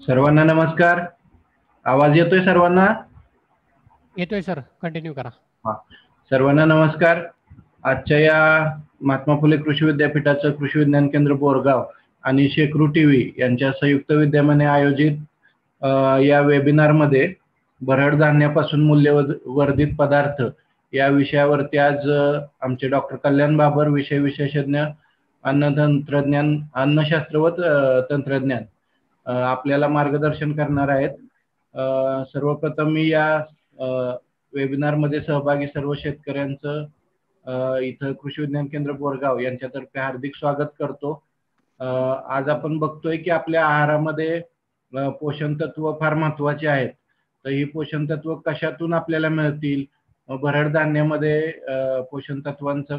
सर्वांना नमस्कार. आवाज येतोय सर्वांना? येतोय सर, कंटिन्यू करा. हा. सर्वांना नमस्कार. आजच्या या महात्मा फुले कृषी विद्यापीठाचं कृषी विज्ञान केंद्र बोरगाव आणि शेकरू टीव्ही यांच्या संयुक्त विद्यमाने आयोजित या वेबिनारमध्ये भरड धान्यापासून मूल्यवर्धित पदार्थ या विषयावरती आज आमचे डॉक्टर कल्याण बाबर, विषय विशेषज्ञ अन्न तंत्रज्ञान, अन्नशास्त्र व तंत्रज्ञान आपल्याला मार्गदर्शन करणार आहेत. सर्वप्रथम मी या वेबिनारमध्ये सहभागी सर्व शेतकऱ्यांचं इथं कृषी विज्ञान केंद्र बोरगाव यांच्यातर्फे हार्दिक स्वागत करतो. आज आपण बघतोय की आपल्या आहारामध्ये पोषण तत्व फार महत्वाचे आहेत. तर ही पोषण तत्व कशातून आपल्याला मिळतील? भरड धान्यामध्ये पोषण तत्वांचा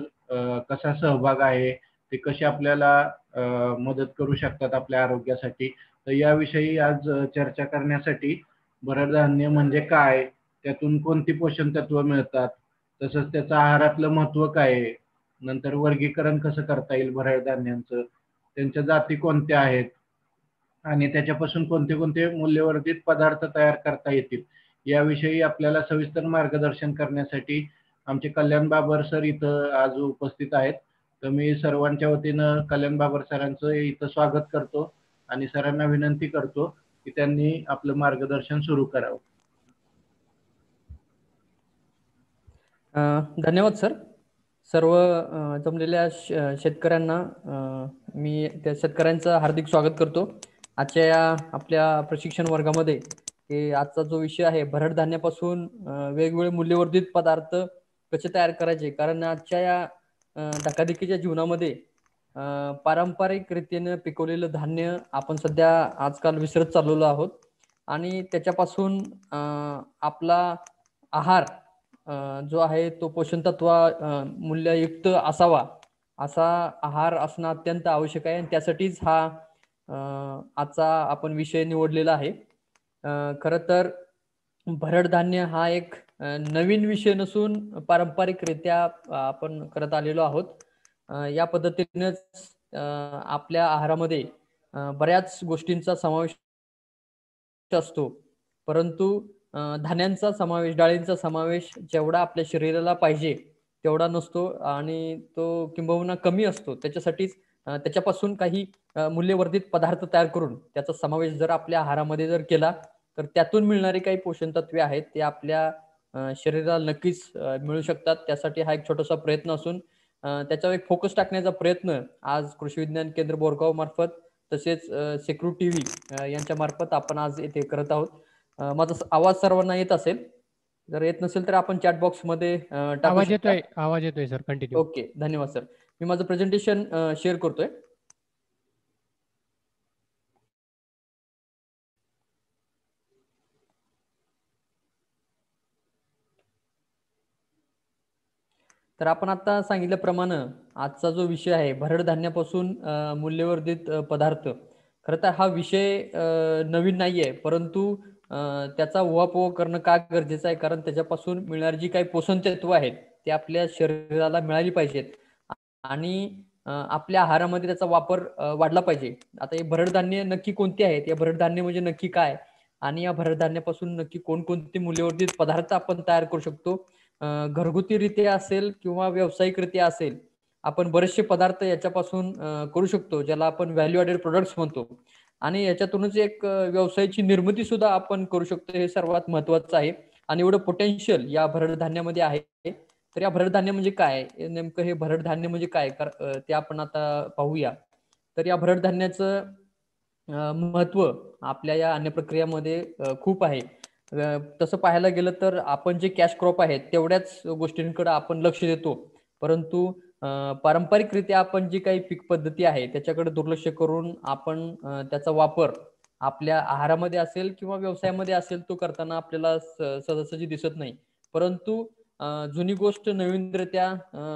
कसा सहभाग आहे, ते कसे आपल्याला मदत करू शकतात आपल्या आरोग्यासाठी. तर याविषयी आज चर्चा करण्यासाठी भरड धान्य म्हणजे काय, त्यातून कोणती पोषण तत्व मिळतात, तसंच त्याचं आहारातलं महत्व काय आहे, नंतर वर्गीकरण कसं करता येईल भरड धान्यांचं, त्यांच्या जाती कोणत्या आहेत आणि त्याच्यापासून कोणते कोणते मूल्यवर्धित पदार्थ तयार करता येतील, याविषयी आपल्याला सविस्तर मार्गदर्शन करण्यासाठी आमचे कल्याण बाबर सर इथं आज उपस्थित आहेत. तर मी सर्वांच्या वतीनं कल्याण बाबर सरांचं इथं स्वागत करतो आणि सरांना विनंती करतो की त्यांनी आपलं मार्गदर्शन सुरू करावं. धन्यवाद सर. सर्व जमलेल्या शेतकऱ्यांना मी त्या शेतकऱ्यांचं हार्दिक स्वागत करतो आजच्या या आपल्या प्रशिक्षण वर्गामध्ये. की आजचा जो विषय आहे भरड धान्यापासून वेगवेगळे मूल्यवर्धित पदार्थ कसे तयार करायचे. कारण आजच्या या धकाधकीच्या जीवनामध्ये पारंपरिक रीतीने पिकवलेलं धान्य आपण सध्या आजकाल विसरत चाललेलो आहोत आणि त्याच्यापासून आपला आहार जो आहे तो पोषण तत्व मूल्ययुक्त असावा, असा आहार असणं अत्यंत आवश्यक आहे आणि त्यासाठीच हा आजचा आपण विषय निवडलेला आहे. खरं तर भरड धान्य हा एक नवीन विषय नसून पारंपरिकरित्या आपण करत आलेलो आहोत. या पद्धतीनेच आपल्या आहारामध्ये बऱ्याच गोष्टींचा समावेश असतो, परंतु धान्यांचा समावेश, डाळींचा समावेश जेवढा आपल्या शरीराला पाहिजे तेवढा नसतो आणि तो किंबहुना कमी असतो. त्याच्यासाठीच त्याच्यापासून काही मूल्यवर्धित पदार्थ तयार करून त्याचा समावेश जर आपल्या आहारामध्ये जर केला तर त्यातून मिळणारी काही पोषण तत्वे आहेत ते आपल्या शरीराला नक्कीच मिळू शकतात. त्यासाठी हा एक छोटासा प्रयत्न असून त्याच्यावर एक फोकस टाकण्याचा प्रयत्न आज कृषी विज्ञान केंद्र बोरगाव मार्फत तसेच शेकरू टीव्ही यांच्या मार्फत आपण आज येथे करत आहोत. माझा आवाज सर्वांना येत असेल? जर येत नसेल तर आपण चॅट बॉक्स मध्ये टाकू शकता. आवाज येतोय सर, कंटिन्यू. ओके, धन्यवाद सर. मी माझं प्रेझेंटेशन शेअर करतोय. तर आपण आता सांगितल्याप्रमाणे आजचा जो विषय आहे भरड धान्यापासून मूल्यवर्धित पदार्थ, खरं तर हा विषय नवीन नाहीये, परंतु त्याचा उहापोह करणं का गरजेचं आहे, कारण त्याच्यापासून मिळणारी जी काही पोषण तत्व आहेत ते आपल्या शरीराला मिळाली पाहिजेत आणि आपल्या आहारामध्ये त्याचा वापर वाढला पाहिजे. आता हे भरड धान्य नक्की कोणते आहेत, या भरड धान्य म्हणजे नक्की काय आणि या भरड धान्यापासून नक्की कोणकोणते मूल्यवर्धित पदार्थ आपण तयार करू शकतो. घरगुतीरित्या असेल किंवा व्यावसायिकरित्या असेल, आपण बरेचसे पदार्थ याच्यापासून करू शकतो, ज्याला आपण व्हॅल्यू ॲडेड प्रोडक्ट्स म्हणतो आणि याच्यातूनच एक व्यवसायाची निर्मिती सुद्धा आपण करू शकतो. हे सर्वात महत्वाचं आहे आणि एवढं पोटेन्शियल या भरड धान्यामध्ये आहे. तर या भरड धान्य म्हणजे काय, नेमकं हे भरड धान्य म्हणजे काय ते आपण आता पाहूया. तर या भरड धान्याचं महत्व आपल्या या अन्न प्रक्रियामध्ये खूप आहे. तसं पाहायला गेलं तर आपण जे कॅश क्रॉप आहेत तेवढ्याच गोष्टींकडे आपण लक्ष देतो, परंतु पारंपरिकरित्या आपण जी काही पीक पद्धती आहे त्याच्याकडे दुर्लक्ष करून आपण त्याचा वापर आपल्या आहारामध्ये असेल किंवा व्यवसायामध्ये असेल तो करताना आपल्याला सहजासहजी दिसत नाही. परंतु जुनी गोष्ट नवीनरित्या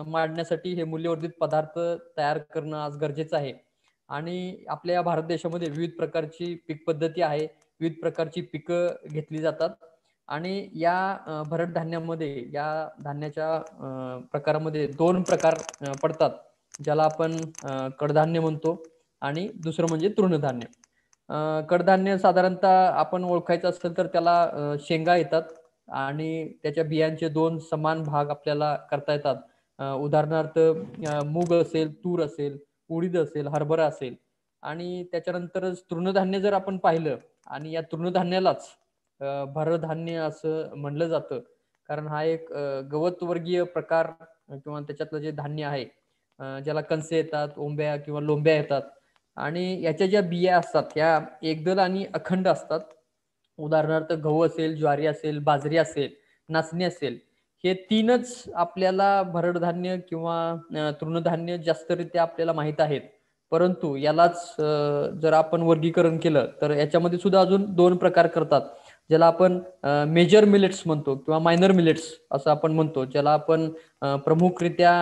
मांडण्यासाठी हे मूल्यवर्धित पदार्थ तयार करणं आज गरजेचं आहे. आणि आपल्या या भारत देशामध्ये विविध प्रकारची पीक पद्धती आहे, विविध प्रकारची पिकं घेतली जातात आणि या भरड धान्यामध्ये, या धान्याच्या प्रकारामध्ये दोन प्रकार पडतात, ज्याला आपण कडधान्य म्हणतो आणि दुसरं म्हणजे तृणधान्य. कडधान्य साधारणतः आपण ओळखायचं असेल तर त्याला शेंगा येतात आणि त्याच्या बियांचे दोन समान भाग आपल्याला करता येतात. उदाहरणार्थ मूग असेल, तूर असेल, उडीद असेल, हरभरा असेल आणि त्याच्यानंतरच तृणधान्य जर आपण पाहिलं आणि या तृणधान्यालाच भरड धान्य असं म्हणलं जातं, कारण हा एक गवत वर्गीय प्रकार किंवा त्याच्यातलं जे धान्य आहे ज्याला कणसे येतात, ओंब्या किंवा लोंब्या येतात आणि याच्या ज्या बिया असतात त्या एकदल आणि अखंड असतात. उदाहरणार्थ गहू असेल, ज्वारी असेल, बाजरी असेल, नाचणी असेल, हे तीनच आपल्याला भरड धान्य किंवा तृणधान्य जास्तरित्या आपल्याला माहित आहेत. परंतु यालाच जर आपण वर्गीकरण केलं तर याच्यामध्ये सुद्धा अजून दोन प्रकार करतात, ज्याला आपण मेजर मिलेट्स म्हणतो किंवा मायनर मिलेट्स असं आपण म्हणतो, ज्याला आपण प्रमुखरित्या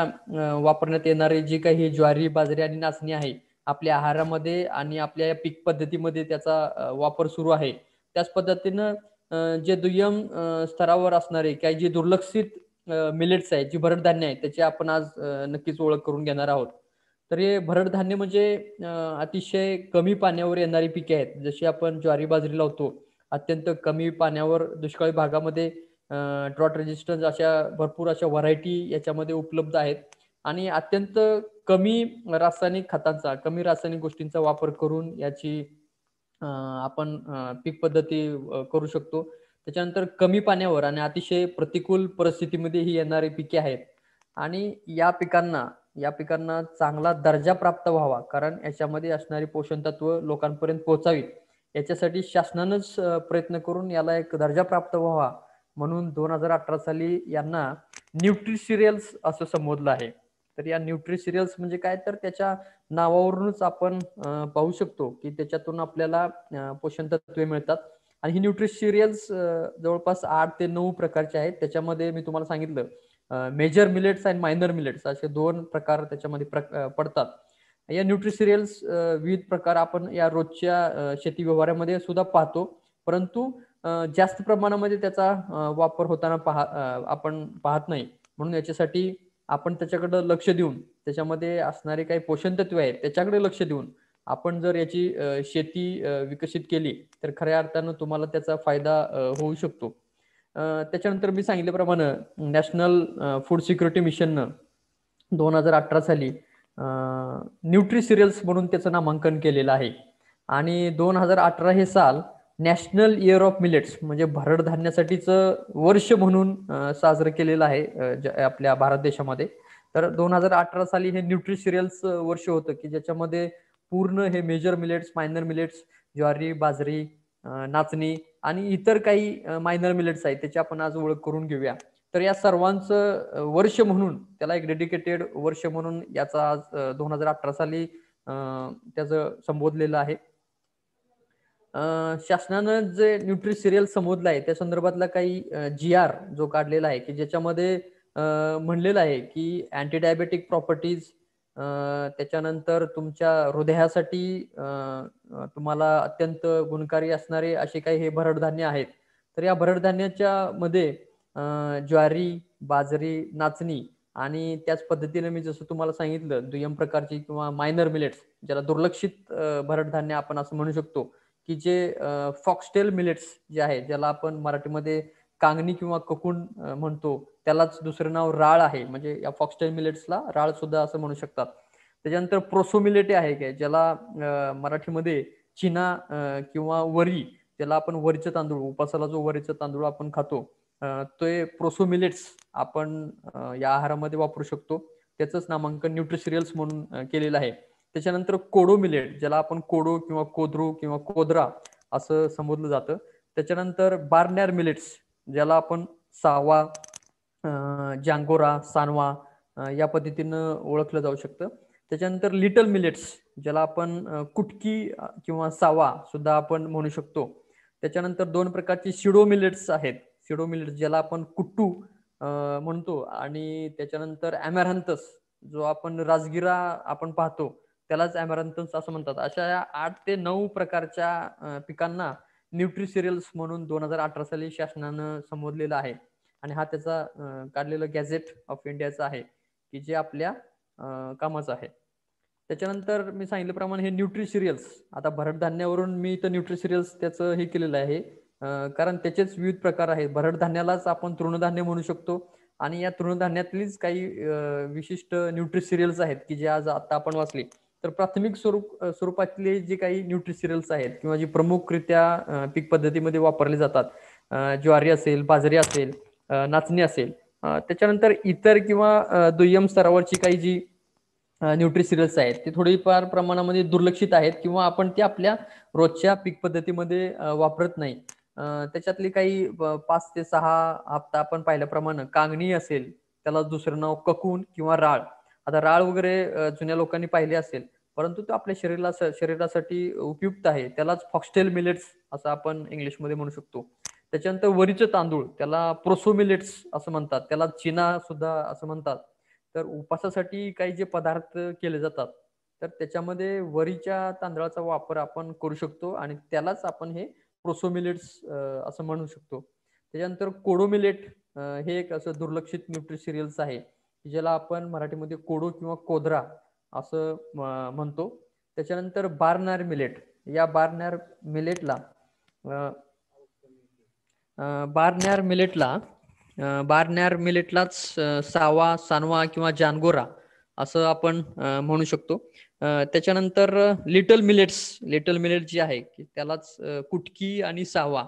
वापरण्यात येणारे जी काही ज्वारी, बाजरी आणि नाचणी आहे आपल्या आहारामध्ये आणि आपल्या पीक पद्धतीमध्ये त्याचा वापर सुरू आहे. त्याच पद्धतीनं जे दुय्यम स्तरावर असणारे काही जे दुर्लक्षित मिलेट्स आहेत, जी भरड धान्य आहेत, त्याची आपण आज नक्कीच ओळख करून घेणार आहोत. तर हे भरड धान्य म्हणजे अतिशय कमी पाण्यावर येणारी पिके आहेत. जशी आपण ज्वारी, बाजरी लावतो, अत्यंत कमी पाण्यावर दुष्काळी भागामध्ये ड्रॉट रेजिस्टन्स अशा भरपूर अशा व्हरायटी याच्यामध्ये उपलब्ध आहेत आणि अत्यंत कमी रासायनिक खतांचा, कमी रासायनिक गोष्टींचा वापर करून याची आपण पीक पद्धती करू शकतो. त्याच्यानंतर कमी पाण्यावर आणि अतिशय प्रतिकूल परिस्थितीमध्ये ही येणारी पिके आहेत आणि या पिकांना चांगला दर्जा प्राप्त व्हावा, कारण याच्यामध्ये असणारी पोषण तत्व लोकांपर्यंत पोहोचावीत याच्यासाठी शासनानंच प्रयत्न करून याला एक दर्जा प्राप्त व्हावा म्हणून 2018 साली यांना न्यूट्रिसिरियल्स असं संबोधलं आहे. तर या न्यूट्रिसिरियल्स म्हणजे काय, तर त्याच्या नावावरूनच आपण पाहू शकतो की त्याच्यातून आपल्याला पोषण तत्वे मिळतात आणि ही न्यूट्रिसिरियल्स जवळपास 8 ते 9 प्रकारचे आहेत. त्याच्यामध्ये मी तुम्हाला सांगितलं मेजर मिलेट्स आणि मायनर मिलेट्स असे दोन प्रकार त्याच्यामध्ये पडतात. या न्यूट्रिसिरियल्स विविध प्रकार आपण या रोजच्या शेती व्यवहारामध्ये सुद्धा पाहतो, परंतु जास्त प्रमाणामध्ये त्याचा वापर होताना आपण पाहत नाही. म्हणून याच्यासाठी आपण त्याच्याकडे लक्ष देऊन त्याच्यामध्ये असणारे काही पोषण तत्वे आहेत त्याच्याकडे लक्ष देऊन आपण जर याची शेती विकसित केली तर खऱ्या अर्थानं तुम्हाला त्याचा फायदा होऊ शकतो. त्याच्यानंतर मी सांगितल्याप्रमाणे नॅशनल फूड सिक्युरिटी मिशननं 2018 साली न्यूट्रिसिरियल्स म्हणून त्याचं नामांकन केलेलं आहे आणि 2018 हे साल नॅशनल इयर ऑफ मिलेट्स म्हणजे भरड धान्यासाठीचं वर्ष म्हणून साजरं केलेलं आहे आपल्या भारत देशामध्ये. तर 2018 साली हे न्यूट्रिसिरियल्स वर्ष होतं की ज्याच्यामध्ये पूर्ण हे मेजर मिलेट्स, मायनर मिलेट्स, ज्वारी, बाजरी, नाचणी आणि इतर काही मायनर मिलेट्स आहेत त्याची आपण आज ओळख करून घेऊया. तर या सर्वांचं वर्ष म्हणून त्याला एक डेडिकेटेड वर्ष म्हणून याचा आज 2018 साली त्याचं संबोधलेलं आहे. शासनानं जे न्यूट्रिसिरियल संबोधलं आहे त्या संदर्भातला काही GR जो काढलेला आहे की ज्याच्यामध्ये म्हणलेलं आहे की अँटी डायबेटिक प्रॉपर्टीज, त्याच्यानंतर तुमच्या हृदयासाठी तुम्हाला अत्यंत गुणकारी असणारे असे काही हे भरड धान्य आहेत. तर या भरड धान्याच्या मध्ये ज्वारी, बाजरी, नाचणी आणि त्याच पद्धतीने मी जसं तुम्हाला सांगितलं दुय्यम प्रकारची किंवा मायनर मिलेट्स ज्याला दुर्लक्षित भरड धान्य आपण असं म्हणू शकतो की जे फॉक्सटेल मिलेट्स जे आहे ज्याला आपण मराठीमध्ये कांगणी किंवा ककुण म्हणतो, त्यालाच दुसरं नाव राळ आहे. म्हणजे या फॉक्सटेल मिलेट्सला राळ सुद्धा असं म्हणू शकतात. त्याच्यानंतर प्रोसो मिलेट आहे काय ज्याला मराठीमध्ये चिना किंवा वरी, ज्याला आपण वरीचं तांदूळ, उपासाला जो वरीचं तांदूळ आपण खातो ते प्रोसो मिलेट्स आपण या आहारामध्ये वापरू शकतो. त्याचंच नामांकन न्यूट्रिसिरियल्स म्हणून केलेलं आहे. त्याच्यानंतर कोडो मिलेट ज्याला आपण कोडो किंवा कोद्रू किंवा कोद्रा असं संबोधलं जातं. त्याच्यानंतर बार्नॅर मिलेट्स ज्याला आपण सावा, जांगोरा, सानवा या पद्धतीनं ओळखलं जाऊ शकतं. त्याच्यानंतर लिटल मिलेट्स ज्याला आपण कुटकी किंवा सावा सुद्धा आपण म्हणू शकतो. त्याच्यानंतर दोन प्रकारची शिडो मिलेट्स आहेत. शिडो मिलेट्स ज्याला आपण कुट्टू म्हणतो आणि त्याच्यानंतर ॲमॅरॅन्थस जो आपण राजगिरा आपण पाहतो त्यालाच ॲमॅरॅन्थस असं म्हणतात. अशा 8 ते 9 प्रकारच्या पिकांना न्यूट्रिसिरियल्स म्हणून 2018 साली शासनानं संबोधलेलं आहे आणि हा त्याचा काढलेला गॅझेट ऑफ इंडियाचा आहे की जे आपल्या कामाचं आहे. त्याच्यानंतर मी सांगितल्याप्रमाणे हे न्यूट्री सिरियल्स, आता भरड धान्यावरून मी तर न्यूट्री सिरियल्स त्याचं हे केलेलं आहे, कारण त्याचेच विविध प्रकार आहेत. भरड धान्यालाच आपण तृणधान्य म्हणू शकतो आणि या तृणधान्यातलीच काही विशिष्ट न्यूट्री सिरियल्स आहेत की जे आज आता आपण वाचले. तर प्राथमिक स्वरूपातले जे काही न्यूट्री सिरियल्स आहेत किंवा जी प्रमुखरित्या पीक पद्धतीमध्ये वापरले जातात, ज्वारी असेल, बाजरी असेल, नाचणी असेल, त्याच्यानंतर इतर किंवा दुय्यम स्तरावरची काही जी न्यूट्री सिरियल्स आहेत ती थोडीफार प्रमाणामध्ये दुर्लक्षित आहेत किंवा आपण ते आपल्या रोजच्या पीक पद्धतीमध्ये वापरत नाही. त्याच्यातली काही 5 ते 6 हप्ता आपण पाहिल्याप्रमाणे कांगणी असेल, त्याला दुसरं नाव ककून किंवा राळ. आता राळ वगैरे जुन्या लोकांनी पाहिले असेल, परंतु तो आपल्या शरीरासाठी उपयुक्त आहे. त्यालाच फॉक्सटेल मिलेट्स असं आपण इंग्लिशमध्ये म्हणू शकतो. त्याच्यानंतर वरीचे तांदूळ, त्याला प्रोसो मिलेट्स असं म्हणतात, त्याला चिना सुद्धा असं म्हणतात. तर उपासासाठी काही जे पदार्थ केले जातात, तर त्याच्यामध्ये वरीच्या तांदळाचा वापर आपण करू शकतो आणि त्यालाच आपण हे प्रोसो मिलेट्स असं म्हणू शकतो. त्याच्यानंतर कोडो मिलेट, हे एक असं दुर्लक्षित न्यूट्री सिरियल्स आहे ज्याला आपण मराठीमध्ये कोडो किंवा कोदरा असं म्हणतो. त्याच्यानंतर बार्नार मिलेट, या बार्न्यार मिलेटलाच सावा, सानवा किंवा जानगोरा असं आपण म्हणू शकतो. त्याच्यानंतर लिटल मिलेट जी आहे की त्यालाच कुटकी आणि सावा,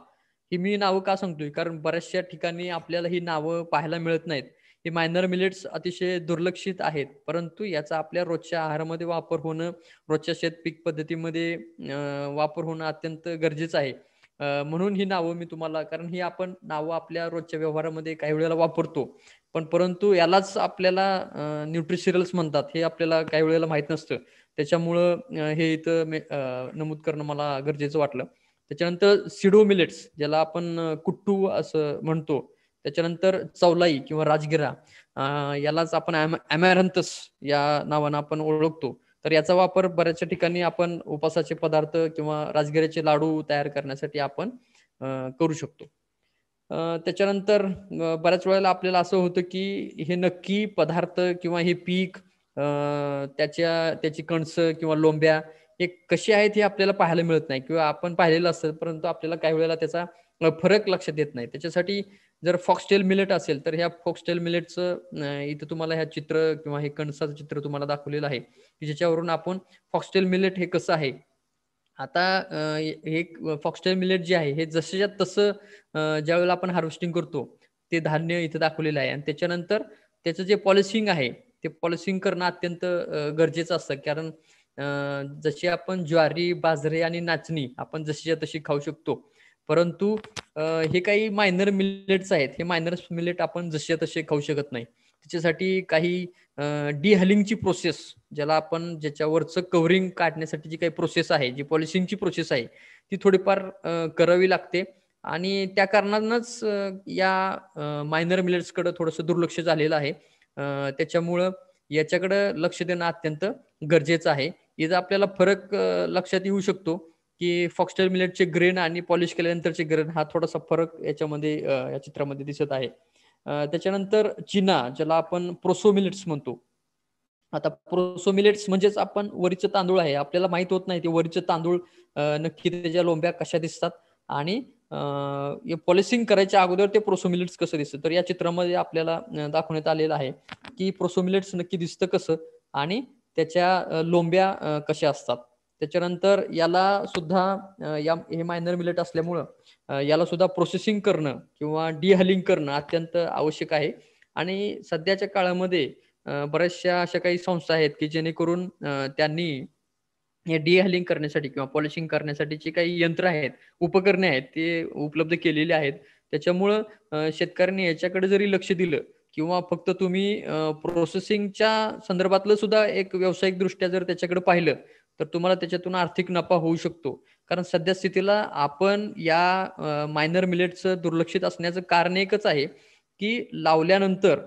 ही मी नावं का सांगतोय, कारण बऱ्याचशा ठिकाणी आपल्याला ही नावं पाहायला मिळत नाहीत. हे मायनर मिलेट्स अतिशय दुर्लक्षित आहेत, परंतु याचा आपल्या रोजच्या आहारामध्ये वापर होणं, रोजच्या शेत पीक पद्धतीमध्ये वापर होणं अत्यंत गरजेचं आहे. म्हणून ही नावं मी तुम्हाला, कारण ही आपण नावं आपल्या रोजच्या व्यवहारामध्ये काही वेळेला वापरतो, पण परंतु यालाच आपल्याला न्यूट्रिशियल्स म्हणतात हे आपल्याला काही वेळेला माहित नसतं. त्याच्यामुळं हे इथं नमूद करणं मला गरजेचं वाटलं. त्याच्यानंतर सिडो मिलेट्स, ज्याला आपण कुट्टू असं म्हणतो. त्याच्यानंतर चौलाई किंवा राजगिरा, यालाच आपण ॲमॅरंथस या नावानं आपण ओळखतो. तर याचा वापर बऱ्याचशा ठिकाणी आपण उपासाचे पदार्थ किंवा राजगिऱ्याचे लाडू तयार करण्यासाठी आपण करू शकतो. त्याच्यानंतर बऱ्याच वेळेला आपल्याला असं होतं की हे नक्की पदार्थ किंवा हे पीक, त्याची कणसं किंवा लोंब्या हे कशी आहेत हे आपल्याला पाहायला मिळत नाही किंवा आपण पाहिलेलं असतं, परंतु आपल्याला काही वेळेला त्याचा फरक लक्षात येत नाही. त्याच्यासाठी जर फॉक्सटेल मिलेट असेल तर ह्या फॉक्सटेल मिलेटचं इथं तुम्हाला ह्या चित्र किंवा हे कणसाचं चित्र तुम्हाला दाखवलेलं आहे की ज्याच्यावरून आपण फॉक्सटेल मिलेट हे कसं आहे. आता हे फॉक्सटेल मिलेट जे आहे हे जसंच्या तसं ज्या वेळेला आपण हार्वेस्टिंग करतो ते धान्य इथं दाखवलेलं आहे आणि त्याच्यानंतर त्याचं जे पॉलिशिंग आहे ते पॉलिशिंग करणं अत्यंत गरजेचं असतं, कारण जशी आपण ज्वारी, बाजरी आणि नाचणी आपण जशीच्या तशी खाऊ शकतो, परंतु हे काही मायनर मिलेट्स आहेत, हे मायनर मिलेट आपण जसे तसे खाऊ शकत नाही. त्याच्यासाठी काही डिहलिंगची प्रोसेस, ज्याला आपण ज्याच्यावरचं कव्हरिंग काढण्यासाठी जी काही प्रोसेस आहे, जी पॉलिशिंगची प्रोसेस आहे, ती थोडीफार करावी लागते आणि त्या कारणानंच या मायनर मिलेट्सकडे थोडंसं दुर्लक्ष झालेलं आहे. त्याच्यामुळं याच्याकडे लक्ष देणं अत्यंत गरजेचं आहे. इथं आपल्याला फरक लक्षात येऊ शकतो की फॉक्सटेल मिलेटचे ग्रेन आणि पॉलिश केल्यानंतरचे ग्रेन हा थोडासा फरक याच्यामध्ये या चित्रामध्ये दिसत आहे. त्याच्यानंतर चिना, ज्याला आपण प्रोसो मिलेट्स म्हणतो. आता प्रोसो मिलेट्स म्हणजेच आपण वरीचं तांदूळ आहे, आपल्याला माहित होत नाही ते वरीचं तांदूळ नक्की त्याच्या लोंब्या कशा दिसतात आणि पॉलिशिंग करायच्या अगोदर ते प्रोसो मिलेट्स कसं दिसतं. तर या चित्रामध्ये आपल्याला दाखवण्यात आलेलं आहे की प्रोसो मिलेट्स नक्की दिसतं कसं आणि त्याच्या लोंब्या कशा असतात. त्याच्यानंतर याला सुद्धा हे मायनर मिलेट असल्यामुळं याला सुद्धा प्रोसेसिंग करणं किंवा डिहलिंग करणं अत्यंत आवश्यक आहे आणि सध्याच्या काळामध्ये बऱ्याचशा अशा काही संस्था आहेत की जेणेकरून त्यांनी हे डिहलिंग करण्यासाठी किंवा पॉलिशिंग करण्यासाठीची काही यंत्र आहेत, उपकरणे आहेत, ते उपलब्ध केलेली आहेत. त्याच्यामुळं शेतकऱ्यांनी याच्याकडे जरी लक्ष दिलं किंवा फक्त तुम्ही प्रोसेसिंगच्या संदर्भातलं सुद्धा एक व्यावसायिकदृष्ट्या जर त्याच्याकडे पाहिलं, तर तुम्हाला त्याच्यातून आर्थिक नफा होऊ शकतो. कारण सध्या स्थितीला आपण या मायनर मिलेटचं दुर्लक्षित असण्याचं कारण एकच आहे की लावल्यानंतर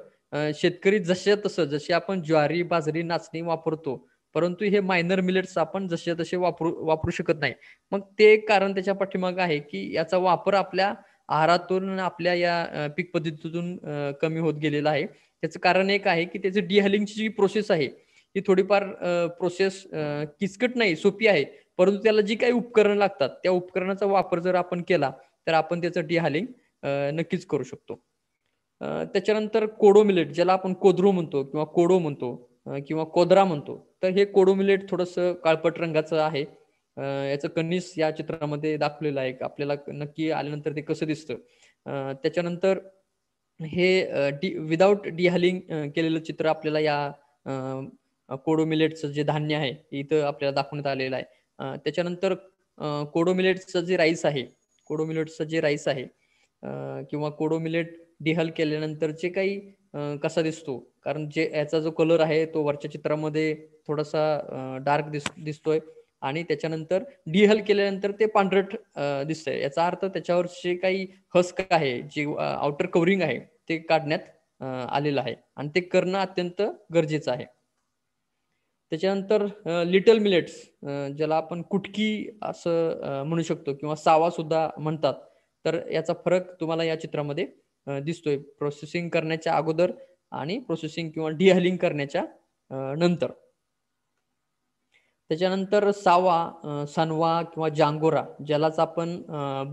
शेतकरी जसे तसं, जसे आपण ज्वारी, बाजरी, नाचणी वापरतो, परंतु हे मायनर मिलेट्स आपण जसे तसे वापरू शकत नाही. मग ते एक कारण त्याच्या पाठीमागे आहे की याचा वापर आपल्या आहारातून, आपल्या या पीक पद्धतीतून कमी होत गेलेला आहे. त्याचं कारण एक आहे की त्याचं डिहलिंगची जी प्रोसेस आहे ही थोडीफार प्रोसेस किचकट नाही, सोपी आहे. परंतु त्याला जी काही उपकरणं लागतात त्या उपकरणाचा वापर जर आपण केला तर आपण त्याचं डिहालिंग नक्कीच करू शकतो. त्याच्यानंतर कोडो मिलेट ज्याला आपण कोदरू म्हणतो किंवा कोडो म्हणतो किंवा कोदरा म्हणतो. तर हे कोडो मिलेट थोडंसं काळपट रंगाचं आहे. याचं कणीस या चित्रामध्ये दाखवलेलं आहे. आपल्याला नक्की आल्यानंतर ते कसं दिसतं. त्याच्यानंतर हे विदाऊट डिहालिंग केलेलं चित्र आपल्याला या कोडो मिलेटचं जे धान्य आहे हे इथं आपल्याला दाखवण्यात आलेलं आहे. त्याच्यानंतर कोडो मिलेटचं जे राईस आहे, कोडो मिलेटचं जे राईस आहे किंवा कोडो मिलेट डिहल केल्यानंतर जे काही कसा दिसतो, कारण जे याचा जो कलर आहे तो वरच्या चित्रामध्ये थोडासा डार्क दिसतोय आणि त्याच्यानंतर डिहल केल्यानंतर ते पांढरट दिसतंय. याचा अर्थ त्याच्यावर जे काही हस्क आहे, जे आउटर कव्हरिंग आहे ते काढण्यात आलेलं आहे आणि ते करणं अत्यंत गरजेचं आहे. त्याच्यानंतर लिटल मिलेट्स ज्याला आपण कुटकी असं म्हणू शकतो किंवा सावा सुद्धा म्हणतात. तर याचा फरक तुम्हाला या चित्रामध्ये दिसतोय प्रोसेसिंग करण्याच्या अगोदर आणि प्रोसेसिंग किंवा डिहलिंग करण्याच्या नंतर. त्याच्यानंतर सावा, सनवा किंवा जांगोरा ज्यालाच आपण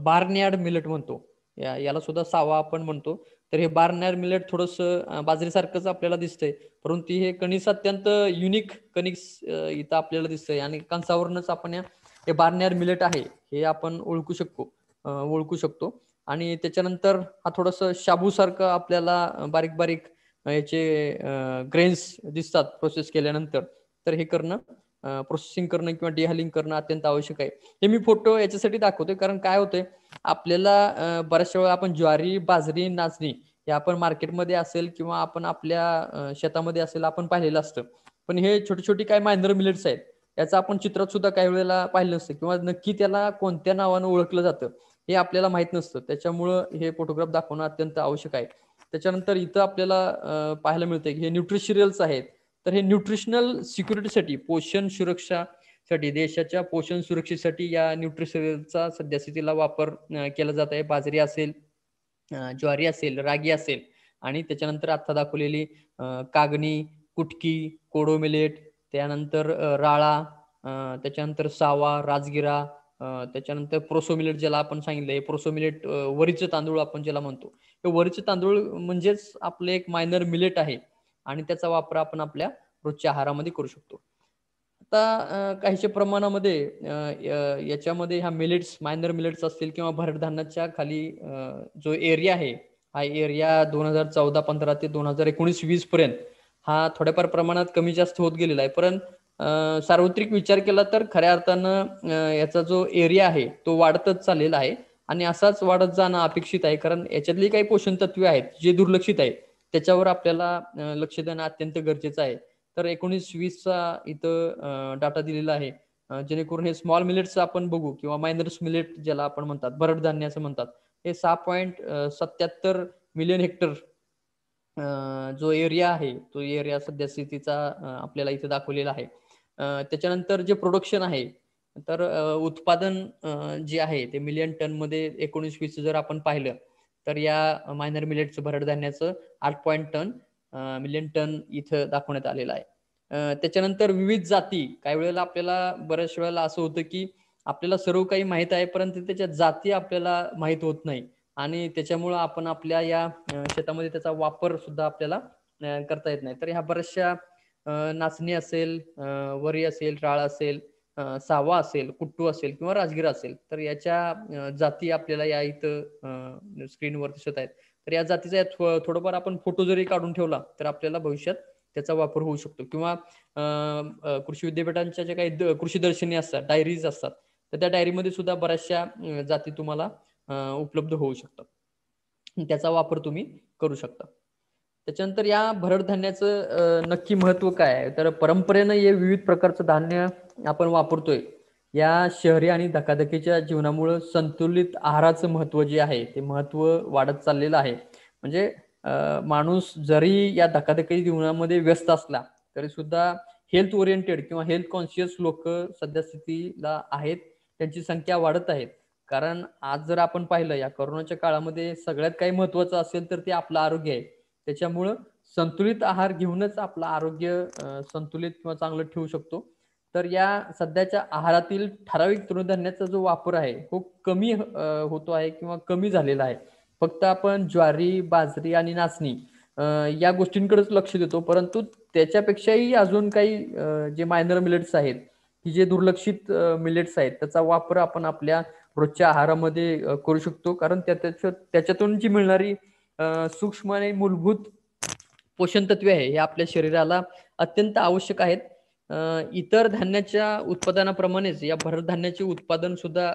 बार्नयार्ड मिलेट म्हणतो. याला सुद्धा सावा आपण म्हणतो. तर हे बार्नयार्ड मिलेट थोडंसं बाजरीसारखंच आपल्याला दिसतंय, परंतु हे कणीस अत्यंत युनिक कणीस इथं आपल्याला दिसतंय आणि कंसावरूनच आपण हे बार्नयार्ड मिलेट आहे हे आपण ओळखू शकतो. आणि त्याच्यानंतर हा थोडंसं शाबूसारखं आपल्याला बारीक बारीक याचे ग्रेन्स दिसतात प्रोसेस केल्यानंतर. तर हे करणं प्रोसेसिंग करणं किंवा डिहालिंग करणं अत्यंत आवश्यक आहे. हे मी फोटो याच्यासाठी दाखवतोय कारण काय होतंय आपल्याला बऱ्याचशा वेळा आपण ज्वारी, बाजरी, नाचणी हे आपण मार्केटमध्ये असेल किंवा आपण आपल्या शेतामध्ये असेल आपण पाहिलेलं असतं. पण हे छोटी छोटी काय मायनर मिलेट्स आहेत याचं आपण चित्रात सुद्धा काही वेळेला पाहिलं नसतं किंवा नक्की त्याला कोणत्या नावानं ओळखलं जातं हे आपल्याला माहित नसतं. त्याच्यामुळं हे फोटोग्राफ दाखवणं अत्यंत आवश्यक आहे. त्याच्यानंतर इथं आपल्याला पाहायला मिळतंय की हे न्यूट्रिशियल्स आहेत. तर हे न्यूट्रिशनल सिक्युरिटीसाठी, पोषण सुरक्षासाठी, देशाच्या पोषण सुरक्षेसाठी या न्यूट्रिशियलचा सध्या स्थितीला वापर केला जात आहे. बाजरी असेल, ज्वारी असेल, रागी असेल आणि त्याच्यानंतर आता दाखवलेली कागणी, कुटकी, कोडो मिलेट, त्यानंतर राळा, त्याच्यानंतर सावा, राजगिरा, त्याच्यानंतर प्रोसो मिलेट ज्याला आपण सांगितलं, हे प्रोसो मिलेट वरीचं तांदूळ आपण ज्याला म्हणतो. हे वरीचं तांदूळ म्हणजेच आपलं एक मायनर मिलेट आहे आणि त्याचा वापर आपण आपल्या रोजच्या आहारामध्ये करू शकतो. आता काहीशा प्रमाणामध्ये याच्यामध्ये ह्या मिलेट्स, मायनर मिलेट्स असतील किंवा भरड धान्याच्या खाली जो एरिया आहे, हा एरिया 2014-15 ते 2019-20 पर्यंत हा थोड्याफार प्रमाणात कमी जास्त होत गेलेला आहे. पण सार्वत्रिक विचार केला तर खऱ्या अर्थानं याचा जो एरिया आहे तो वाढतच चाललेला आहे आणि असाच वाढत जाणं अपेक्षित आहे. कारण याच्यातली काही पोषण तत्वे आहेत जे दुर्लक्षित आहेत त्याच्यावर आपल्याला लक्ष देणं अत्यंत गरजेचं आहे. तर 19-20चा इथं डाटा दिलेला आहे. जेणेकरून हे स्मॉल मिलेट्स आपण बघू किंवा मायनर्स मिलेट ज्याला आपण म्हणतात, भरड धान्य असं म्हणतात. हे 6.77 मिलियन हेक्टर जो एरिया आहे तो एरिया सध्या स्थितीचा आपल्याला इथे दाखवलेला आहे. त्याच्यानंतर जे प्रोडक्शन आहे तर उत्पादन जे आहे ते मिलियन टन मध्ये 19-20 जर आपण पाहिलं तर या मायनर मिलेटचं भरड धान्याचं 8 टन मिलियन टन इथं दाखवण्यात आलेलं आहे. त्याच्यानंतर विविध जाती, काही वेळेला आपल्याला बऱ्याच वेळेला असं होतं की आपल्याला सर्व काही माहित आहे परंतु त्याच्या जाती आपल्याला माहित होत नाही आणि त्याच्यामुळं आपण आपल्या या शेतामध्ये त्याचा वापर सुद्धा आपल्याला करता येत नाही. तर ह्या बऱ्याचशा नाचणी असेल, वरी असेल, राळ असेल, सावा असेल, कुट्टू असेल किंवा राजगिरा असेल तर याच्या जाती आपल्याला या इथं स्क्रीनवर दिसत आहेत. तर या जातीचा थोडंफार आपण फोटो जरी काढून ठेवला तर आपल्याला भविष्यात त्याचा वापर होऊ शकतो किंवा कृषी विद्यापीठांच्या ज्या काही कृषी दर्शनी असतात, डायरीज असतात, तर त्या डायरीमध्ये सुद्धा बऱ्याचशा जाती तुम्हाला उपलब्ध होऊ शकतात. त्याचा वापर तुम्ही करू शकता. त्याच्यानंतर या भरड धान्याचं नक्की महत्व काय आहे तर परंपरेनं हे विविध प्रकारचं धान्य आपण वापरतोय. या शहरी आणि धकाधकीच्या जीवनामुळे संतुलित आहाराचं महत्व जे आहे ते महत्व वाढत चाललेलं आहे. म्हणजे माणूस जरी या धकाधकी जीवनामध्ये व्यस्त असला तरी सुद्धा हेल्थ ओरिएंटेड किंवा हेल्थ कॉन्शियस लोक सध्या स्थितीला आहेत, त्यांची संख्या वाढत आहे. कारण आज जर आपण पाहिलं या कोरोनाच्या काळामध्ये सगळ्यात काही महत्वाचं असेल तर ते आपलं आरोग्य आहे. त्याच्यामुळं संतुलित आहार घेऊनच आपलं आरोग्य संतुलित किंवा चांगलं ठेवू शकतो. तर या सध्याच्या आहारातील ठराविक तृणधान्याचा जो वापर आहे खूप कमी होतो आहे किंवा कमी झालेला आहे. फक्त आपण ज्वारी, बाजरी आणि नाचणी या गोष्टींकडेच लक्ष देतो. परंतु त्याच्यापेक्षाही अजून काही जे मायनर मिलेट्स आहेत, की जे दुर्लक्षित मिलेट्स आहेत, त्याचा वापर आपण आपल्या रोजच्या आहारामध्ये करू शकतो. कारण त्याच्यातून जी मिळणारी सूक्ष्म आणि मूलभूत पोषण तत्वे आहे हे आपल्या शरीराला अत्यंत आवश्यक आहेत. इतर धान्याच्या उत्पादनाप्रमाणेच या भरड धान्याचे उत्पादन सुद्धा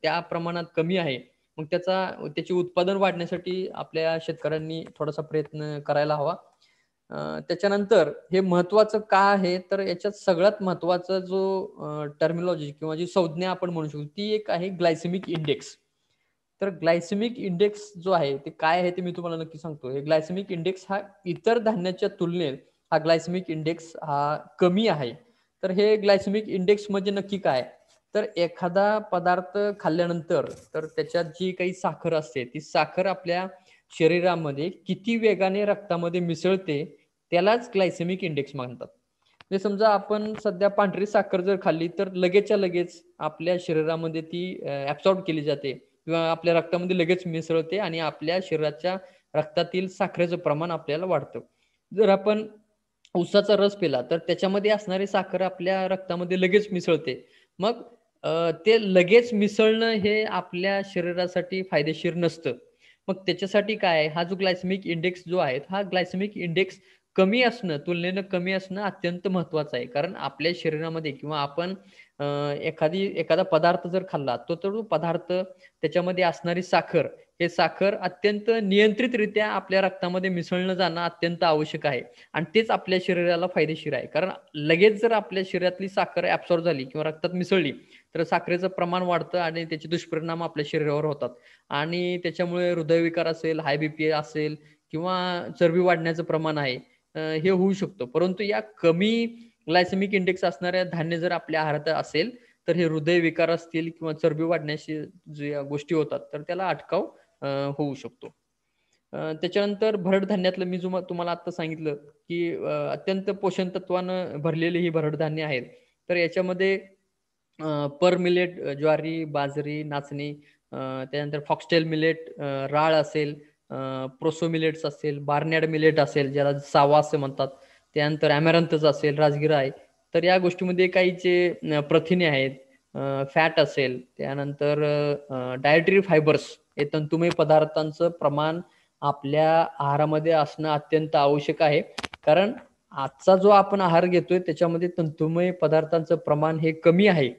त्या प्रमाणात कमी आहे. मग त्याचे उत्पादन वाढण्यासाठी आपल्या शेतकऱ्यांनी थोडासा प्रयत्न करायला हवा. त्याच्यानंतर हे महत्वाचं का आहे, तर याच्यात सगळ्यात महत्वाचा जो टर्मिनॉलॉजी किंवा जी संज्ञा आपण म्हणू शकतो ती एक आहे ग्लायसेमिक इंडेक्स. तर ग्लायसेमिक इंडेक्स जो आहे ते काय आहे ते मी तुम्हाला नक्की सांगतो. हे ग्लायसेमिक इंडेक्स हा इतर धान्याच्या तुलनेत हा ग्लायसेमिक इंडेक्स हा कमी आहे. तर हे ग्लायसेमिक इंडेक्स म्हणजे नक्की काय, तर एखादा पदार्थ खाल्ल्यानंतर तर त्याच्यात जी काही साखर असते ती साखर आपल्या शरीरामध्ये किती वेगाने रक्तामध्ये मिसळते त्यालाच ग्लायसेमिक इंडेक्स म्हणतात. म्हणजे समजा आपण सध्या पांढरी साखर जर खाल्ली तर लगेचच्या लगेच आपल्या शरीरामध्ये ती ऍब्सॉर्ब केली जाते किंवा आपल्या रक्तामध्ये लगेच मिसळते आणि आपल्या शरीराच्या रक्तातील साखरेचं प्रमाण आपल्याला वाढतं. जर आपण उसाचा रस पिला तर त्याच्यामध्ये असणारी साखर आपल्या रक्तामध्ये लगेच मिसळते. मग ते लगेच मिसळणं हे आपल्या शरीरासाठी फायदेशीर नसतं. मग त्याच्यासाठी काय आहे, हा जो ग्लायसेमिक इंडेक्स जो आहे हा ग्लायसेमिक इंडेक्स कमी असणं, तुलनेनं कमी असणं अत्यंत महत्वाचं आहे. कारण आपल्या शरीरामध्ये किंवा आपण एखादा पदार्थ जर खाल्ला तो पदार्थ त्याच्यामध्ये असणारी साखर हे साखर अत्यंत नियंत्रितरित्या आपल्या रक्तामध्ये मिसळणं जाणं अत्यंत आवश्यक आहे. आणि तेच आपल्या शरीराला फायदेशीर आहे. कारण लगेच जर आपल्या शरीरातली साखर ऍब्सॉर्ब झाली किंवा रक्तात मिसळली तर साखरेचं प्रमाण वाढतं आणि त्याचे दुष्परिणाम आपल्या शरीरावर होतात. आणि त्याच्यामुळे हृदयविकार असेल, हाय बीपी असेल किंवा चरबी वाढण्याचं प्रमाण आहे हे होऊ शकतं. परंतु या कमी ग्लायसेमिक इंडेक्स असणाऱ्या धान्य जर आपल्या आहारात असेल तर हे हृदयविकार असतील किंवा चरबी वाढण्याशी ज्या गोष्टी होतात तर त्याला अटकाव होऊ शकतो. त्याच्यानंतर भरड धान्यातलं मी तुम्हाला आता सांगितलं की अत्यंत पोषण तत्वानं भरलेली ही भरड धान्य आहेत. तर याच्यामध्ये पर मिलेट ज्वारी, बाजरी, नाचणी, त्यानंतर फॉक्सटेल मिलेट, राळ असेल, प्रोसो मिलेट्स असेल, बार्नॅड मिलेट असेल ज्याला सावा असे म्हणतात, त्यानंतर अमॅरंथस असेल, राजगिरा आहे. तर या गोष्टीमध्ये काही जे प्रथिने आहेत, फॅट असेल, त्यानंतर डायटरी फायबर्स हे तंतुमय पदार्थांचं प्रमाण आपल्या आहारामध्ये असणं अत्यंत आवश्यक आहे. कारण आजचा जो आपण आहार घेतोय त्याच्यामध्ये तंतुमय पदार्थांचं प्रमाण हे कमी आहे.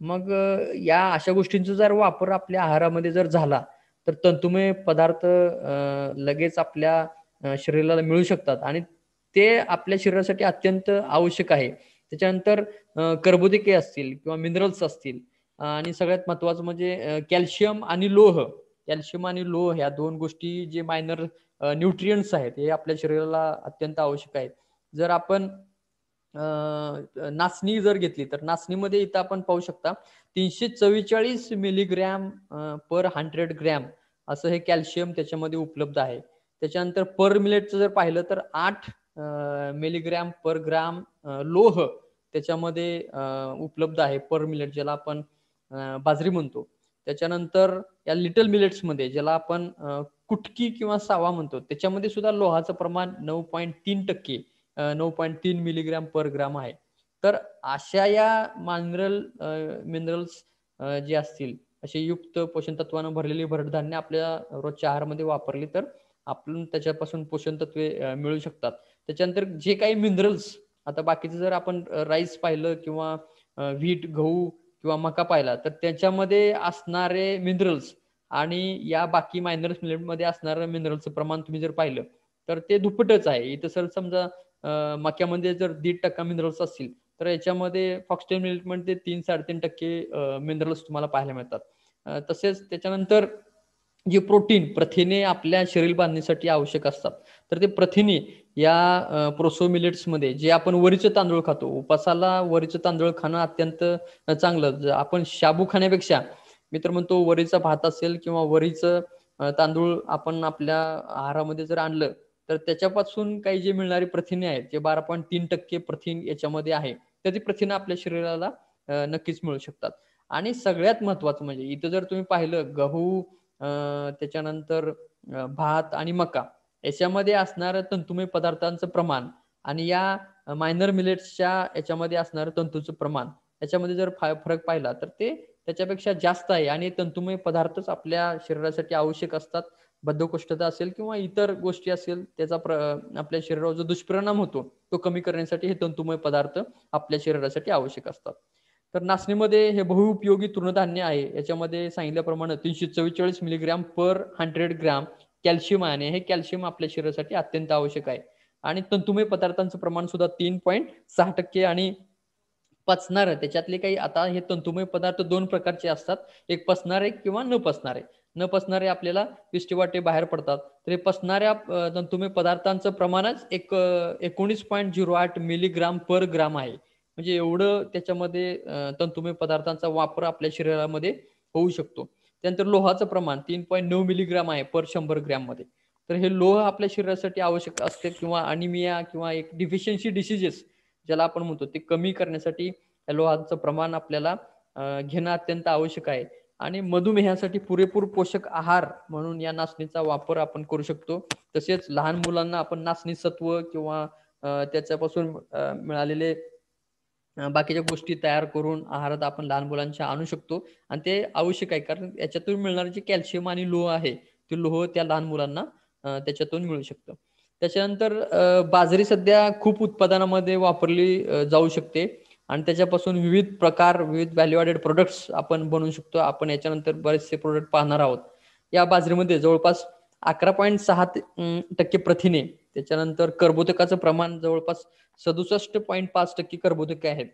मग या अशा गोष्टींचा जर वापर आपल्या आहारामध्ये जर झाला तर तंतुमय पदार्थ लगेच आपल्या शरीराला मिळू शकतात आणि ते आपल्या शरीरासाठी अत्यंत आवश्यक आहे. त्याच्यानंतर कर्बोदके असतील किंवा मिनरल्स असतील आणि सगळ्यात महत्वाचं म्हणजे कॅल्शियम आणि लोह. कॅल्शियम आणि लोह ह्या दोन गोष्टी जे मायनर न्यूट्रियंट्स आहेत हे आपल्या शरीराला अत्यंत आवश्यक आहेत. जर आपण नाचणी जर घेतली तर नाचणीमध्ये इथं आपण पाहू शकता 344 मिलीग्रॅम पर 100 ग्रॅम असं हे कॅल्शियम त्याच्यामध्ये उपलब्ध आहे. त्याच्यानंतर पर मिलेटचं जर पाहिलं तर 8 मिलीग्रॅम पर ग्राम लोह त्याच्यामध्ये उपलब्ध आहे पर मिलेट, ज्याला आपण बाजरी म्हणतो. त्याच्यानंतर या लिटल मिलेट्समध्ये ज्याला आपण कुटकी किंवा सावा म्हणतो त्याच्यामध्ये सुद्धा लोहाचं प्रमाण 9.3% 9.3 मिलीग्रॅम पर ग्राम आहे. तर अशा या मिनरल्स जे असतील असे युक्त पोषण तत्वानं भरलेली भरडधान्य आपल्या रोजच्या आहारामध्ये वापरली तर आपण त्याच्यापासून पोषण तत्वे मिळू शकतात. त्याच्यानंतर जे काही मिनरल्स, आता बाकीचं जर आपण राईस पाहिलं किंवा व्हीट, गहू किंवा मका पाहिला तर त्याच्यामध्ये असणारे मिनरल्स आणि या बाकी मायनर मिलेटमध्ये असणारं मिनरलचं प्रमाण तुम्ही जर पाहिलं तर ते दुप्पटच आहे. इथं सर समजा मक्यामध्ये जर 1.5% मिनरल्स असतील तर याच्यामध्ये फॉक्सटेल मिलेटमध्ये 3-3.5% मिनरल्स तुम्हाला पाहायला मिळतात. तसेच त्याच्यानंतर जे प्रथिने आपल्या शरीर बांधणीसाठी आवश्यक असतात तर ते प्रथिने या प्रोसो मिलेट्समध्ये जे आपण वरीचं तांदूळ खातो, उपासाला वरीचं तांदूळ खाणं अत्यंत चांगलं. आपण शाबू खाण्यापेक्षा मी तर म्हणतो वरीचा भात असेल किंवा वरीचं तांदूळ आपण आपल्या आहारामध्ये जर आणलं तर त्याच्यापासून काही जे मिळणारी प्रथिने आहेत जे 12.3% प्रथिन याच्यामध्ये आहे, तर ती प्रथिनं आपल्या शरीराला नक्कीच मिळू शकतात. आणि सगळ्यात महत्वाचं म्हणजे इथं जर तुम्ही पाहिलं गहू, त्याच्यानंतर भात आणि मका याच्यामध्ये असणारं तंतुमय पदार्थांचं प्रमाण आणि या मायनर मिलेट्सच्या याच्यामध्ये असणारं तंतूचं प्रमाण याच्यामध्ये जर फरक पाहिला तर ते त्याच्यापेक्षा जास्त आहे आणि तंतुमय पदार्थच आपल्या शरीरासाठी आवश्यक असतात. बद्धकोष्ठता असेल किंवा इतर गोष्टी असेल त्याचा आपल्या शरीरावर जो दुष्परिणाम होतो तो कमी करण्यासाठी हे तंतुमय पदार्थ आपल्या शरीरासाठी आवश्यक असतात. तर नाचणीमध्ये हे बहुउपयोगी तृणधान्य आहे. याच्यामध्ये सांगितल्याप्रमाणे 344 मिलीग्रॅम पर 100 ग्रॅम कॅल्शियम आहे आणि हे कॅल्शियम आपल्या शरीरासाठी अत्यंत आवश्यक आहे. आणि तंतुमय पदार्थांचं प्रमाण सुद्धा 3.6% आणि पचणारं त्याच्यातले काही आता हे तंतुमय पदार्थ दोन प्रकारचे असतात, एक पचणारे किंवा न पचणारे. न पचणारे आपल्याला विष्ठेवाटे बाहेर पडतात, तर हे पचणाऱ्या तंतुमय पदार्थांचं प्रमाणच 19.08 मिलीग्राम पर ग्राम आहे. म्हणजे एवढं त्याच्यामध्ये तंतुमय पदार्थांचा वापर आपल्या शरीरामध्ये होऊ शकतो. त्यानंतर लोहाचं प्रमाण 3.9 मिलीग्राम आहे पर 100 ग्रॅम मध्ये. तर हे लोह आपल्या शरीरासाठी आवश्यक असते किंवा अनिमिया किंवा एक डिफिशियन्सी डिसीजेस ज्याला आपण म्हणतो ते कमी करण्यासाठी लोहाचं प्रमाण आपल्याला घेणं अत्यंत आवश्यक आहे. आणि मधुमेहासाठी पुरेपूर पोषक आहार म्हणून या नाचणीचा वापर आपण करू शकतो. तसेच लहान मुलांना आपण नाचणी सत्व किंवा त्याच्यापासून मिळालेले बाकीच्या गोष्टी तयार करून आहारात आपण लहान मुलांच्या आणू शकतो आणि ते आवश्यक आहे कारण याच्यातून मिळणारे जे कॅल्शियम आणि लोह आहे ते लोह त्या लहान मुलांना त्याच्यातून मिळू शकतं. त्याच्यानंतर बाजरी सध्या खूप उत्पादनामध्ये वापरली जाऊ शकते आणि त्याच्यापासून विविध प्रकार विविध व्हॅल्यू ॲडेड प्रोडक्ट्स आपण बनवू शकतो. आपण याच्यानंतर बरेचसे प्रोडक्ट पाहणार आहोत. या बाजरीमध्ये जवळपास 11.6% प्रथिने, त्याच्यानंतर कर्बोदकाचं प्रमाण जवळपास 67.5% कर्बोदके आहेत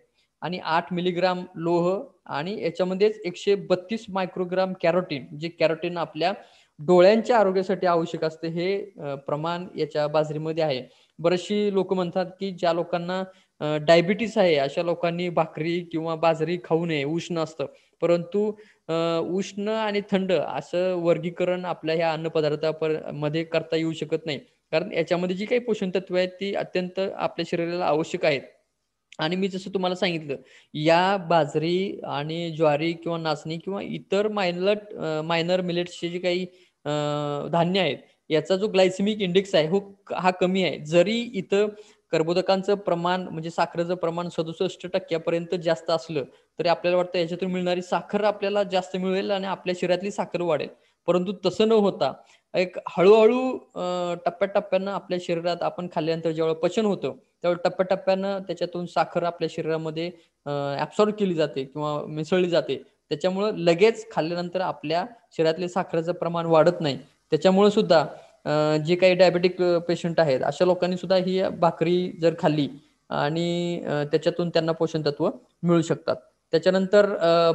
आणि 8 मिलीग्राम लोह आणि याच्यामध्येच 132 मायक्रोग्राम कॅरोटीन, जे कॅरोटीन आपल्या डोळ्यांच्या आरोग्यासाठी आवश्यक असते हे प्रमाण याच्या बाजरीमध्ये आहे. बरेचशी लोक म्हणतात की ज्या लोकांना डायबिटीस आहे अशा लोकांनी भाकरी किंवा बाजरी खाऊ नये, उष्ण असतं. परंतु उष्ण आणि थंड असं वर्गीकरण आपल्या ह्या अन्नपदार्थामध्ये करता येऊ शकत नाही, कारण याच्यामध्ये जी काही पोषण तत्व आहेत ती अत्यंत आपल्या शरीराला आवश्यक आहेत. आणि मी जसं तुम्हाला सांगितलं या बाजरी आणि ज्वारी किंवा नाचणी किंवा इतर मायनर मिलेट्सचे जे काही धान्य आहेत याचा जो ग्लायसेमिक इंडेक्स आहे हा कमी आहे. जरी इथं कर्बोदकांचं प्रमाण म्हणजे साखरेचं प्रमाण 67% जास्त असलं तरी आपल्याला वाटतं याच्यातून मिळणारी साखर आपल्याला जास्त मिळेल आणि आपल्या शरीरातली साखर वाढेल. परंतु तसं न होता एक हळूहळू टप्प्याटप्प्यानं आपल्या शरीरात आपण खाल्ल्यानंतर जेव्हा पचन होतं तेव्हा टप्प्याटप्प्यानं त्याच्यातून साखर आपल्या शरीरामध्ये ऍब्सॉर्ब केली जाते किंवा मिसळली जाते. त्याच्यामुळं लगेच खाल्ल्यानंतर आपल्या शरीरातले साखरेचं प्रमाण वाढत नाही. त्याच्यामुळे सुद्धा जे काही डायबेटिक पेशंट आहेत अशा लोकांनी सुद्धा ही भाकरी जर खाल्ली आणि त्याच्यातून त्यांना पोषण तत्व मिळू शकतात. त्याच्यानंतर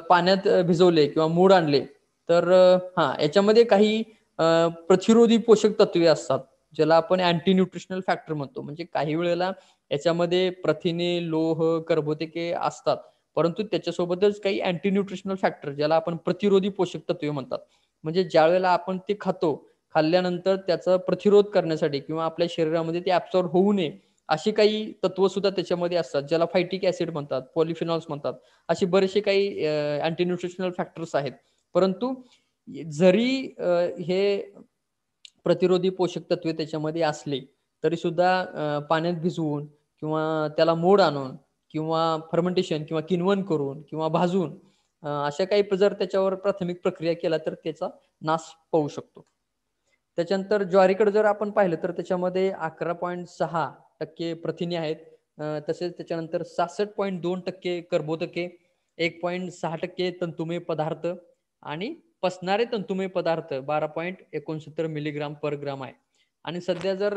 पाण्यात भिजवले किंवा मूड आणले तर याच्यामध्ये काही प्रतिरोधी पोषक तत्वे असतात ज्याला आपण अँटी न्यूट्रिशनल फॅक्टर म्हणतो. म्हणजे काही वेळेला याच्यामध्ये प्रथिने, लोह, कर्बोदके असतात, परंतु त्याच्यासोबतच काही अँटी न्यूट्रिशनल फॅक्टर ज्याला आपण प्रतिरोधी पोषक तत्वे म्हणतात. म्हणजे ज्या वेळेला आपण ते खाल्ल्यानंतर त्याचा प्रतिरोध करण्यासाठी किंवा आपल्या शरीरामध्ये ते ऍब्सॉर्ब होऊ नये अशी काही तत्व सुद्धा त्याच्यामध्ये असतात ज्याला फायटिक ऍसिड म्हणतात, पॉलिफिनॉल्स म्हणतात. असे बरेचसे काही अँटी न्यूट्रिशनल फॅक्टर्स आहेत. परंतु जरी हे प्रतिरोधी पोषक तत्वे त्याच्यामध्ये असले तरी सुद्धा पाण्यात भिजवून किंवा त्याला मोड आणून किंवा फर्मेंटेशन किंवा किण्वन करून किंवा भाजून अशा काही जर त्याच्यावर प्राथमिक प्रक्रिया केला तर त्याचा नाश पावू शकतो. त्याच्यानंतर ज्वारीकडे जर आपण पाहिलं तर त्याच्यामध्ये 11.6% प्रथिने आहेत. तसेच त्याच्यानंतर 66.2% कर्बोदके, 1.6% तंतुमय पदार्थ आणि पचणारे तंतुमय पदार्थ 12.69 मिलीग्राम पर ग्राम आहे. आणि सध्या जर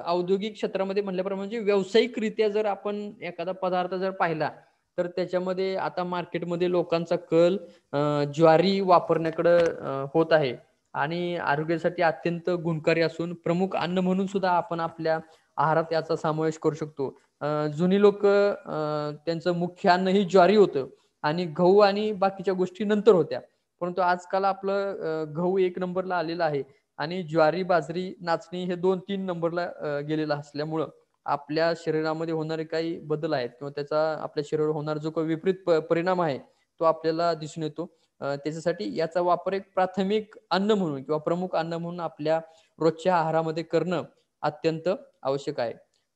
औद्योगिक क्षेत्रामध्ये म्हटल्याप्रमाणे म्हणजे व्यावसायिकरित्या जर आपण एखादा पदार्थ जर पाहिला तर त्याच्यामध्ये आता मार्केटमध्ये लोकांचा कल ज्वारी वापरण्याकडे होत आहे आणि आरोग्यासाठी अत्यंत गुणकारी असून प्रमुख अन्न म्हणून सुद्धा आपण आपल्या आहारात याचा समावेश करू शकतो. जुनी लोक त्यांचं मुख्य अन्न ही ज्वारी होतं आणि गहू आणि बाकीच्या गोष्टी नंतर होत्या. परंतु आजकाल आपलं गहू एक नंबरला आलेला आहे आणि ज्वारी, बाजरी, नाचणी हे 2-3 नंबरला गेलेलं असल्यामुळं आपल्या शरीरामध्ये होणारे काही बदल आहेत किंवा त्याचा आपल्या शरीरावर होणारा जो काही विपरीत परिणाम आहे तो आपल्याला दिसून येतो. त्याच्यासाठी याचा वापर एक प्राथमिक अन्न म्हणून किंवा प्रमुख अन्न म्हणून आपल्या रोजच्या आहारामध्ये करणं अत्यंत आवश्यक आहे.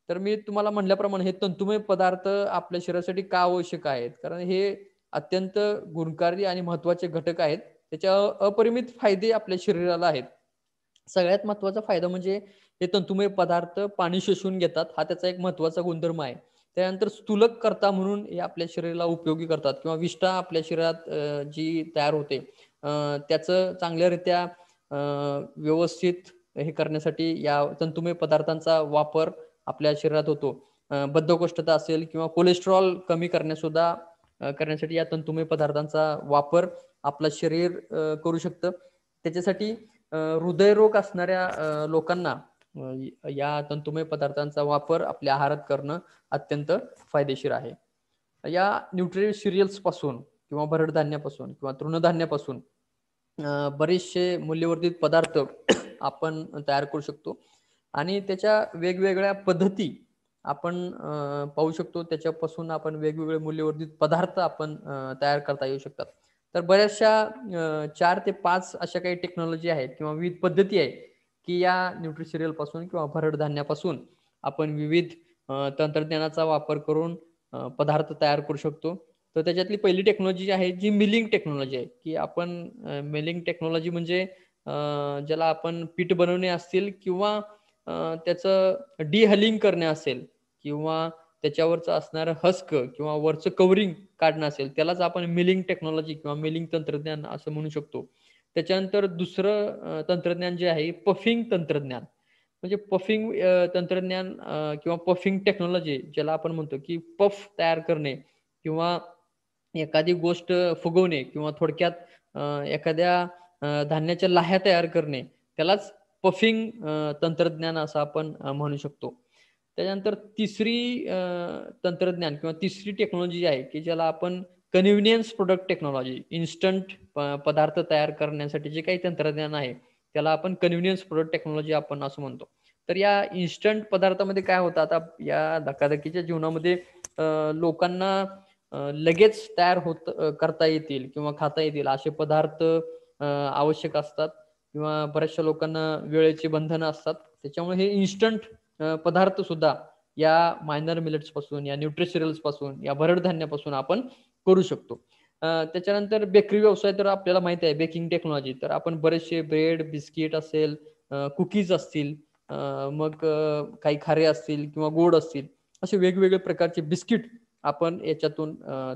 तर मी तुम्हाला म्हटल्याप्रमाणे हे तंतुमय पदार्थ आपल्या शरीरासाठी का आवश्यक आहेत? कारण हे अत्यंत गुणकारी आणि महत्त्वाचे घटक आहेत. त्याच्या अपरिमित फायदे आपल्या शरीराला आहेत. सगळ्यात महत्त्वाचा फायदा म्हणजे हे तंतुमय पदार्थ पाणी शोषून घेतात. हा त्याचा एक महत्त्वाचा गुणधर्म आहे. त्यानंतर स्थूलककर्ता म्हणून हे आपल्या शरीराला उपयोगी करतात किंवा विष्ठा आपल्या शरीरात जी तयार होते त्याचं चांगल्यारीत्या व्यवस्थित हे करण्यासाठी या तंतुमय पदार्थांचा वापर आपल्या शरीरात होतो. बद्धकोष्ठता असेल किंवा कोलेस्ट्रॉल कमी करण्यासाठी या तंतुमय पदार्थांचा वापर आपलं शरीर करू शकतं. त्याच्यासाठी हृदयरोग असणाऱ्या लोकांना या तंतुमय पदार्थांचा वापर आपल्या आहारात करणं अत्यंत फायदेशीर आहे. या न्यूट्री सिरियल्स पासून किंवा भरड धान्यापासून किंवा तृणधान्यापासून बरेचसे मूल्यवर्धित पदार्थ आपण तयार करू शकतो आणि त्याच्या वेगवेगळ्या पद्धती आपण पाहू शकतो. त्याच्यापासून आपण वेगवेगळे मूल्यवर्धित पदार्थ आपण तयार करता येऊ शकतात. तर बऱ्याचशा 4 ते 5 अशा काही टेक्नॉलॉजी आहेत किंवा विविध पद्धती आहेत की या न्यूट्री सिरियल पासून किंवा भरड धान्यापासून आपण विविध तंत्रज्ञानाचा वापर करून पदार्थ तयार करू शकतो. तर त्याच्यातली पहिली टेक्नॉलॉजी आहे जी मिलिंग टेक्नॉलॉजी आहे की आपण मिलिंग टेक्नॉलॉजी म्हणजे ज्याला आपण पीठ बनवणे असतील किंवा त्याचं डिहलिंग करणे असेल किंवा त्याच्यावरचं असणारं हस्क किंवा वरचं कव्हरिंग काढणं असेल त्यालाच आपण मिलिंग टेक्नॉलॉजी किंवा मिलिंग तंत्रज्ञान असं म्हणू शकतो. त्याच्यानंतर दुसरं तंत्रज्ञान जे आहे पफिंग तंत्रज्ञान म्हणजे पफिंग तंत्रज्ञान किंवा पफिंग टेक्नॉलॉजी ज्याला आपण म्हणतो की पफ तयार करणे किंवा एखादी गोष्ट फुगवणे किंवा थोडक्यात एखाद्या धान्याच्या लाह्या तयार करणे त्यालाच पफिंग तंत्रज्ञान असं आपण म्हणू शकतो. त्याच्यानंतर तिसरी तंत्रज्ञान किंवा तिसरी टेक्नॉलॉजी आहे की ज्याला आपण कन्व्हिनियन्स प्रोडक्ट टेक्नॉलॉजी इन्स्टंट पदार्थ तयार करण्यासाठी जे काही तंत्रज्ञान आहे त्याला आपण कन्व्हिनियन्स प्रोडक्ट टेक्नॉलॉजी आपण असं म्हणतो. तर या इन्स्टंट पदार्थामध्ये काय होतं आता या धकाधकीच्या जीवनामध्ये लोकांना लगेच तयार करता येतील किंवा खाता येतील असे पदार्थ आवश्यक असतात किंवा बऱ्याचशा लोकांना वेळेची बंधनं असतात. त्याच्यामुळे हे इन्स्टंट पदार्थ सुद्धा या मायनर मिलेट्स पासून या न्यूट्री सिरियल्स पासून या भरड धान्यापासून आपण करू शकतो. त्याच्यानंतर बेकरी व्यवसाय तर आपल्याला माहिती आहे बेकिंग टेक्नॉलॉजी तर आपण बरेचसे ब्रेड बिस्किट असेल कुकीज असतील मग काही खारे असतील किंवा गोड असतील असे वेगवेगळे प्रकारचे बिस्किट आपण याच्यातून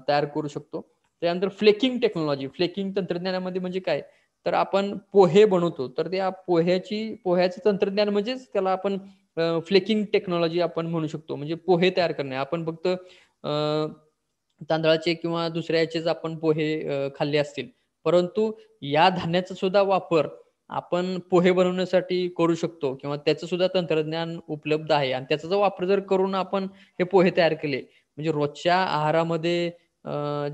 तयार करू शकतो. त्यानंतर फ्लेकिंग टेक्नॉलॉजी फ्लेकिंग तंत्रज्ञानामध्ये म्हणजे काय तर आपण पोहे बनवतो तर त्या पोह्याचं तंत्रज्ञान म्हणजेच त्याला आपण फ्लेकिंग टेक्नॉलॉजी आपण म्हणू शकतो. म्हणजे पोहे तयार करणे आपण फक्त तांदळाचे किंवा दुसऱ्या याचेच आपण पोहे खाल्ले असतील परंतु या धान्याचा सुद्धा वापर आपण पोहे बनवण्यासाठी करू शकतो किंवा त्याचं सुद्धा तंत्रज्ञान उपलब्ध आहे आणि त्याचा जो वापर जर करून आपण हे पोहे तयार केले म्हणजे रोजच्या आहारामध्ये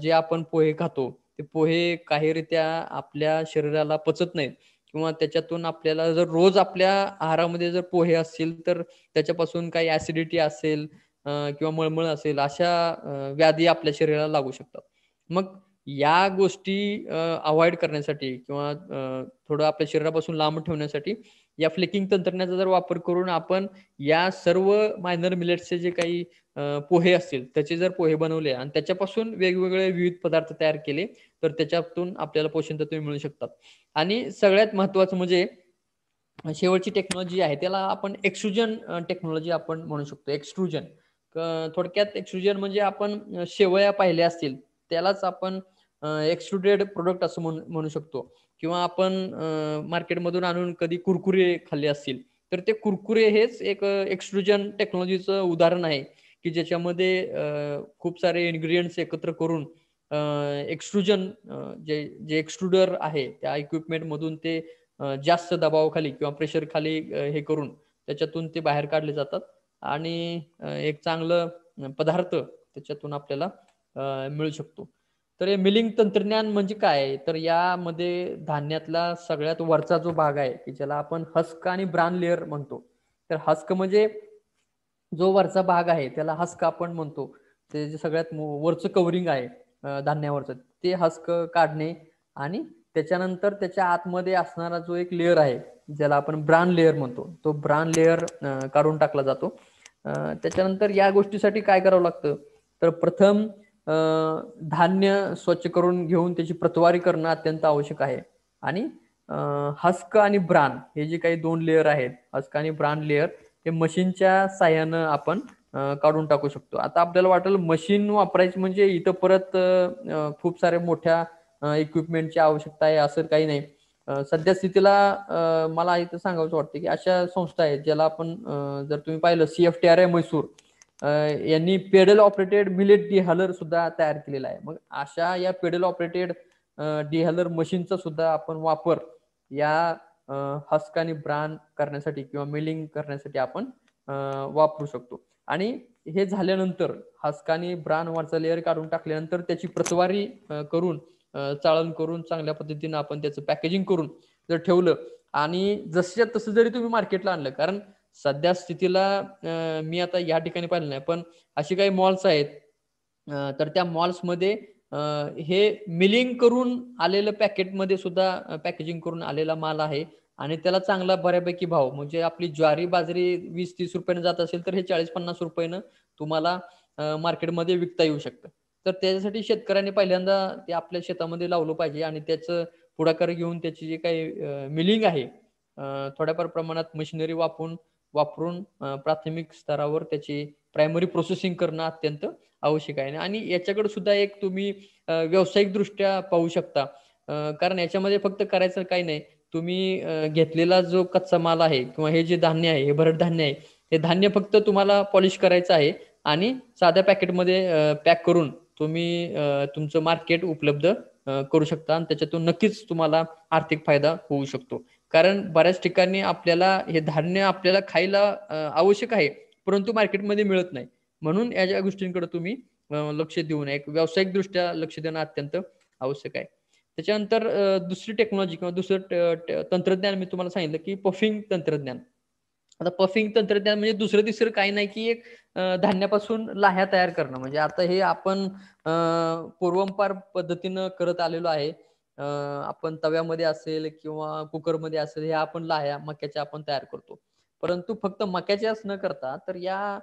जे आपण पोहे खातो ते पोहे काहीरित्या आपल्या शरीराला पचत नाहीत किंवा त्याच्यातून आपल्याला जर रोज आपल्या आहारामध्ये जर पोहे असतील तर त्याच्यापासून काही ऍसिडिटी असेल किंवा मळमळ असेल अशा व्याधी आपल्या शरीराला लागू शकतात. मग या गोष्टी अवॉइड करण्यासाठी किंवा थोडं आपल्या शरीरापासून लांब ठेवण्यासाठी या फ्लेकिंग तंत्रज्ञानाचा जर वापर करून आपण या सर्व मायनर मिलेट्सचे जे काही पोहे असतील त्याचे जर पोहे बनवले आणि त्याच्यापासून वेगवेगळे विविध पदार्थ तयार केले तर त्याच्यातून आपल्याला पोषण तत्वे मिळू शकतात. आणि सगळ्यात महत्त्वाचं म्हणजे शेवटची टेक्नॉलॉजी आहे त्याला आपण एक्सट्रुजन टेक्नॉलॉजी आपण म्हणू शकतो. एक्सट्रुजन थोडक्यात एक्सट्रुजन म्हणजे आपण शेवया पाहिल्या असतील त्यालाच आपण एक्सट्रुडेड प्रोडक्ट असं म्हणू शकतो किंवा आपण मार्केटमधून आणून कधी कुरकुरे खाल्ले असतील तर ते कुरकुरे हेच एक एक्सट्रुजन टेक्नॉलॉजीचं उदाहरण आहे की ज्याच्यामध्ये खूप सारे इन्ग्रेडियंट्स एकत्र करून एक्सट्रुजन जे एक्सट्रुडर आहे त्या इक्विपमेंट मधून ते जास्त दबावाखाली किंवा प्रेशर खाली हे करून त्याच्यातून ते बाहेर काढले जातात आणि एक चांगलं पदार्थ त्याच्यातून आपल्याला मिळू शकतो. तर हे मिलिंग तंत्रज्ञान म्हणजे काय, तर यामध्ये धान्यातला सगळ्यात वरचा जो भाग आहे की ज्याला आपण हस्क आणि ब्रान लेअर म्हणतो. तर हस्क म्हणजे जो वरचा भाग आहे त्याला हस्क आपण म्हणतो. ते जे सगळ्यात वरचं कव्हरिंग आहे धान्यावरचं, ते हस्क काढणे आणि त्याच्यानंतर त्याच्या आतमध्ये असणारा जो एक लेअर आहे ज्याला आपण ब्रान लेअर म्हणतो, तो ब्रान लेअर काढून टाकला जातो. त्याच्यानंतर या गोष्टीसाठी काय करावं लागतं, तर प्रथम धान्य स्वच्छ करून घेऊन त्याची प्रतवारी करणं अत्यंत आवश्यक आहे. आणि हस्क आणि ब्रान हे जे काही दोन लेअर आहेत, हस्क आणि ब्रान लेअर, हे मशीनच्या साह्यानं आपण काढून टाकू शकतो. आता आपल्याला वाटेल मशीन वापरायची म्हणजे इथं परत खूप साऱ्या मोठ्या इक्विपमेंटची आवश्यकता आहे, असं काही नाही. सध्या स्थितीला मला इथं सांगावंसं वाटतं की अशा संस्था आहेत ज्याला आपण जर तुम्ही पाहिलं CFTRI म्हैसूर यांनी पेडल ऑपरेटेड मिलेट डिहलर सुद्धा तयार केलेला आहे. मग अशा या पेडल ऑपरेटेड डिहलर मशीनचा सुद्धा आपण वापर या हस्क आणि ब्रान करण्यासाठी किंवा मिलिंग करण्यासाठी आपण वापरू शकतो. आणि हे झाल्यानंतर हस्क आणि ब्रान वरचा लेअर काढून टाकल्यानंतर त्याची प्रतवारी करून चाळण करून चांगल्या पद्धतीनं आपण त्याचं पॅकेजिंग करून जर ठेवलं आणि जसं तसं जरी तुम्ही मार्केटला आणलं, कारण सध्या स्थितीला मी आता या ठिकाणी पाहिलं नाही, पण अशी काही मॉल्स आहेत तर त्या मॉल्समध्ये हे मिलिंग करून आलेलं पॅकेटमध्ये सुद्धा पॅकेजिंग करून आलेला माल आहे आणि त्याला चांगला बऱ्यापैकी भाव, म्हणजे आपली ज्वारी बाजरी 20-30 रुपयानं जात असेल तर हे 40-50 रुपयानं तुम्हाला मार्केटमध्ये विकता येऊ शकतं. तर त्याच्यासाठी शेतकऱ्यांनी पहिल्यांदा ते आपल्या शेतामध्ये लावलं पाहिजे आणि त्याचं पुढाकार घेऊन त्याची जी काही मिलिंग आहे थोड्याफार प्रमाणात मशिनरी वापरून प्राथमिक स्तरावर त्याची प्रायमरी प्रोसेसिंग करणं अत्यंत आवश्यक आहे. आणि याच्याकडे सुद्धा एक तुम्ही व्यावसायिक दृष्ट्या पाहू शकता, कारण याच्यामध्ये फक्त करायचं काही नाही. तुम्ही घेतलेला जो कच्चा माल आहे किंवा हे जे धान्य आहे, हे भरड धान्य आहे, हे धान्य फक्त तुम्हाला पॉलिश करायचं आहे आणि साध्या पॅकेटमध्ये पॅक करून तुम्ही तुमचं मार्केट उपलब्ध करू शकता आणि त्याच्यातून नक्कीच तुम्हाला आर्थिक फायदा होऊ शकतो. कारण बऱ्याच ठिकाणी आपल्याला हे धान्य आपल्याला खायला आवश्यक आहे, परंतु मार्केटमध्ये मिळत नाही. म्हणून या ज्या गोष्टींकडे तुम्ही लक्ष देऊन एक व्यावसायिक दृष्ट्या लक्ष देणं अत्यंत आवश्यक आहे. त्याच्यानंतर दुसरी टेक्नॉलॉजी किंवा दुसरं तंत्रज्ञान मी तुम्हाला सांगितलं की पफिंग तंत्रज्ञान. आता पफिंग तंत्रज्ञान म्हणजे दुसरं तिसरं काही नाही की एक धान्यापासून लाह्या तयार करणं. म्हणजे आता हे आपण पूर्वंपार पद्धतीनं करत आलेलो आहे. आपण तव्यामध्ये असेल किंवा कुकरमध्ये असेल, हे आपण लाह्या मक्याच्या आपण तयार करतो. परंतु फक्त मक्याच्याच न करता तर या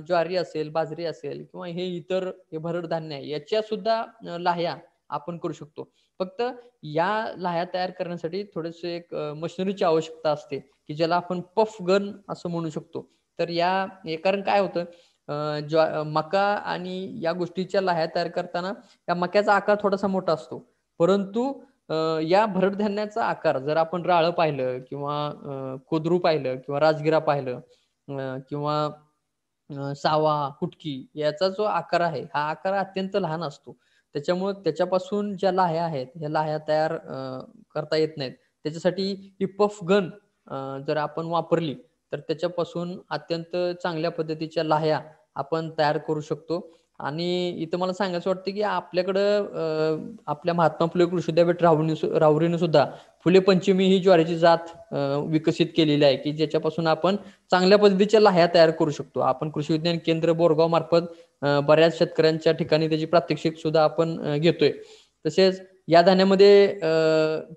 ज्वारी असेल, बाजरी असेल किंवा हे इतर हे भरड धान्य आहे, याच्या सुद्धा लाह्या आपण करू शकतो. फक्त या लाह्या तयार करण्यासाठी थोडेसे एक मशिनरीची आवश्यकता असते की ज्याला आपण पफ गन असं म्हणू शकतो. तर कारण काय होतं, मका आणि या गोष्टीच्या लाह्या तयार करताना या मक्याचा आकार थोडासा मोठा असतो, परंतु या भरड धान्याचा आकार जर आपण राळं पाहिलं किंवा कोदरू पाहिलं किंवा राजगिरा पाहिलं किंवा सावा, कुटकी याचा जो आकार आहे, हा आकार अत्यंत लहान असतो. त्याच्यामुळे त्याच्यापासून ज्या लाह्या आहेत, ह्या लाह्या तयार करता येत नाहीत. त्याच्यासाठी ही पफ गन जर आपण वापरली, तर त्याच्यापासून अत्यंत चांगल्या पद्धतीच्या लाह्या आपण तयार करू शकतो. आणि इथं मला सांगायचं वाटतं, की आपल्याकडं आपल्या महात्मा फुले कृषी विद्यापीठ राहुरीने सुद्धा फुले पंचमी ही ज्वारीची जात विकसित केलेली आहे, की ज्याच्यापासून आपण चांगल्या पद्धतीच्या लाह्या तयार करू शकतो. आपण कृषी विज्ञान केंद्र बोरगाव मार्फत बऱ्याच शेतकऱ्यांच्या ठिकाणी त्याची प्रात्यक्षिक सुद्धा आपण घेतोय. तसेच या धान्यामध्ये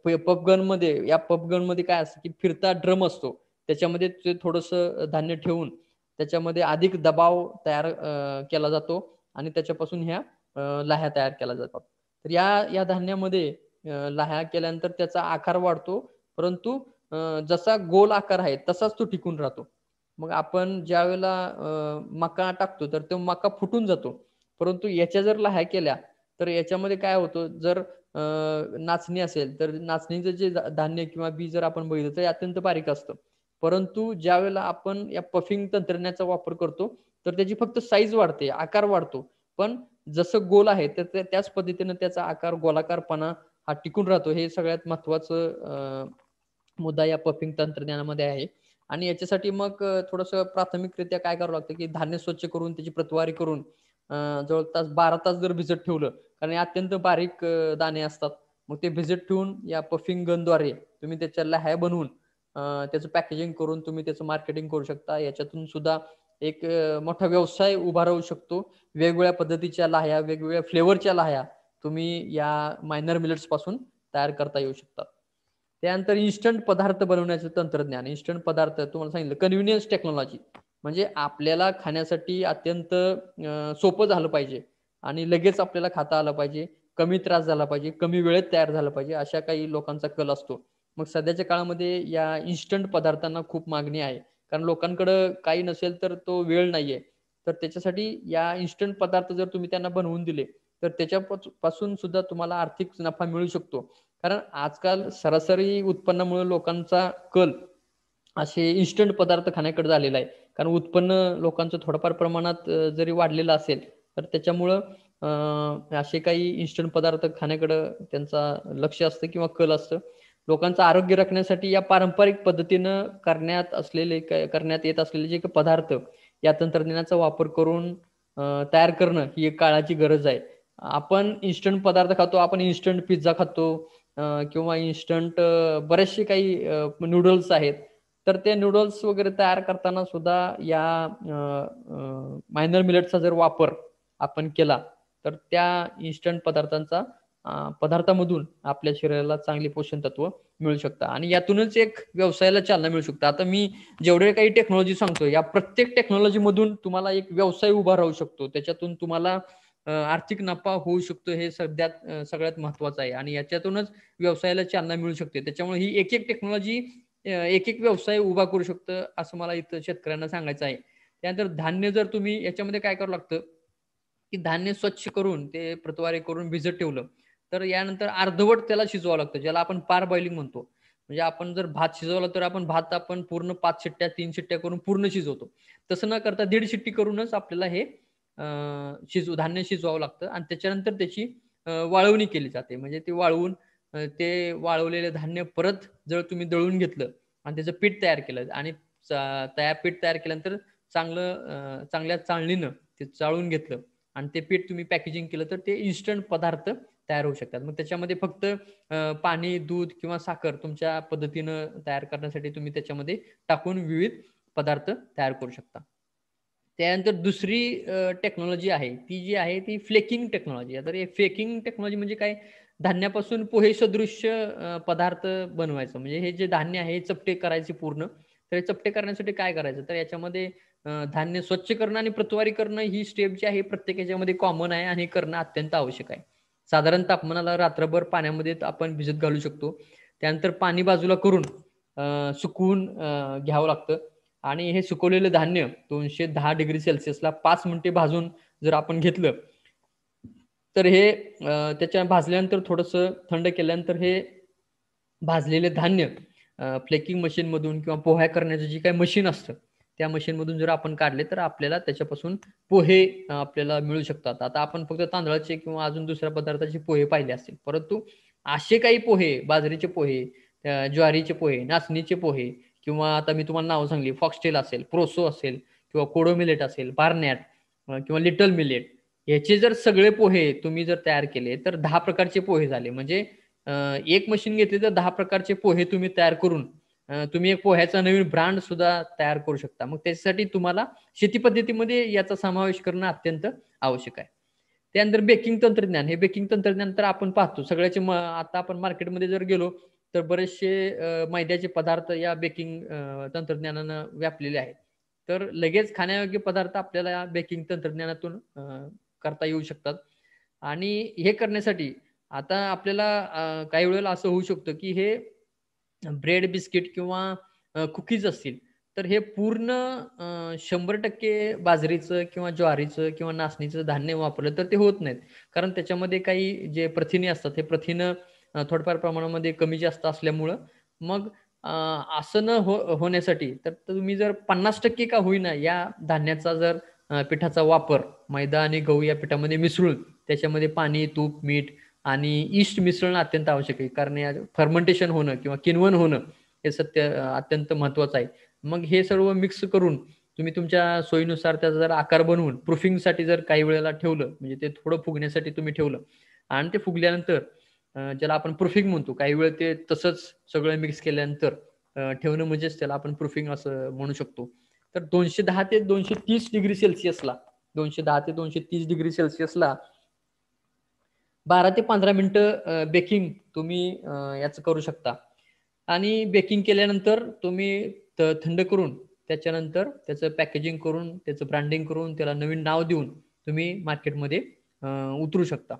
पपगनमध्ये काय असतं, की फिरता ड्रम असतो. त्याच्यामध्ये ते थोडंसं धान्य ठेवून त्याच्यामध्ये अधिक दबाव तयार केला जातो आणि त्याच्यापासून ह्या लाह्या तयार केल्या जातात. तर या धान्यामध्ये लाह्या केल्यानंतर त्याचा आकार वाढतो, परंतु जसा गोल आकार आहे तसाच तो टिकून राहतो. मग आपण ज्यावेळेला मका टाकतो तर तो मका फुटून जातो. परंतु याच्या जर लाह्या केल्या तर याच्यामध्ये काय होतं, जर नाचणी असेल तर नाचणीचं जे धान्य किंवा बी जर आपण बघितलं तर हे अत्यंत बारीक असतं. परंतु ज्यावेळेला आपण या पफिंग तंत्रज्ञानाचा वापर करतो तर त्याची फक्त साईज वाढते, आकार वाढतो. पण जसं गोल आहे तर त्याच पद्धतीनं त्याचा आकार गोलाकारपणा हा टिकून राहतो. हे सगळ्यात महत्वाचं मुद्दा या पफिंग तंत्रज्ञानामध्ये आहे. आणि याच्यासाठी मग थोडंसं प्राथमिकरित्या काय करावं लागतं, की धान्य स्वच्छ करून त्याची प्रतवारी करून जवळपास 12 तास जर भिजत ठेवलं कारण हे अत्यंत बारीक दाणे असतात. मग ते भिजत ठेवून या पफिंग गनद्वारे तुम्ही त्याच्या लह्या बनवून त्याचं पॅकेजिंग करून तुम्ही त्याचं मार्केटिंग करू शकता. याच्यातून सुद्धा एक मोठा व्यवसाय उभा राहू शकतो. वेगवेगळ्या पद्धतीच्या लाह्या, वेगवेगळ्या फ्लेवरच्या लाह्या तुम्ही या मायनर मिलेट्स पासून तयार करता येऊ शकतात. त्यानंतर इन्स्टंट पदार्थ बनवण्याचं तंत्रज्ञान. इन्स्टंट पदार्थ तुम्हाला सांगितलं कन्व्हिनियन्स टेक्नॉलॉजी. म्हणजे आपल्याला खाण्यासाठी अत्यंत सोपं झालं पाहिजे आणि लगेच आपल्याला खाता आलं पाहिजे, कमी त्रास झाला पाहिजे, कमी वेळेत तयार झालं पाहिजे, अशा काही लोकांचा कल असतो. मग सध्याच्या काळामध्ये या इन्स्टंट पदार्थांना खूप मागणी आहे. कारण लोकांकडं काही नसेल तर तो वेळ नाहीये. तर त्याच्यासाठी या इन्स्टंट पदार्थ जर तुम्ही त्यांना बनवून दिले, तर त्याच्यापासून सुद्धा तुम्हाला आर्थिक नफा मिळू शकतो. कारण आजकाल सरासरी उत्पन्नामुळे लोकांचा कल असे इन्स्टंट पदार्थ खाण्याकडे झालेला आहे. कारण उत्पन्न लोकांचं थोडंफार प्रमाणात जरी वाढलेलं असेल, तर त्याच्यामुळं असे काही इन्स्टंट पदार्थ खाण्याकडं त्यांचा लक्ष असतं किंवा कल असतं. लोकांचं आरोग्य राखण्यासाठी या पारंपरिक पद्धतीनं करण्यात येत असलेले जे काही पदार्थ या तंत्रज्ञानाचा वापर करून तयार करणं ही एक काळाची गरज आहे. आपण इन्स्टंट पदार्थ खातो, आपण इन्स्टंट पिझ्झा खातो किंवा इन्स्टंट बरेचसे काही नूडल्स आहेत. तर ते नूडल्स वगैरे तयार करताना सुद्धा या मायनर मिलेटचा जर वापर आपण केला, तर त्या इन्स्टंट पदार्थामधून आपल्या शरीराला चांगली पोषण तत्व मिळू शकतात आणि यातूनच एक व्यवसायाला चालना मिळू शकते. आता मी जेवढे काही टेक्नॉलॉजी सांगतो, या प्रत्येक टेक्नॉलॉजी मधून तुम्हाला एक व्यवसाय उभा राहू शकतो. त्याच्यातून तुम्हाला आर्थिक नफा होऊ शकतो. हे सगळ्यात महत्वाचं आहे आणि याच्यातूनच व्यवसायाला चालना मिळू शकते. त्याच्यामुळे ही एक टेक्नॉलॉजी एक व्यवसाय उभा करू शकतं, असं मला इथं शेतकऱ्यांना सांगायचं आहे. त्यानंतर धान्य जर तुम्ही याच्यामध्ये काय करावं लागतं, की धान्य स्वच्छ करून ते प्रतवारी करून भिजत ठेवलं, तर यानंतर अर्धवट त्याला शिजवावं लागतं, ज्याला आपण पार बॉइलिंग म्हणतो. म्हणजे आपण जर भात शिजवला तर आपण पूर्ण 5 शिट्ट्या 3 शिट्ट्या करून पूर्ण शिजवतो. तसं न करता 1.5 शिट्टी करूनच आपल्याला हे धान्य शिजवावं लागतं आणि त्याच्यानंतर त्याची वाळवणी केली जाते. म्हणजे ते वाळवून ते वाळवलेले धान्य परत जर तुम्ही दळून घेतलं आणि त्याचं पीठ तयार केलं आणि पीठ तयार केल्यानंतर चांगल्या चाळणीनं ते चाळून घेतलं आणि ते पीठ तुम्ही पॅकेजिंग केलं, तर ते इन्स्टंट पदार्थ तयार होऊ शकतात. मग त्याच्यामध्ये फक्त पाणी, दूध किंवा साखर तुमच्या पद्धतीनं तयार करण्यासाठी तुम्ही त्याच्यामध्ये टाकून विविध पदार्थ तयार करू शकता. त्यानंतर दुसरी टेक्नॉलॉजी आहे, ती जी आहे ती फ्लेकिंग टेक्नॉलॉजी. तर हे फ्लेकिंग टेक्नॉलॉजी म्हणजे काय? धान्यापासून पोहे सदृश्य पदार्थ बनवायचं. म्हणजे हे जे धान्य आहे हे चपटे करायचे पूर्ण. तर हे चपटे करण्यासाठी काय करायचं? तर याच्यामध्ये धान्य स्वच्छ करणं आणि प्रतवारी करणं ही स्टेप जी आहे प्रत्येक याच्यामध्ये कॉमन आहे आणि हे करणं अत्यंत आवश्यक आहे. साधारण तापमानाला रात्रभर पाण्यामध्ये आपण भिजत घालू शकतो. त्यानंतर पाणी बाजूला करून सुकवून घ्यावं लागतं आणि हे सुकवलेलं धान्य 210 डिग्री सेल्सिअसला 5 मिनिटे भाजून जर आपण घेतलं, तर हे त्याच्या भाजल्यानंतर थोडंसं थंड केल्यानंतर हे भाजलेले धान्य फ्लेकिंग मशीन मधून किंवा पोह्या करण्याचं जे काही मशीन असतं, त्या मशीन मधून जर आपण काढले तर आपल्याला त्याच्यापासून पोहे आपल्याला मिळू शकतात. आता आपण फक्त तांदळाचे किंवा अजून दुसऱ्या पदार्थाचे पोहे पाहिले असतील, परंतु असे काही पोहे, बाजरीचे पोहे, ज्वारीचे पोहे, नाचणीचे पोहे किंवा आता मी तुम्हाला नावं सांगली, फॉक्सटेल असेल, प्रोसो असेल किंवा कोडो मिलेट असेल, बार्नॅट किंवा लिटल मिलेट, याचे जर सगळे पोहे तुम्ही जर तयार केले तर 10 प्रकारचे पोहे झाले. म्हणजे एक मशीन घेतली तर 10 प्रकारचे पोहे तुम्ही तयार करून तुम्ही एक पोह्याचा नवीन ब्रँड सुद्धा तयार करू शकता. मग त्याच्यासाठी तुम्हाला शेती पद्धतीमध्ये याचा समावेश करणं अत्यंत आवश्यक आहे. त्यानंतर बेकिंग तंत्रज्ञान. हे बेकिंग तंत्रज्ञान तर आपण पाहतो आता आपण मार्केटमध्ये जर गेलो तर बरेचसे मैद्याचे पदार्थ या बेकिंग तंत्रज्ञानानं व्यापलेले आहेत. तर लगेच खाण्यायोग्य पदार्थ आपल्याला या बेकिंग तंत्रज्ञानातून करता येऊ शकतात आणि हे करण्यासाठी आता आपल्याला काही वेळेला असं होऊ शकतं, की हे ब्रेड, बिस्किट किंवा कुकीज असतील, तर हे पूर्ण 100% बाजरीचं किंवा ज्वारीचं किंवा नाचणीचं धान्य वापरलं तर ते होत नाहीत. कारण त्याच्यामध्ये काही जे प्रथिने असतात, हे प्रथिनं थोड्याफार प्रमाणामध्ये कमी जास्त असल्यामुळं मग असं न होण्यासाठी तर तुम्ही जर 50% का होईना या धान्याचा जर पिठाचा वापर मैदा आणि गहू या पिठामध्ये मिसळून त्याच्यामध्ये पाणी, तूप, मीठ आणि ईस्ट मिसळणं अत्यंत आवश्यक आहे. कारण या फर्मेंटेशन होणं किंवा किण्वन होणं हे अत्यंत महत्वाचं आहे. मग हे सर्व मिक्स करून तुम्ही तुमच्या सोयीनुसार त्याचा जर आकार बनवून प्रूफिंगसाठी जर काही वेळेला ठेवलं, म्हणजे ते थोडं फुगण्यासाठी तुम्ही ठेवलं, आणि ते फुगल्यानंतर ज्याला आपण प्रूफिंग म्हणतो, काही वेळ ते तसंच सगळं मिक्स केल्यानंतर ठेवणं म्हणजेच त्याला आपण प्रूफिंग असं म्हणू शकतो. तर 210 ते 230 डिग्री सेल्सिअसला 210 ते 230 डिग्री सेल्सिअसला 12 ते 15 मिनिटं बेकिंग तुम्ही याचं करू शकता. आणि बेकिंग केल्यानंतर तुम्ही थंड करून त्याच्यानंतर त्याचं पॅकेजिंग करून त्याचं ब्रँडिंग करून त्याला नवीन नाव देऊन तुम्ही मार्केटमध्ये उतरू शकता.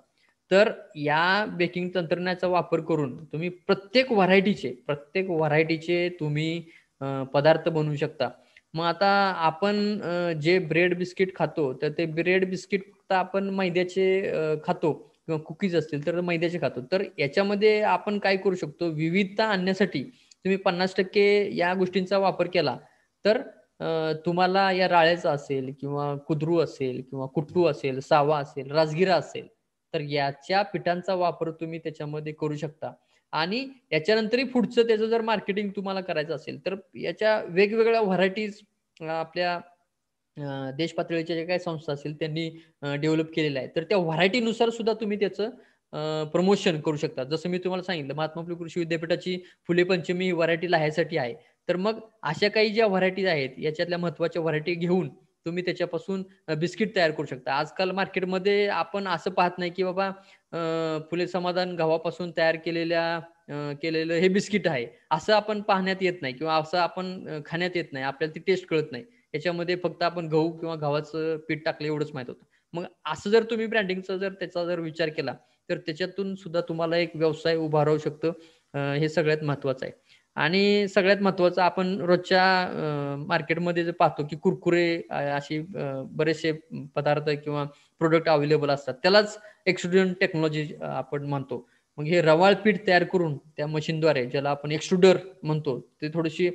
तर या बेकिंग तंत्रज्ञानाचा वापर करून तुम्ही प्रत्येक व्हरायटीचे तुम्ही पदार्थ बनवू शकता. मग आता आपण जे ब्रेड बिस्किट खातो तर ते ब्रेड बिस्किट फक्त आपण मैद्याचे खातो किंवा कुकीज असतील तर मैद्याचे खातो. तर याच्यामध्ये आपण काय करू शकतो, विविधता आणण्यासाठी तुम्ही 50% या गोष्टींचा वापर केला तर तुम्हाला या राळ्याचा असेल किंवा कुद्रू असेल किंवा कुट्टू असेल, सावा असेल, राजगिरा असेल, तर याच्या पिठांचा वापर तुम्ही त्याच्यामध्ये करू शकता. आणि याच्यानंतरही पुढचं त्याचं जर मार्केटिंग तुम्हाला करायचं असेल तर याच्या वेगवेगळ्या व्हरायटीज आपल्या देश पातळीच्या ज्या काही संस्था असतील त्यांनी डेव्हलप केलेल्या आहे. तर त्या व्हरायटीनुसार सुद्धा तुम्ही त्याचं प्रमोशन करू शकता. जसं मी तुम्हाला सांगितलं महात्मा फुले कृषी विद्यापीठाची फुले पंचमी ही व्हरायटी लाह्यासाठी आहे. तर मग अशा काही ज्या व्हरायटीज आहेत याच्यातल्या महत्त्वाच्या व्हरायटी घेऊन तुम्ही त्याच्यापासून बिस्किट तयार करू शकता. आजकाल मार्केटमध्ये आपण असं पाहत नाही की बाबा फुले समाधान गव्हापासून तयार केलेलं हे बिस्किट आहे. असं आपण पाहण्यात येत नाही किंवा असं आपण खाण्यात येत नाही. आपल्याला ती टेस्ट कळत नाही. याच्यामध्ये फक्त आपण गहू किंवा गव्हाचं पीठ टाकलं एवढंच माहित होतं. मग असं जर तुम्ही ब्रँडिंगचा त्याचा विचार केला तर त्याच्यातून सुद्धा तुम्हाला एक व्यवसाय उभा राहू शकतो. हे सगळ्यात महत्त्वाचं आहे. आणि सगळ्यात महत्त्वाचं आपण रोजच्या मार्केटमध्ये जे पाहतो की कुरकुरे अशी बरेचसे पदार्थ किंवा प्रोडक्ट अवेलेबल असतात. त्यालाच एक्सट्रुजन टेक्नॉलॉजी आपण म्हणतो. मग हे रवाळ पीठ तयार करून त्या मशीनद्वारे ज्याला आपण एक्सट्रुडर म्हणतो, ते थोडीशी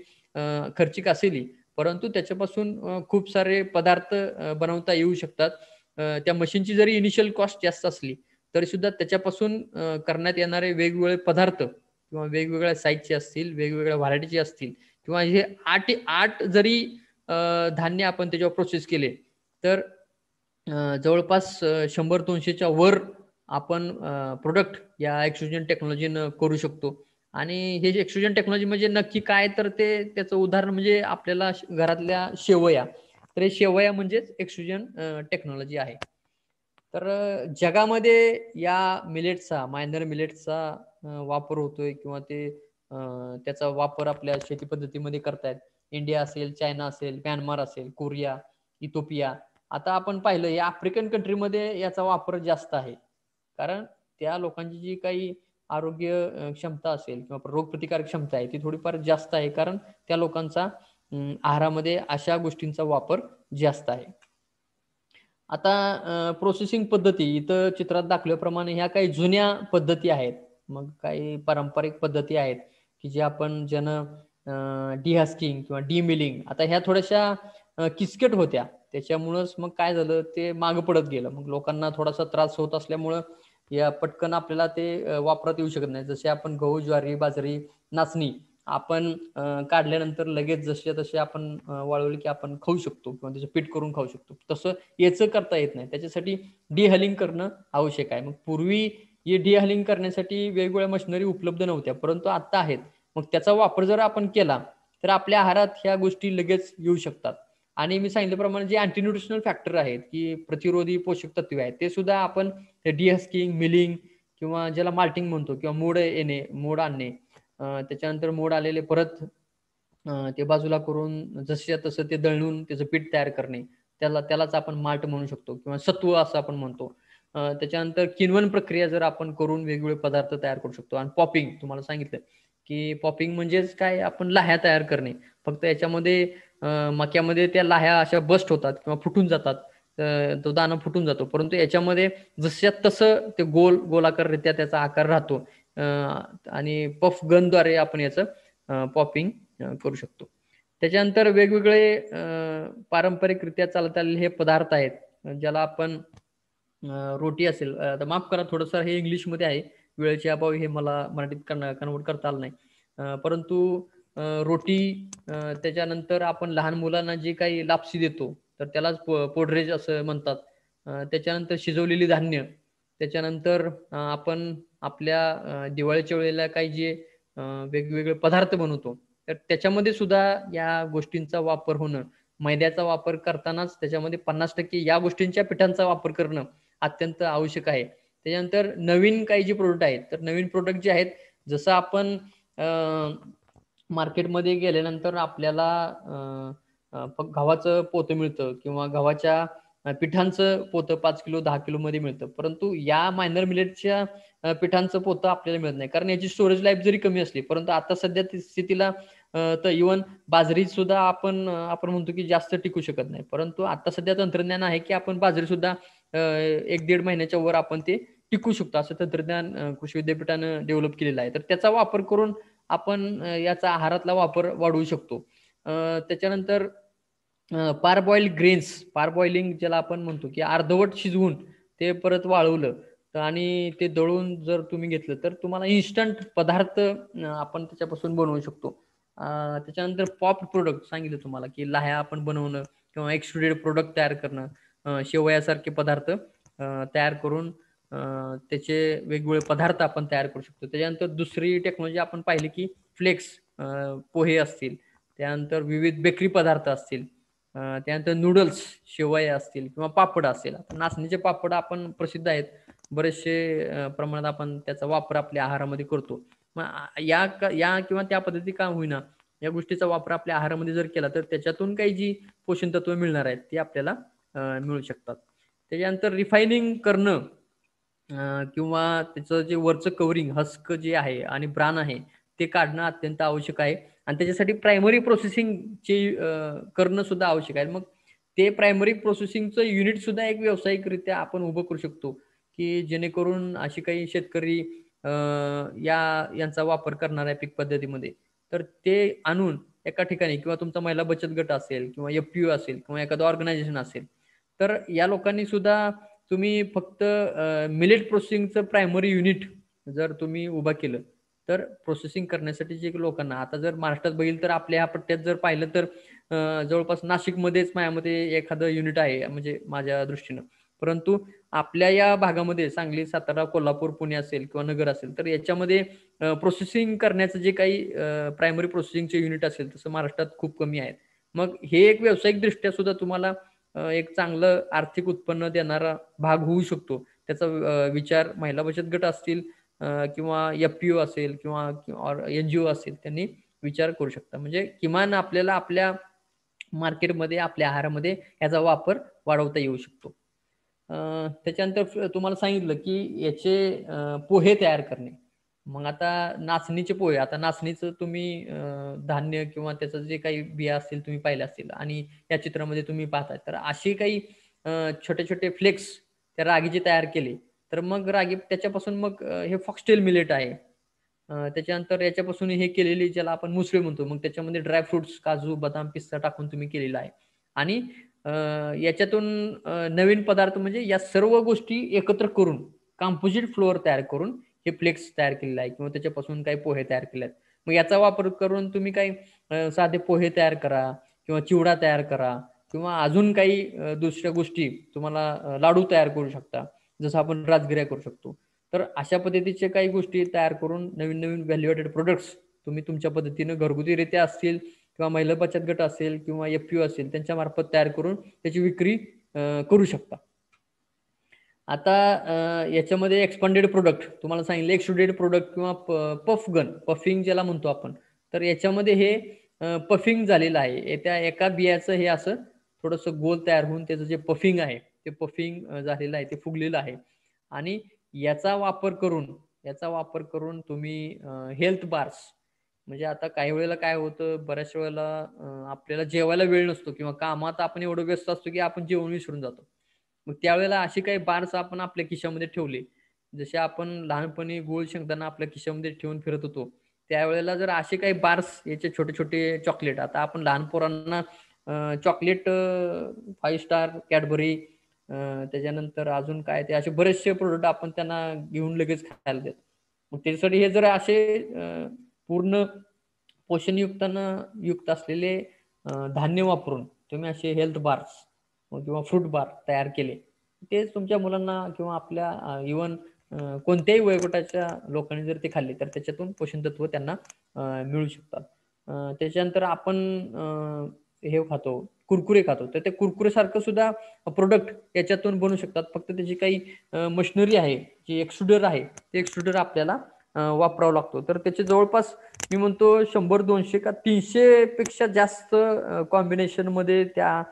खर्चिक असेलही परंतु त्याच्यापासून खूप सारे पदार्थ बनवता येऊ शकतात. त्या मशीनची जरी इनिशियल कॉस्ट जास्त असली तरी सुद्धा त्याच्यापासून करण्यात येणारे वेगवेगळे पदार्थ किंवा वेगवेगळ्या साईजचे असतील, वेगवेगळ्या व्हरायटीचे असतील किंवा हे 8 जरी धान्य आपण त्याच्यावर प्रोसेस केले तर जवळपास 100-200च्या वर आपण प्रोडक्ट या एक्सट्रुजन टेक्नॉलॉजीनं करू शकतो. आणि हे जे एक्सट्रुजन टेक्नॉलॉजी म्हणजे नक्की काय, तर ते त्याचं उदाहरण म्हणजे आपल्याला घरातल्या शेवया. तर हे शेवया म्हणजेच एक्सट्रुजन टेक्नॉलॉजी आहे. तर जगामध्ये या मायनर मिलेट्सचा वापर होतोय किंवा त्याचा वापर आपल्या शेती पद्धतीमध्ये करतायत. इंडिया असेल, चायना असेल, म्यानमार असेल, कोरिया, इथिओपिया. आता आपण पाहिलं या आफ्रिकन कंट्रीमध्ये याचा वापर जास्त आहे. कारण त्या लोकांची जी काही आरोग्य क्षमता असेल किंवा रोगप्रतिकारक क्षमता आहे ती थोडीफार जास्त आहे. कारण त्या लोकांचा आहारामध्ये अशा गोष्टींचा वापर जास्त आहे. आता प्रोसेसिंग पद्धती इथं चित्रात दाखवल्याप्रमाणे ह्या काही जुन्या पद्धती आहेत. मग काही पारंपरिक पद्धती आहेत की जे आपण डिहस्किंग किंवा डिमिलिंग. आता ह्या थोड्याशा किचकट होत्या. त्याच्यामुळंच मग काय झालं ते मागं पडत गेलं. मग लोकांना थोडासा त्रास होत असल्यामुळं या पटकन आपल्याला ते वापरात येऊ शकत नाही. जसे आपण गहू, ज्वारी, बाजरी, नाचणी आपण काढल्यानंतर लगेच जसे तसे आपण वाळवले की आपण खाऊ शकतो किंवा त्याचं पीठ करून खाऊ शकतो. तसं याचं करता येत नाही. त्याच्यासाठी डिहलिंग करणं आवश्यक आहे. मग पूर्वी हे डिहलिंग करण्यासाठी वेगवेगळ्या मशिनरी उपलब्ध नव्हत्या, परंतु आता आहेत. मग त्याचा वापर जर आपण केला तर आपल्या आहारात ह्या गोष्टी लगेच येऊ शकतात. आणि मी सांगितल्याप्रमाणे जे अँटीन्यूट्रिशनल फॅक्टर आहेत की प्रतिरोधी पोषक तत्वे आहेत ते सुद्धा आपण डिहस्किंग, मिलिंग किंवा ज्याला माल्टिंग म्हणतो किंवा मोड आणणे, त्याच्यानंतर मोड आलेले परत ते बाजूला करून जसं तसं ते दळून त्याचं पीठ तयार करणे, त्यालाच आपण माल्ट म्हणू शकतो किंवा सत्व असं आपण म्हणतो. त्याच्यानंतर किण्वन प्रक्रिया जर आपण करून वेगवेगळे पदार्थ तयार करू शकतो. आणि पॉपिंग तुम्हाला सांगितलं की पॉपिंग म्हणजेच काय, आपण लाह्या तयार करणे. फक्त याच्यामध्ये मक्यामध्ये त्या लाह्या अशा बस्ट होतात किंवा फुटून जातात. तो दाणा फुटून जातो. परंतु याच्यामध्ये जसं तसं ते गोलाकाररित्या त्याचा आकार राहतो. आणि पफ गनद्वारे आपण याचं पॉपिंग करू शकतो. त्याच्यानंतर वेगवेगळे पारंपरिकरित्या चालत आलेले हे पदार्थ आहेत, ज्याला आपण रोटी असेल, आता माफ करा थोडंसं हे इंग्लिशमध्ये आहे, वेळेचे अभाव हे मला मराठीत कन्वर्ट करता आलं नाही. परंतु रोटी, त्याच्यानंतर आपण लहान मुलांना जे काही लापसी देतो तर त्यालाच पोडरेज असं म्हणतात. त्याच्यानंतर शिजवलेली धान्य, त्याच्यानंतर आपण आपल्या दिवाळीच्या वेळेला काही जे वेगवेगळे पदार्थ बनवतो, तर त्याच्यामध्ये सुद्धा या गोष्टींचा वापर होणं, मैद्याचा वापर करतानाच त्याच्यामध्ये 50% या गोष्टींच्या पिठांचा वापर करणं अत्यंत आवश्यक आहे. त्याच्यानंतर नवीन काही जे प्रोडक्ट आहेत, तर नवीन प्रोडक्ट जे आहेत, जसं आपण मार्केटमध्ये गेल्यानंतर आपल्याला गव्हाचं पोतं मिळतं किंवा गव्हाच्या पिठांचं पोतं 5 किलो 10 किलो मध्ये मिळतं. परंतु या मायनर मिलेटच्या पिठांचं पोतं आपल्याला मिळत नाही. कारण याची स्टोरेज लाईफ जरी कमी असली, परंतु आता सध्या स्थितीला तर इव्हन बाजरी सुद्धा आपण म्हणतो की जास्त टिकू शकत नाही. परंतु आता सध्या तंत्रज्ञान आहे की आपण बाजरी सुद्धा 1-1.5 महिन्याच्या वर आपण ते टिकू शकतो. असं तंत्रज्ञान कृषी विद्यापीठानं डेव्हलप केलेलं आहे. तर त्याचा वापर करून आपण याचा आहारातला वापर वाढवू शकतो. त्याच्यानंतर पारबॉइल्ड ग्रेन्स, पारबॉइलिंग ज्याला आपण म्हणतो की अर्धवट शिजवून ते परत वाळवलं आणि ते दळून जर तुम्ही घेतलं तर तुम्हाला इन्स्टंट पदार्थ आपण त्याच्यापासून बनवू शकतो. त्याच्यानंतर पॉप प्रोडक्ट सांगितलं तुम्हाला की लाह्या आपण बनवणं किंवा एक्सट्रुडेड प्रोडक्ट तयार करणं, शेवयासारखे पदार्थ तयार करून त्याचे वेगवेगळे पदार्थ आपण तयार करू शकतो. त्याच्यानंतर दुसरी टेक्नॉलॉजी आपण पाहिली की फ्लेक्स, पोहे असतील, त्यानंतर विविध बेकरी पदार्थ असतील, त्यानंतर नूडल्स, शेवया असतील किंवा पापड असेल. आता नाचणीचे पापड आपण प्रसिद्ध आहेत. बरेचसे प्रमाणात आपण त्याचा वापर आपल्या आहारामध्ये करतो. मग या किंवा त्या पद्धती का होईना, या गोष्टीचा वापर आपल्या आहारामध्ये जर केला तर त्याच्यातून काही जी पोषण तत्व मिळणार आहेत ती आपल्याला मिळू शकतात. त्याच्यानंतर रिफायनिंग करणं किंवा त्याचं जे वरचं कव्हरिंग हस्क जे आहे आणि ब्रान आहे ते काढणं अत्यंत आवश्यक आहे आणि त्याच्यासाठी प्रायमरी प्रोसेसिंगचे करणं सुद्धा आवश्यक आहे. मग ते प्रायमरी प्रोसेसिंगचं युनिट सुद्धा एक व्यावसायिकरित्या आपण उभं करू शकतो की जेणेकरून अशी काही शेतकरी यांचा वापर करणार आहे पीक पद्धतीमध्ये, तर ते आणून एका ठिकाणी किंवा तुमचा महिला बचत गट असेल किंवा FPO असेल किंवा एखादं ऑर्गनायझेशन असेल, तर या लोकांनी सुद्धा तुम्ही फक्त मिलेट प्रोसेसिंगचं प्रायमरी युनिट जर तुम्ही उभं केलं तर प्रोसेसिंग करण्यासाठी जे लोकांना आता जर महाराष्ट्रात बघितलं तर आपल्या ह्या पट्ट्यात जर पाहिलं तर जवळपास नाशिकमध्येच माझ्यामध्ये एखादं युनिट आहे म्हणजे माझ्या दृष्टीनं. परंतु आपल्या या भागामध्ये सांगली, सातारा, कोल्हापूर, पुणे असेल किंवा नगर असेल तर याच्यामध्ये प्रोसेसिंग करण्याचं जे काही प्रायमरी प्रोसेसिंगचे युनिट असेल तसं महाराष्ट्रात खूप कमी आहेत. मग हे एक व्यावसायिकदृष्ट्या सुद्धा तुम्हाला एक चांगलं आर्थिक उत्पन्न देणारा भाग होऊ शकतो. त्याचा विचार महिला बचत गट असतील किंवा FPO असेल किंवा NGO असेल त्यांनी विचार करू शकता. म्हणजे किमान आपल्याला आपल्या मार्केटमध्ये आपल्या आहारामध्ये याचा वापर वाढवता येऊ शकतो. त्याच्यानंतर तुम्हाला सांगितलं की याचे पोहे तयार करणे. मग आता नाचणीचे पोहे, आता नाचणीचं तुम्ही धान्य किंवा त्याचं जे काही बिया असतील तुम्ही पाहिल्या असतील आणि या चित्रामध्ये तुम्ही पाहताय तर असे काही छोटे छोटे फ्लेक्स त्या रागीचे तयार केले तर मग रागी त्याच्यापासून मग हे फॉक्सटेल मिलेट आहे. त्याच्यानंतर याच्यापासून हे केलेली ज्याला आपण मुसळी म्हणतो, मग त्याच्यामध्ये ड्रायफ्रुट्स, काजू, बदाम, पिस्ता टाकून तुम्ही केलेला आहे आणि याच्यातून नवीन पदार्थ म्हणजे या सर्व गोष्टी एकत्र करून कंपोजिट फ्लोअर तयार करून हे फ्लेक्स तयार केलेलं आहे किंवा त्याच्यापासून काही पोहे तयार केले आहेत. मग याचा वापर करून तुम्ही काही साधे पोहे तयार करा किंवा चिवडा तयार करा किंवा अजून काही दुसऱ्या गोष्टी तुम्हाला लाडू तयार करू शकता, जसं आपण राजगिऱ्या करू शकतो. तर अशा पद्धतीचे काही गोष्टी तयार करून नवीन नवीन व्हॅल्यू ॲडेड प्रोडक्ट्स तुम्ही तुमच्या पद्धतीनं घरगुतीरित्या असतील किंवा महिला बचत गट असेल किंवा FPO असेल त्यांच्या मार्फत तयार करून त्याची विक्री करू शकता. आता याच्यामध्ये एक्सपांडेड प्रोडक्ट तुम्हाला सांगितलं, एक्सट्रुडेड प्रोडक्ट किंवा पफ गन, पफिंग ज्याला म्हणतो आपण, तर याच्यामध्ये हे पफिंग झालेलं आहे. त्या एका बियाचं हे असं थोडंसं गोल तयार होऊन त्याचं जे पफिंग आहे ते पफिंग झालेलं आहे, ते फुगलेलं आहे आणि याचा वापर करून तुम्ही हेल्थ बार्स, म्हणजे आता काही वेळेला काय होतं, बऱ्याच वेळेला आपल्याला जेवायला वेळ नसतो किंवा कामात आपण एवढं व्यस्त असतो की आपण जेवण विसरून जातो. मग त्यावेळेला असे काही बार्स आपण आपल्या खिशामध्ये ठेवले, जसे आपण लहानपणी गोल शेंगदाणा आपल्या खिशामध्ये ठेवून फिरत होतो, त्यावेळेला जर असे काही बार्स याचे छोटे छोटे चॉकलेट, आता आपण लहान पोरांना चॉकलेट 5 स्टार, कॅडबरी, त्याच्यानंतर अजून काय ते असे बरेचसे प्रोडक्ट आपण त्यांना घेऊन लगेच खायला देतो. मग त्याच्यासाठी हे जर असे पूर्ण युक्त असलेले धान्य वापरून तुम्ही असे हेल्थ बार्स किंवा फ्रूट बार तयार केले तेच तुमच्या मुलांना किंवा आपल्या इव्हन कोणत्याही वयोगटाच्या लोकांनी जर ते खाल्ले तर त्याच्यातून पोषण तत्व त्यांना मिळू शकतात. त्याच्यानंतर आपण हे खातो, कुरकुरे खातो, तर ते कुरकुरे सारखं सुद्धा प्रोडक्ट याच्यातून बनू शकतात. फक्त त्याची काही मशिनरी आहे, जी एक्सट्रुडर आहे, ते एक्सट्रुडर आपल्याला वापरावा लागतो. तर त्याचे जवळपास मी म्हणतो 100-200 का 300 पेक्षा जास्त कॉम्बिनेशन मध्ये त्या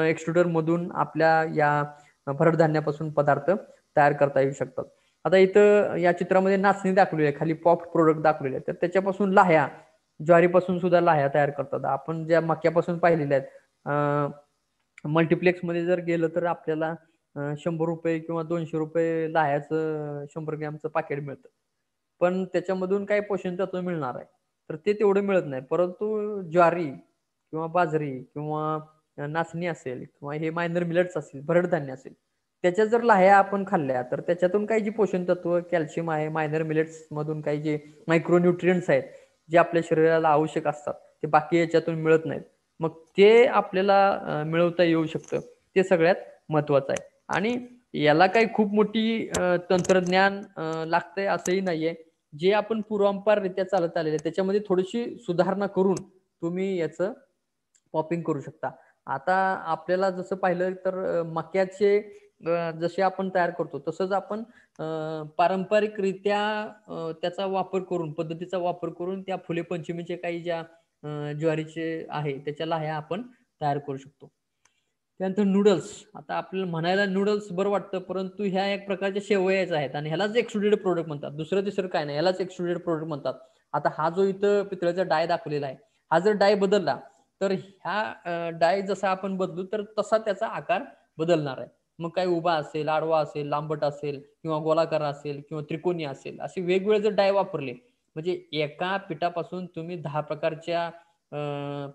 एक्सट्रुडर मधून आपल्या या भरड धान्यापासून पदार्थ तयार करता येऊ शकतात. आता इथं या चित्रामध्ये नाचणी दाखवली आहे, खाली पॉप्ड प्रोडक्ट दाखवलेले आहेत. तर त्याच्यापासून लाह्या, ज्वारीपासून सुद्धा लाह्या तयार करतात. आपण ज्या मक्यापासून पाहिलेल्या आहेत, मल्टिप्लेक्स मध्ये जर गेलं तर आपल्याला 100 रुपये किंवा 200 रुपये लाह्याचं 100 ग्रॅमचं पाकिट मिळतं. पण त्याच्यामधून काही पोषण तत्व मिळणार आहे, तर ते तेवढं मिळत नाही. परंतु ज्वारी किंवा बाजरी किंवा नाचणी असेल किंवा हे मायनर मिलेट्स असतील, भरड धान्य असेल, त्याच्या जर लाह्या आपण खाल्ल्या तर त्याच्यातून काही जी पोषण तत्व, कॅल्शियम आहे, मायनर मिलेट्स मधून काही जे मायक्रोन्यूट्रियन्स आहेत जे आपल्या शरीराला आवश्यक असतात, ते बाकी याच्यातून मिळत नाहीत. मग ते आपल्याला मिळवता येऊ शकतं, ते सगळ्यात महत्वाचं आहे. आणि याला काही खूप मोठी तंत्रज्ञान लागतंय असंही नाहीये. जे आपण पूर्वापाररित्या चालत आलेले त्याच्यामध्ये थोडीशी सुधारणा करून तुम्ही याचं पॉपिंग करू शकता. आता आपल्याला जसं पाहिलं तर मक्याचे जसे आपण तयार करतो तसंच आपण पारंपरिकरित्या त्याचा वापर करून, पद्धतीचा वापर करून त्या फुले पंचमीचे काही ज्या ज्वारीचे आहे त्याच्या लाह्या आपण तयार करू शकतो. त्यानंतर नूडल्स. आता आपल्याला म्हणायला नूडल्स बरं वाटतं, परंतु ह्या एक प्रकारच्या शेवयाच आहेत आणि ह्यालाच एक्सट्रुडेड प्रोडक्ट म्हणतात. दुसरं तिसरं काय नाही, ह्यालाच एक्सट्रुडेड प्रोडक्ट म्हणतात. आता हा जो इथं पितळेचा डाय दाखवलेला आहे, हा जर डाय बदलला तर ह्या डाय जसा आपण बदलू तर तसा त्याचा आकार बदलणार आहे. मग काय उभा असेल, आडवा असेल, लांबट असेल किंवा गोलाकार असेल किंवा त्रिकोणी असेल, असे वेगवेगळे जर डाय वापरले म्हणजे एका पिठापासून तुम्ही 10 प्रकारच्या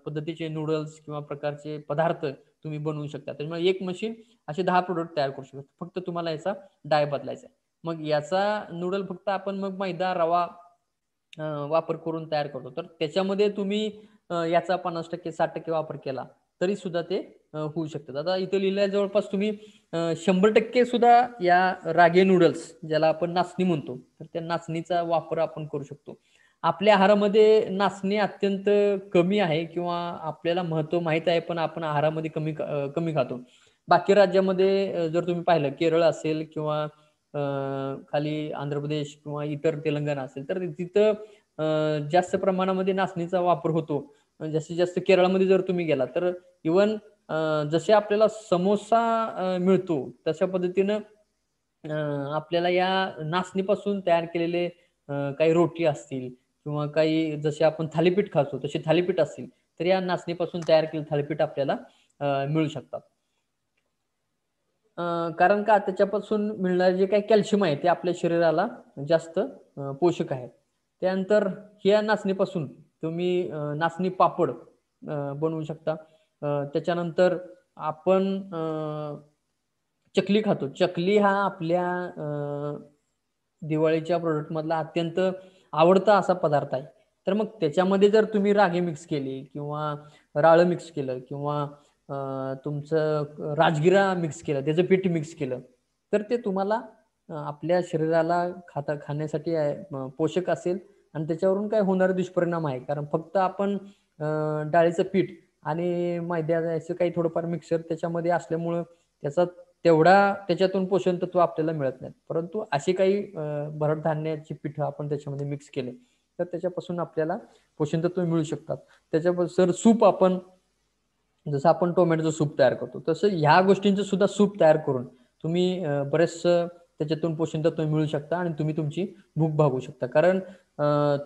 पद्धतीचे नूडल्स किंवा प्रकारचे पदार्थ तुम्ही बनवू शकता. त्यामुळे एक मशीन असे 10 प्रोडक्ट तयार करू शकतो. फक्त तुम्हाला याचा डाय बदलायचा आहे. मग याचा नूडल फक्त आपण मग मैदा, रवा वापर करून तयार करतो. तर त्याच्यामध्ये तुम्ही याचा 50%, 60% वापर केला तरी सुद्धा ते होऊ शकतात. आता इथे लिहिलंय जवळपास तुम्ही 100% सुद्धा या रागे नूडल्स, ज्याला आपण नाचणी म्हणतो, तर त्या नाचणीचा वापर आपण करू शकतो. आपल्या आहारामध्ये नाचणी अत्यंत कमी आहे किंवा आपल्याला महत्व माहित आहे, पण आपण आहारामध्ये कमी खातो. बाकी राज्यामध्ये जर तुम्ही पाहिलं, केरळ असेल किंवा खाली आंध्र प्रदेश किंवा इतर तेलंगणा असेल, तर तिथं जास्त प्रमाणामध्ये नाचणीचा वापर होतो. जास्तीत जास्त केरळमध्ये जर तुम्ही गेला तर इव्हन जसे आपल्याला समोसा मिळतो तशा पद्धतीनं आपल्याला या नाचणीपासून तयार केलेले काही रोटी असतील किंवा काही जसे आपण थालीपीठ खातो तसे थालीपीठ असतील, तर या नाचणीपासून तयार केलेले थालीपीठ आपल्याला मिळू शकतात. कारण का त्याच्यापासून मिळणारे जे काही कॅल्शियम आहे ते आपल्या शरीराला जास्त पोषक आहे. त्यानंतर ह्या नाचणीपासून तुम्ही नाचणी पापड बनवू शकता. त्याच्यानंतर आपण चकली खातो. चकली हा आपल्या दिवाळीच्या प्रोडक्ट मधला अत्यंत आवडता असा पदार्थ आहे. तर मग त्याच्यामध्ये जर तुम्ही रागी मिक्स केली किंवा राळं मिक्स केलं किंवा तुमचं राजगिरा मिक्स केलं, त्याचं पीठ मिक्स केलं, तर ते तुम्हाला आपल्या शरीराला खाण्यासाठी पोषक असेल आणि त्याच्यावरून काय होणारे दुष्परिणाम आहे. कारण फक्त आपण डाळीचं पीठ आणि मैद्याचं काही थोडंफार मिक्सर त्याच्यामध्ये असल्यामुळं त्याचा तेवढा त्याच्यातून पोषण तत्व आपल्याला मिळत नाही. परंतु अशी काही भरड धान्याची पिठं आपण त्याच्यामध्ये मिक्स केले तर त्याच्यापासून आपल्याला पोषण तत्व मिळू शकतात. त्याच्यापासून सूप आपण जसं आपण टोमॅटोचं सूप तयार करतो तसं ह्या गोष्टींचं सुद्धा सूप तयार करून तुम्ही बरेचसं त्याच्यातून पोषण तत्व मिळू शकता आणि तुम्ही तुमची भूक भागवू शकता. कारण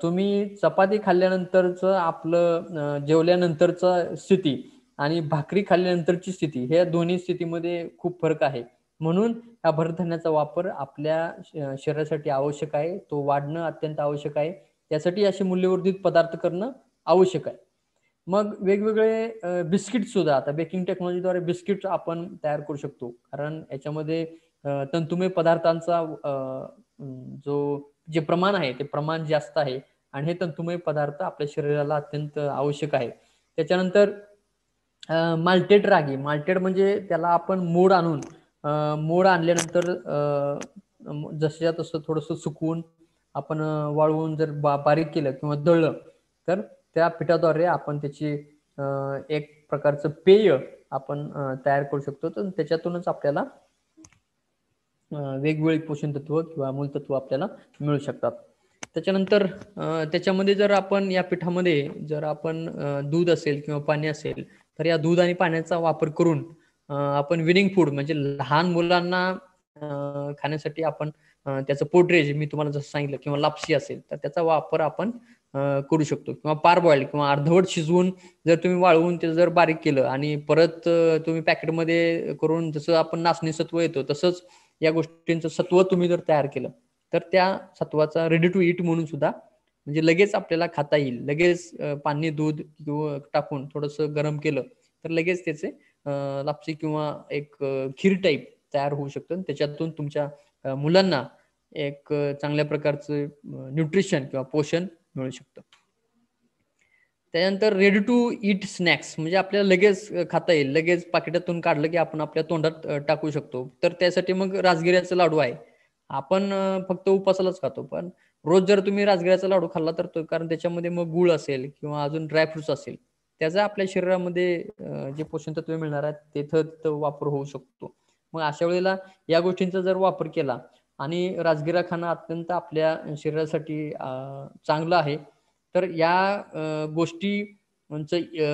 तुम्ही चपाती खाल्ल्यानंतरचं आपलं जेवल्यानंतरचा स्थिती आणि भाकरी खाल्ल्यानंतरची स्थिती, ह्या दोन्ही स्थितीमध्ये खूप फरक आहे. म्हणून हा भरडधान्याचा वापर आपल्या शरीरासाठी आवश्यक आहे. तो वाढणं अत्यंत आवश्यक आहे. त्यासाठी असे मूल्यवर्धित पदार्थ करणं आवश्यक आहे. मग वेगवेगळे बिस्किट सुद्धा, आता बेकिंग टेक्नॉलॉजीद्वारे बिस्किट आपण तयार करू शकतो. कारण याच्यामध्ये तंतुमय पदार्थांचा जे प्रमाण आहे ते प्रमाण जास्त आहे आणि हे तंतुमय पदार्थ आपल्या शरीराला अत्यंत आवश्यक आहे. त्याच्यानंतर माल्टेड रागी, माल्टेड म्हणजे त्याला आपण मोड आणून मोड आणल्यानंतर जसच्या तसं थोडंसं सुकवून आपण वाळवून जर बारीक केलं किंवा दळलं तर त्या पिठाद्वारे आपण त्याची एक प्रकारचं पेय आपण तयार करू शकतो. तर त्याच्यातूनच आपल्याला वेगवेगळी पोषण तत्व किंवा मूलतत्व आपल्याला मिळू शकतात. त्याच्यानंतर त्याच्यामध्ये जर आपण या पिठामध्ये जर आपण दूध असेल किंवा पाणी असेल तर या दूध आणि पाण्याचा वापर करून आपण विनिंग फूड म्हणजे लहान मुलांना खाण्यासाठी आपण त्याचं पोटरेज मी तुम्हाला जसं सांगितलं किंवा लापसी असेल तर त्याचा वापर आपण करू शकतो. किंवा पारबॉइल्ड किंवा अर्धवट शिजवून जर तुम्ही वाळवून ते जर बारीक केलं आणि परत तुम्ही पॅकेटमध्ये करून जसं आपण नाचणी सत्व येतो तसंच या गोष्टींचं सत्व तुम्ही जर तयार केलं तर त्या सत्वाचा रेडी टू ईट म्हणून सुद्धा म्हणजे लगेच आपल्याला खाता येईल. लगेच पाणी दूध किंवा टाकून थोडंसं गरम केलं तर लगेच त्याचे लापसी किंवा एक खीर टाईप तयार होऊ शकतं. त्याच्यातून तुमच्या मुलांना एक चांगल्या प्रकारचं न्यूट्रिशन किंवा पोषण मिळू शकतं. त्यानंतर रेडी टू ईट स्नॅक्स म्हणजे आपल्याला लगेच खाता येईल. लगेच पाकिटातून काढलं की आपण आपल्या तोंडात टाकू शकतो. तर त्यासाठी मग राजगिऱ्याचा लाडू आहे. आपण फक्त उपासालाच खातो. पण रोज जर तुम्ही राजगिऱ्याचा लाडू खाल्ला तर कारण त्याच्यामध्ये मग गूळ असेल किंवा अजून ड्रायफ्रुट्स असेल त्याचा आपल्या शरीरामध्ये जे पोषण तत्व मिळणार आहेत तिथं वापर होऊ शकतो. मग अशा वेळेला या गोष्टींचा जर वापर केला आणि राजगिरा खाणं अत्यंत आपल्या शरीरासाठी चांगलं आहे. तर या गोष्टी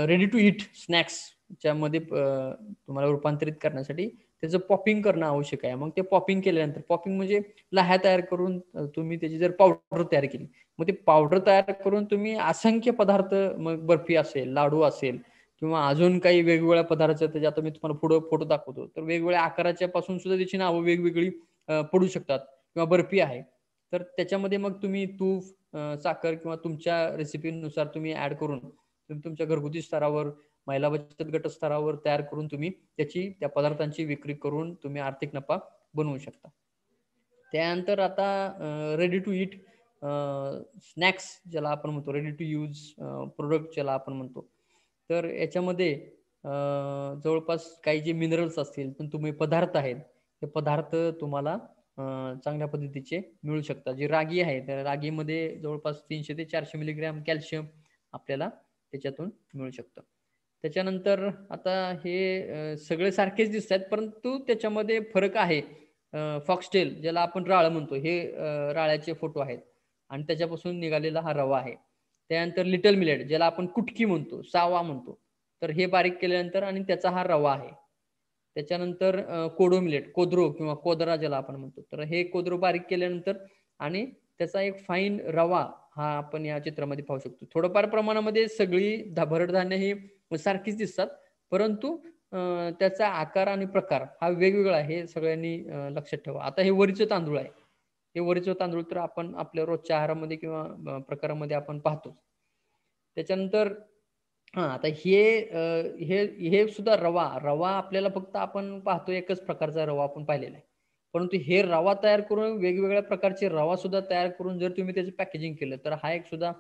रेडी टू ईट स्नॅक्सच्या मध्ये तुम्हाला रूपांतरित करण्यासाठी त्याचं पॉपिंग करणं आवश्यक आहे. मग ते पॉपिंग केल्यानंतर पॉपिंग म्हणजे लाह्या तयार करून तुम्ही त्याची जर पावडर तयार केली मग ते पावडर तयार करून तुम्ही असंख्य पदार्थ मग बर्फी असेल लाडू असेल किंवा अजून काही वेगवेगळ्या पदार्थ त्याचे आता मी तुम्हाला पुढे फोटो दाखवतो तर वेगवेगळ्या आकाराच्या पासून सुद्धा त्याची नावं वेगवेगळी पडू शकतात किंवा बर्फी आहे तर त्याच्यामध्ये मग तुम्ही तूप साखर किंवा तुमच्या रेसिपीनुसार तुम्ही ऍड करून तुम्ही तुमच्या घरगुती स्तरावर महिला बचत गट स्तरावर तयार करून तुम्ही त्या पदार्थांची विक्री करून तुम्ही आर्थिक नफा बनवू शकता. त्यानंतर आता रेडी टू ईट स्नॅक्स ज्याला आपण म्हणतो रेडी टू यूज प्रोडक्ट ज्याला आपण म्हणतो तर याच्यामध्ये जवळपास काही जे मिनरल्स असतील पण तुम्ही पदार्थ आहेत ते पदार्थ तुम्हाला चांगल्या पद्धतीचे मिळू शकतात. जी रागी आहे त्या रागीमध्ये जवळपास 300 ते 400 मिलीग्रॅम कॅल्शियम आपल्याला त्याच्यातून मिळू शकतं. त्याच्यानंतर आता हे सगळे सारखेच दिसतात परंतु त्याच्यामध्ये फरक आहे. फॉक्सटेल ज्याला आपण राळ म्हणतो हे राळ्याचे फोटो आहेत आणि त्याच्यापासून निघालेला हा रवा आहे. त्यानंतर लिटल मिलेट ज्याला आपण कुटकी म्हणतो सावा म्हणतो तर हे बारीक केल्यानंतर आणि त्याचा हा रवा आहे. त्याच्यानंतर कोडो मिलेट कोदरो किंवा कोदरा ज्याला आपण म्हणतो तर हे कोदरो बारीक केल्यानंतर आणि त्याचा एक फाईन रवा हा आपण या चित्रामध्ये पाहू शकतो. थोडंफार प्रमाणामध्ये सगळी भरड धान्य ही सारखीच दिसतात परंतु त्याचा आकार आणि प्रकार हा वेगवेगळा आहे हे सगळ्यांनी लक्षात ठेवा. आता हे वरीचं तांदूळ आहे. हे वरीचं तांदूळ तर आपण आपल्या रोजच्या आहारामध्ये किंवा प्रकारामध्ये आपण पाहतो. त्याच्यानंतर आता हे सुद्धा रवा आपल्याला फक्त आपण पाहतो एकच प्रकारचा रवा आपण पाहिलेला आहे परंतु हे रवा तयार करून वेगवेगळ्या प्रकारचे रवा सुद्धा तयार करून जर तुम्ही त्याचं पॅकेजिंग केलं तर हा एक सुद्धा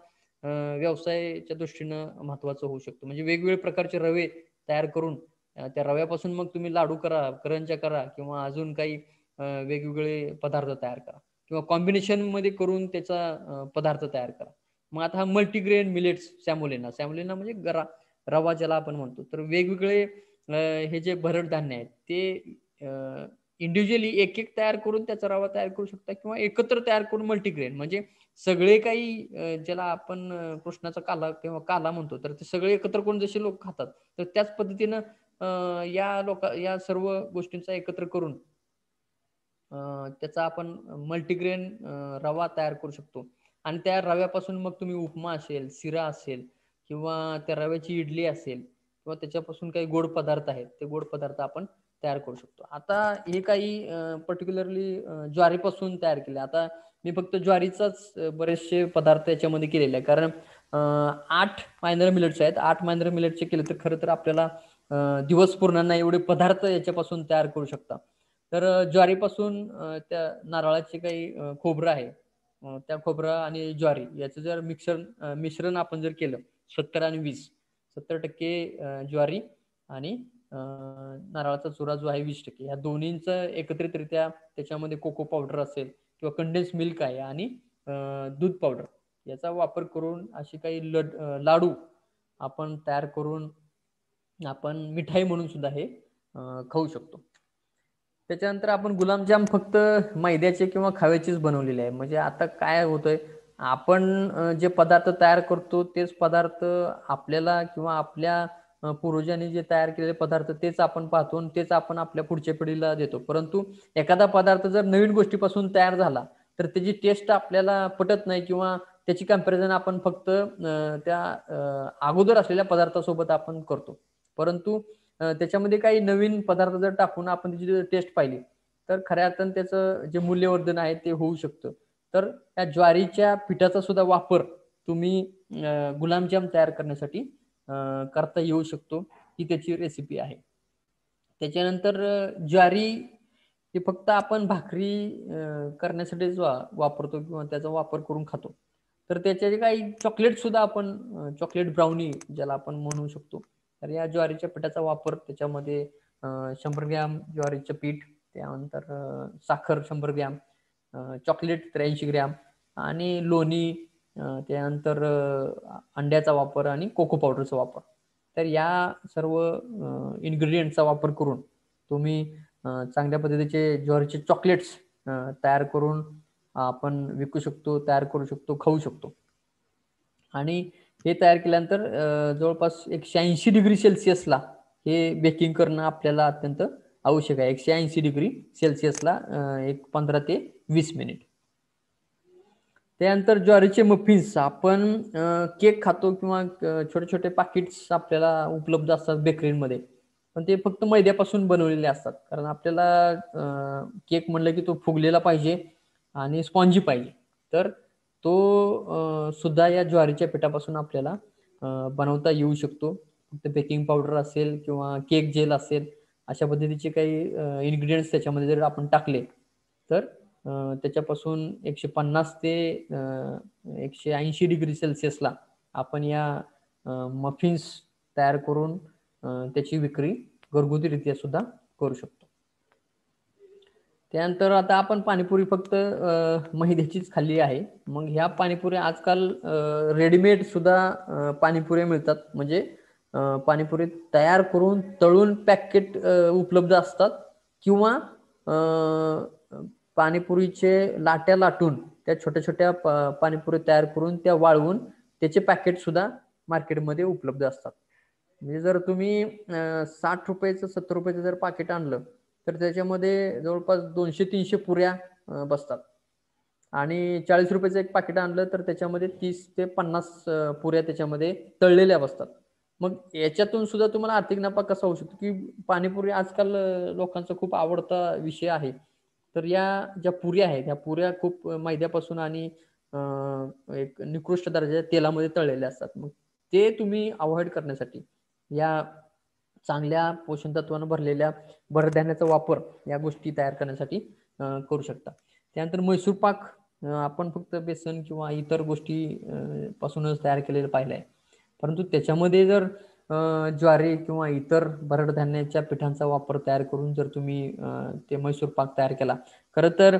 व्यवसायाच्या दृष्टीनं महत्वाचं होऊ शकतो. म्हणजे वेगवेगळे प्रकारचे रवे तयार करून त्या रव्यापासून मग तुम्ही लाडू करा करंज्या करा किंवा अजून काही वेगवेगळे पदार्थ तयार करा किंवा कॉम्बिनेशन मध्ये करून त्याचा पदार्थ तयार करा. मग आता हा मल्टीग्रेन मिलेट्स सॅमोलिना म्हणजे रवा ज्याला आपण म्हणतो तर वेगवेगळे हे जे भरड धान्य आहेत ते इंडिव्हिज्युअली एक एक तयार करून त्याचा रवा तयार करू शकता किंवा एकत्र तयार करून मल्टीग्रेन म्हणजे सगळे काही ज्याला आपण कृष्णाचा काला किंवा काला म्हणतो तर ते सगळे एकत्र करून जसे लोक खातात तर त्याच पद्धतीनं या सर्व गोष्टींचा एकत्र करून त्याचा आपण मल्टीग्रेन रवा तयार करू शकतो आणि त्या रव्यापासून मग तुम्ही उपमा असेल शिरा असेल किंवा त्या रव्याची इडली असेल किंवा त्याच्यापासून काही गोड पदार्थ आहेत ते गोड पदार्थ आपण तयार करू शकतो. आता हे काही पर्टिक्युलरली ज्वारीपासून तयार केले. आता मी फक्त ज्वारीचाच बरेचसे पदार्थ याच्यामध्ये केलेले आहे कारण 8 मायनर मिलेट्स आहेत. 8 मायनर मिलेटचे केले तर खरं तर आपल्याला दिवस पूर्ण नाही एवढे पदार्थ याच्यापासून तयार करू शकता. तर ज्वारीपासून त्या नारळाचे काही खोबरं आहे त्या खोबरं आणि ज्वारी याचं जर मिश्रण आपण जर केलं 70 आणि 20 70% ज्वारी आणि नारळाचा चुरा जो आहे 20%, ह्या दोन्हींचं एकत्रितरित्या त्याच्यामध्ये कोको पावडर असेल किंवा कंडेन्स मिल्क आहे आणि दूध पावडर याचा वापर करून अशी काही लाडू आपण तयार करून आपण मिठाई म्हणून सुद्धा हे खाऊ शकतो. त्याच्यानंतर आपण गुलाबजाम फक्त मैद्याचे किंवा खव्याचेच बनवलेले आहे. म्हणजे आता काय होतंय, आपण जे पदार्थ तयार करतो तेच पदार्थ आपल्याला किंवा आपल्या पूर्वजांनी जे तयार केलेले पदार्थ तेच आपण पाहतो आणि तेच आपण आपल्या पुढच्या पिढीला देतो. परंतु एखादा पदार्थ जर नवीन गोष्टीपासून तयार झाला तर त्याची टेस्ट आपल्याला पटत नाही किंवा त्याची कंपॅरिझन आपण फक्त त्या अगोदर असलेल्या पदार्थासोबत आपण करतो. परंतु त्याच्यामध्ये काही नवीन पदार्थ जर टाकून आपण त्याची टेस्ट पाहिली तर खऱ्या अर्थानं त्याचं जे मूल्यवर्धन आहे ते होऊ शकतं. तर त्या ज्वारीच्या पिठाचा सुद्धा वापर तुम्ही गुलाबजाम तयार करण्यासाठी करता येऊ शकतो. ही त्याची रेसिपी आहे. त्याच्यानंतर ज्वारी ही फक्त आपण भाकरी करण्यासाठीच वापरतो किंवा त्याचा वापर करून खातो. तर त्याचे काही चॉकलेट सुद्धा आपण चॉकलेट ब्राउनी ज्याला आपण म्हणू शकतो. तर या ज्वारीच्या पिठाचा वापर त्याच्यामध्ये 100 ग्रॅम ज्वारीचं पीठ, त्यानंतर साखर 100 ग्रॅम, चॉकलेट 83 ग्रॅम आणि लोणी, त्यानंतर अंड्याचा वापर आणि कोको पावडरचा वापर. तर या सर्व इन्ग्रेडियंटचा वापर करून तुम्ही चांगल्या पद्धतीचे ज्वारीचे चॉकलेट्स तयार करून आपण विकू शकतो, तयार करू शकतो, खाऊ शकतो. आणि हे तयार केल्यानंतर जवळपास 180 डिग्री सेल्सिअसला हे बेकिंग करणं आपल्याला अत्यंत आवश्यक आहे. 180 डिग्री सेल्सिअसला एक 15 ते 20 मिनिट. त्यानंतर ज्वारीचे मफिन्स आपण केक खातो किंवा छोटे छोटे पाकिट्स आपल्याला उपलब्ध असतात बेकरीमध्ये, पण ते फक्त मैद्यापासून बनवलेले असतात. कारण आपल्याला केक म्हणलं की तो फुगलेला पाहिजे आणि स्पॉन्जी पाहिजे. तर तो सुद्धा या ज्वारीच्या पिठापासून आपल्याला बनवता येऊ शकतो. फक्त बेकिंग पावडर असेल किंवा केक जेल असेल अशा पद्धतीचे काही इन्ग्रेडियंट्स त्याच्यामध्ये जर आपण टाकले तर त्याच्यापासून 150 ते 180 डिग्री सेल्सिअसला आपण या मफिन्स तयार करून त्याची विक्री घरगुतीरित्या सुद्धा करू शकतो. त्यानंतर आता आपण पाणीपुरी फक्त मैद्याचीच खाल्ली आहे. मग ह्या पाणीपुरी आजकाल रेडीमेड सुद्धा पाणीपुरी मिळतात. म्हणजे पाणीपुरी तयार करून तळून पॅकेट उपलब्ध असतात किंवा पाणीपुरीचे लाट्या लाटून त्या छोट्या छोट्या पाणीपुरी तयार करून त्या वाळवून त्याचे पॅकेट सुद्धा मार्केटमध्ये उपलब्ध असतात. म्हणजे जर तुम्ही 60 रुपयाचं 70 रुपयाचं जर पाकिट आणलं तर त्याच्यामध्ये जवळपास 200-300 पुऱ्या बसतात आणि 40 रुपयाचं एक पाकिट आणलं तर त्याच्यामध्ये 30 ते 50 पुऱ्या त्याच्यामध्ये तळलेल्या बसतात. मग याच्यातून सुद्धा तुम्हाला आर्थिक नफा कसा होऊ शकतो की पाणीपुरी आजकाल लोकांचा खूप आवडता विषय आहे. तर या ज्या पुऱ्या आहेत ह्या पुऱ्या खूप मैद्यापासून आणि एक निकृष्ट दर्जाच्या तेलामध्ये तळलेल्या असतात. मग ते तुम्ही अवॉइड करण्यासाठी या चांगल्या पोषण तत्वानं भरलेल्या भरधान्याचा वापर या गोष्टी तयार करण्यासाठी करू शकता. त्यानंतर मैसूर पाक आपण फक्त बेसन किंवा इतर गोष्टी पासूनच तयार केलेलं पाहिलं आहे. परंतु त्याच्यामध्ये जर ज्वारी किंवा इतर भरड धान्याच्या पिठांचा वापर तयार करून जर तुम्ही ते मैसूर पाक तयार केला, खरं तर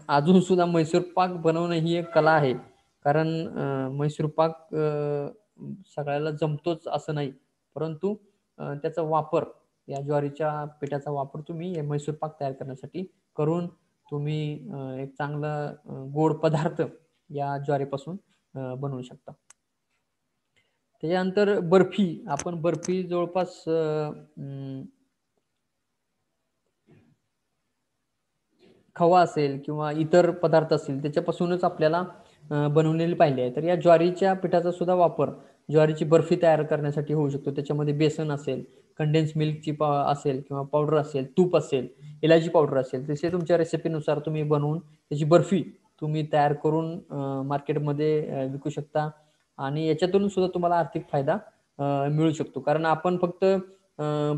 अजून सुद्धा मैसूर पाक बनवणं ही एक कला आहे. कारण मैसूर पाक सगळ्याला जमतोच असं नाही, परंतु त्याचा वापर या ज्वारीच्या पिठाचा वापर तुम्ही हे मैसूर पाक तयार करण्यासाठी करून तुम्ही एक चांगला गोड पदार्थ या ज्वारीपासून बनवू शकता. त्याच्यानंतर बर्फी, आपण बर्फी जवळपास खवा असेल किंवा इतर पदार्थ असतील त्याच्यापासूनच आपल्याला बनवलेली पाहिली आहे. तर या ज्वारीच्या पिठाचा सुद्धा वापर ज्वारीची बर्फी तयार करण्यासाठी होऊ शकतो. त्याच्यामध्ये बेसन असेल, कंडेन्स मिल्कची असेल किंवा पावडर असेल, तूप असेल, इलायची पावडर असेल, तसे तुमच्या रेसिपीनुसार तुम्ही बनवून त्याची बर्फी तुम्ही तयार करून मार्केटमध्ये विकू शकता आणि याच्यातून सुद्धा तुम्हाला आर्थिक फायदा मिळू शकतो. कारण आपण फक्त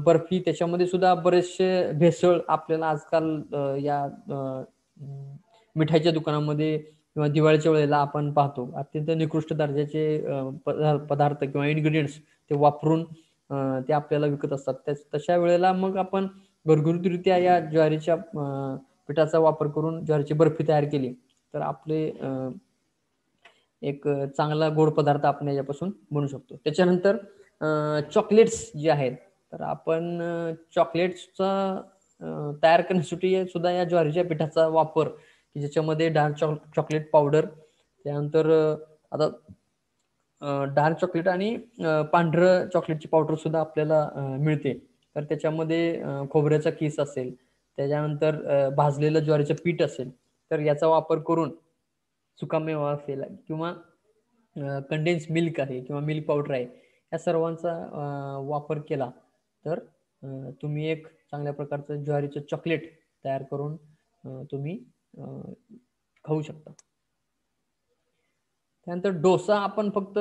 बर्फी त्याच्यामध्ये सुद्धा बरेचसे भेसळ आपल्याला आजकाल या मिठाईच्या दुकानामध्ये किंवा दिवाळीच्या वेळेला आपण पाहतो. अत्यंत निकृष्ट दर्जाचे पदार्थ किंवा इन्ग्रेडियंट्स ते वापरून ते आपल्याला विकत असतात. तशा वेळेला मग आपण घरगुतीरित्या या ज्वारीच्या पिठाचा वापर करून ज्वारीची बर्फी तयार केली तर आपले एक चांगला गोड पदार्थ आपण याच्यापासून बनवू शकतो. त्याच्यानंतर चॉकलेट्स जे आहेत तर आपण चॉकलेट्सचा तयार करण्यासाठी सुद्धा या ज्वारीच्या पिठाचा वापर की ज्याच्यामध्ये डार्क चॉकलेट पावडर, त्यानंतर आता डार्क चॉकलेट आणि पांढरं चॉकलेटची पावडर सुद्धा आपल्याला मिळते. तर त्याच्यामध्ये खोबऱ्याचा किस असेल, त्याच्यानंतर भाजलेलं ज्वारीचं पीठ असेल, तर याचा वापर करून सुकामेवा असेल किंवा कंडेन्स मिल्क आहे किंवा मिल्क पावडर आहे, या सर्वांचा वापर केला तर तुम्ही एक चांगल्या प्रकारचं ज्वारीचं चॉकलेट तयार करून तुम्ही खाऊ शकता. त्यानंतर डोसा आपण फक्त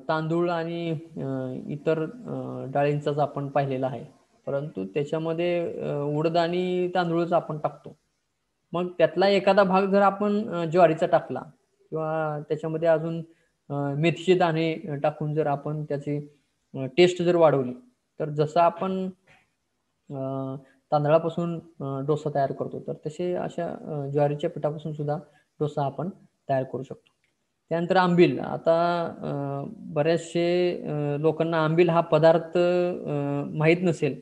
तांदूळ आणि इतर डाळींचाच आपण पाहिलेला आहे, परंतु त्याच्यामध्ये उडद आणि तांदूळच आपण टाकतो. मग त्यातला एखादा भाग जर आपण ज्वारीचा टाकला किंवा त्याच्यामध्ये अजून मेथीचे दाणे टाकून जर आपण त्याची टेस्ट जर वाढवली तर जसं आपण तांदळापासून डोसा तयार करतो तर तसे अशा ज्वारीच्या पिठापासून सुद्धा डोसा आपण तयार करू शकतो. त्यानंतर आंबील. आता बऱ्याचशे लोकांना आंबील हा पदार्थ माहीत नसेल.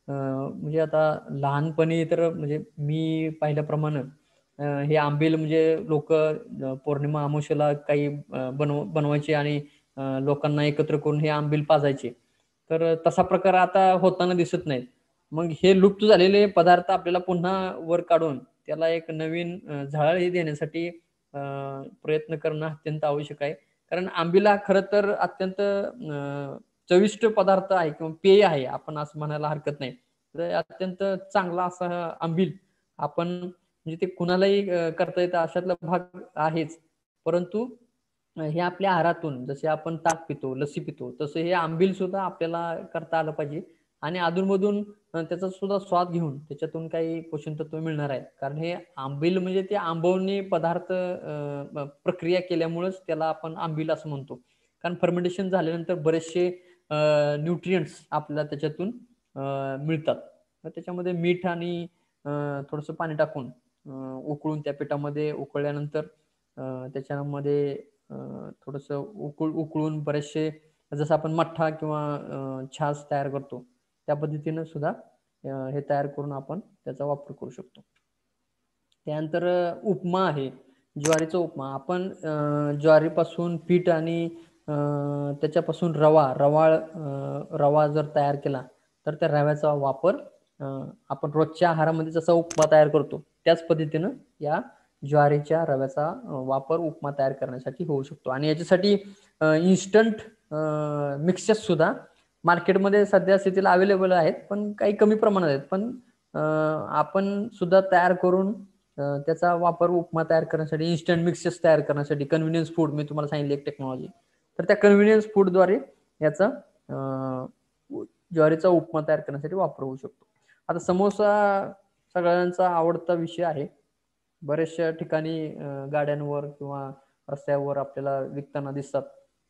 म्हणजे आता लहानपणी तर म्हणजे मी पाहिल्याप्रमाणे हे आंबील म्हणजे लोक पौर्णिमा अमावस्येला काही बनवायचे आणि लोकांना एकत्र करून हे आंबील पाजायचे. तर तसा प्रकार आता होताना दिसत नाही. मग हे लुप्त झालेले पदार्थ आपल्याला पुन्हा वर काढून त्याला एक नवीन झळाळी देण्यासाठी प्रयत्न करणं अत्यंत आवश्यक आहे. कारण आंबील हा खरं तर अत्यंत चविष्ट पदार्थ आहे किंवा पेय आहे, आपण असं म्हणायला हरकत नाही. तर अत्यंत चांगला असा आंबील आपण म्हणजे ते कुणालाही करता येतं अशातला भाग आहेच. परंतु हे आपल्या आहारातून जसे आपण ताक पितो, लस्सी पितो, तसं हे आंबील सुद्धा आपल्याला करता आलं पाहिजे आणि अधूनमधून त्याचा सुद्धा स्वाद घेऊन त्याच्यातून काही पोषण तत्व मिळणार आहे. कारण हे आंबील म्हणजे ते आंबवणी पदार्थ प्रक्रिया केल्यामुळेच त्याला आपण आंबील असं म्हणतो. कारण फर्मेंटेशन झाल्यानंतर बरेचसे न्यूट्रिएंट्स आपल्याला त्याच्यातून मिळतात. तर त्याच्यामध्ये मीठ आणि थोडंसं पाणी टाकून उकळून त्या पिठामध्ये उकळल्यानंतर त्याच्यामध्ये थोडंसं उकळून बरेचसे जसं आपण मठ्ठा किंवा छास तयार करतो त्या पद्धतीनं सुद्धा हे तयार करून आपण त्याचा वापर करू शकतो. त्यानंतर उपमा आहे, ज्वारीचा उपमा. आपण ज्वारीपासून पीठ आणि त्याच्यापासून रवा जर तयार केला तर त्या रव्याचा वापर आपण रोजच्या आहारामध्ये जसा उपमा तयार करतो त्याच पद्धतीनं या ज्वारीच्या रव्याचा वापर उपमा तयार करण्यासाठी होऊ शकतो. आणि याच्यासाठी इन्स्टंट मिक्सचर्स सुद्धा मार्केटमध्ये सध्या स्थितीला अवेलेबल आहेत, पण काही कमी प्रमाणात आहेत. पण आपण सुद्धा तयार करून त्याचा वापर उपमा तयार करण्यासाठी, इन्स्टंट मिक्सचर्स तयार करण्यासाठी, कन्व्हिनियन्स फूड मी तुम्हाला सांगितले एक टेक्नॉलॉजी, तर त्या कन्व्हिनियन्स फूडद्वारे याचा ज्वारीचा उपमा तयार करण्यासाठी वापर होऊ शकतो. आता समोसा सगळ्यांचा आवडता विषय आहे. बऱ्याचशा ठिकाणी गाड्यांवर किंवा रस्त्यावर आपल्याला विकताना दिसतात,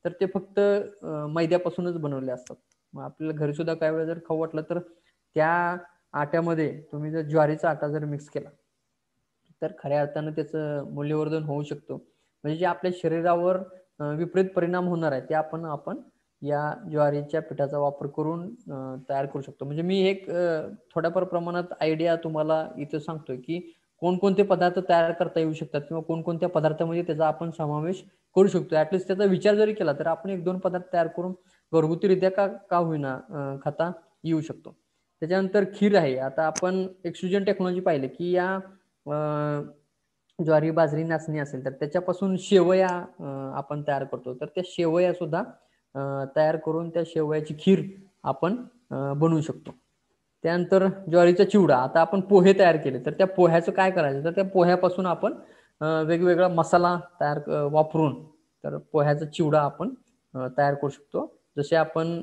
तर ते फक्त मैद्यापासूनच बनवले असतात. मग आपल्याला घरी सुद्धा काही वेळा जर खाऊ वाटलं तर त्या आट्यामध्ये तुम्ही जर ज्वारीचा आटा जर मिक्स केला तर खऱ्या अर्थानं त्याचं मूल्यवर्धन होऊ शकतो. म्हणजे जे आपल्या शरीरावर विपरीत परिणाम होणार आहे ते आपण या ज्वारीच्या पिठाचा वापर करून तयार करू शकतो. म्हणजे मी एक थोड्याफार प्रमाणात आयडिया तुम्हाला इथं सांगतोय की कोणकोणते पदार्थ तयार करता येऊ शकतात किंवा कोणकोणत्या पदार्थामध्ये त्याचा आपण समावेश करू शकतो. ऍटलिस्ट त्याचा विचार जरी केला तर आपण 1-2 पदार्थ तयार करून घरगुतीरित्या का होईना खाता येऊ शकतो. त्याच्यानंतर खीर आहे. आता आपण एक्सट्रुजन टेक्नॉलॉजी पाहिले की या ज्वारी, बाजरी, नाचणी असेल तर त्याच्यापासून शेवया आपण तयार करतो. तर त्या शेवया सुद्धा तयार करून त्या शेवयाची खीर आपण बनवू शकतो. त्यानंतर ज्वारीचा चिवडा. आता आपण पोहे तयार केले तर त्या पोह्याचं काय करायचं, तर त्या पोह्यापासून आपण वेगवेगळा मसाला वापरून तर पोह्याचा चिवडा आपण तयार करू शकतो. जसे आपण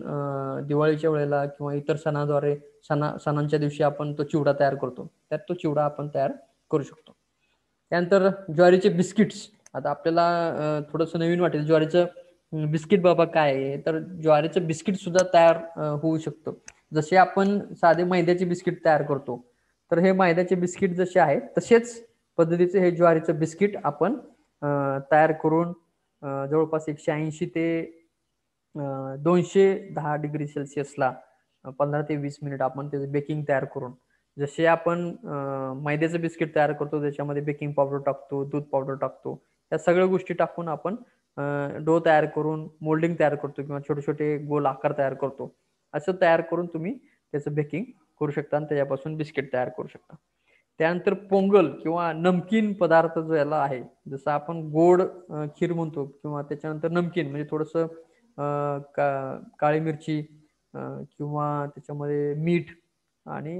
दिवाळीच्या वेळेला किंवा इतर सणांच्या दिवशी आपण तो चिवडा तयार करतो, त्यात तो चिवडा आपण तयार करू शकतो. त्यानंतर ज्वारीचे बिस्किट्स. आता आपल्याला थोडंसं नवीन वाटेल, ज्वारीचं बिस्किट बाबा काय आहे, तर ज्वारीचं बिस्किट सुद्धा तयार होऊ शकतं. जसे आपण साधे मैद्याचे बिस्किट तयार करतो, तर हे मैद्याचे बिस्किट जसे आहेत तसेच पद्धतीचे हे ज्वारीचं बिस्किट आपण तयार करून जवळपास 180 ते 210 डिग्री सेल्सिअसला 15 ते 20 मिनिट आपण त्याचं बेकिंग तयार करून, जसे आपण मैद्याचं बिस्किट तयार करतो त्याच्यामध्ये बेकिंग पावडर टाकतो, दूध पावडर टाकतो, या सगळ्या गोष्टी टाकून आपण डो तयार करून मोल्डिंग तयार करतो किंवा छोटे छोटे गोल आकार तयार करतो. असं तयार करून तुम्ही त्याचं बेकिंग करू शकता आणि त्याच्यापासून बिस्किट तयार करू शकता. त्यानंतर पोंगल किंवा नमकीन पदार्थ जो याला आहे, जसं आपण गोड खीर म्हणतो किंवा त्याच्यानंतर नमकीन म्हणजे थोडंसं काळी मिरची किंवा त्याच्यामध्ये मीठ आणि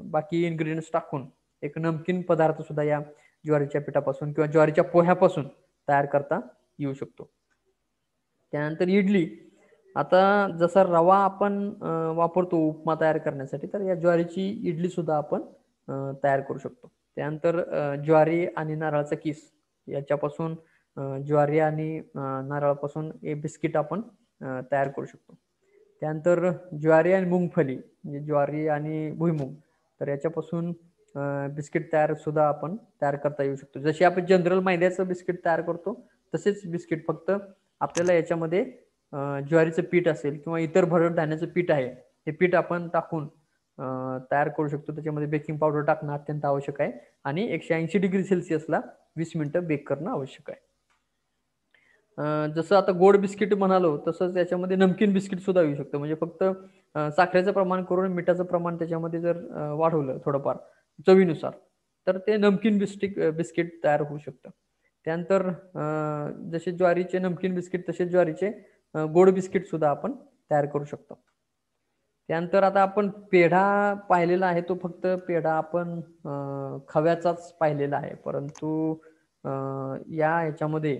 बाकी इन्ग्रेडियंट्स टाकून एक नमकीन पदार्थ सुद्धा या ज्वारीच्या पिठापासून किंवा ज्वारीच्या पोह्यापासून तयार करता येऊ शकतो. त्यानंतर इडली. आता जसा रवा आपण वापरतो उपमा तयार करण्यासाठी, तर या ज्वारीची इडली सुद्धा आपण तयार करू शकतो. त्यानंतर ज्वारी आणि नारळाचा किस याच्यापासून ज्वारी आणि नारळापासून हे बिस्किट आपण तयार करू शकतो. त्यानंतर ज्वारी आणि मुंगफली म्हणजे ज्वारी आणि भुईमुग, तर याच्यापासून बिस्किट तयार सुद्धा आपण तयार करता येऊ शकतो. जशी आपण जनरल मैद्याचं बिस्किट तयार करतो तसेच बिस्किट, फक्त आपल्याला याच्यामध्ये ज्वारीचं पीठ असेल किंवा इतर भरड धान्याचं पीठ आहे, हे पीठ आपण टाकून तयार करू शकतो. त्याच्यामध्ये बेकिंग पावडर टाकणं अत्यंत आवश्यक आहे आणि 180 डिग्री सेल्सिअसला 20 मिनिटं बेक करणं आवश्यक आहे. जसं आता गोड बिस्किट म्हणालो तसंच याच्यामध्ये नमकीन बिस्किट सुद्धा येऊ शकतं. म्हणजे फक्त साखरेचं प्रमाण करून मिठाचं प्रमाण त्याच्यामध्ये जर वाढवलं थोडंफार चवीनुसार, तर ते नमकीन बिस्किट तयार होऊ शकतं. त्यानंतर जसे ज्वारीचे नमकीन बिस्किट तसेच ज्वारीचे गोड बिस्किट सुद्धा आपण तयार करू शकतो. त्यानंतर आता आपण पेढा पाहिलेला आहे, तो फक्त पेढा आपण खव्याचाच पाहिलेला आहे, परंतु या याच्यामध्ये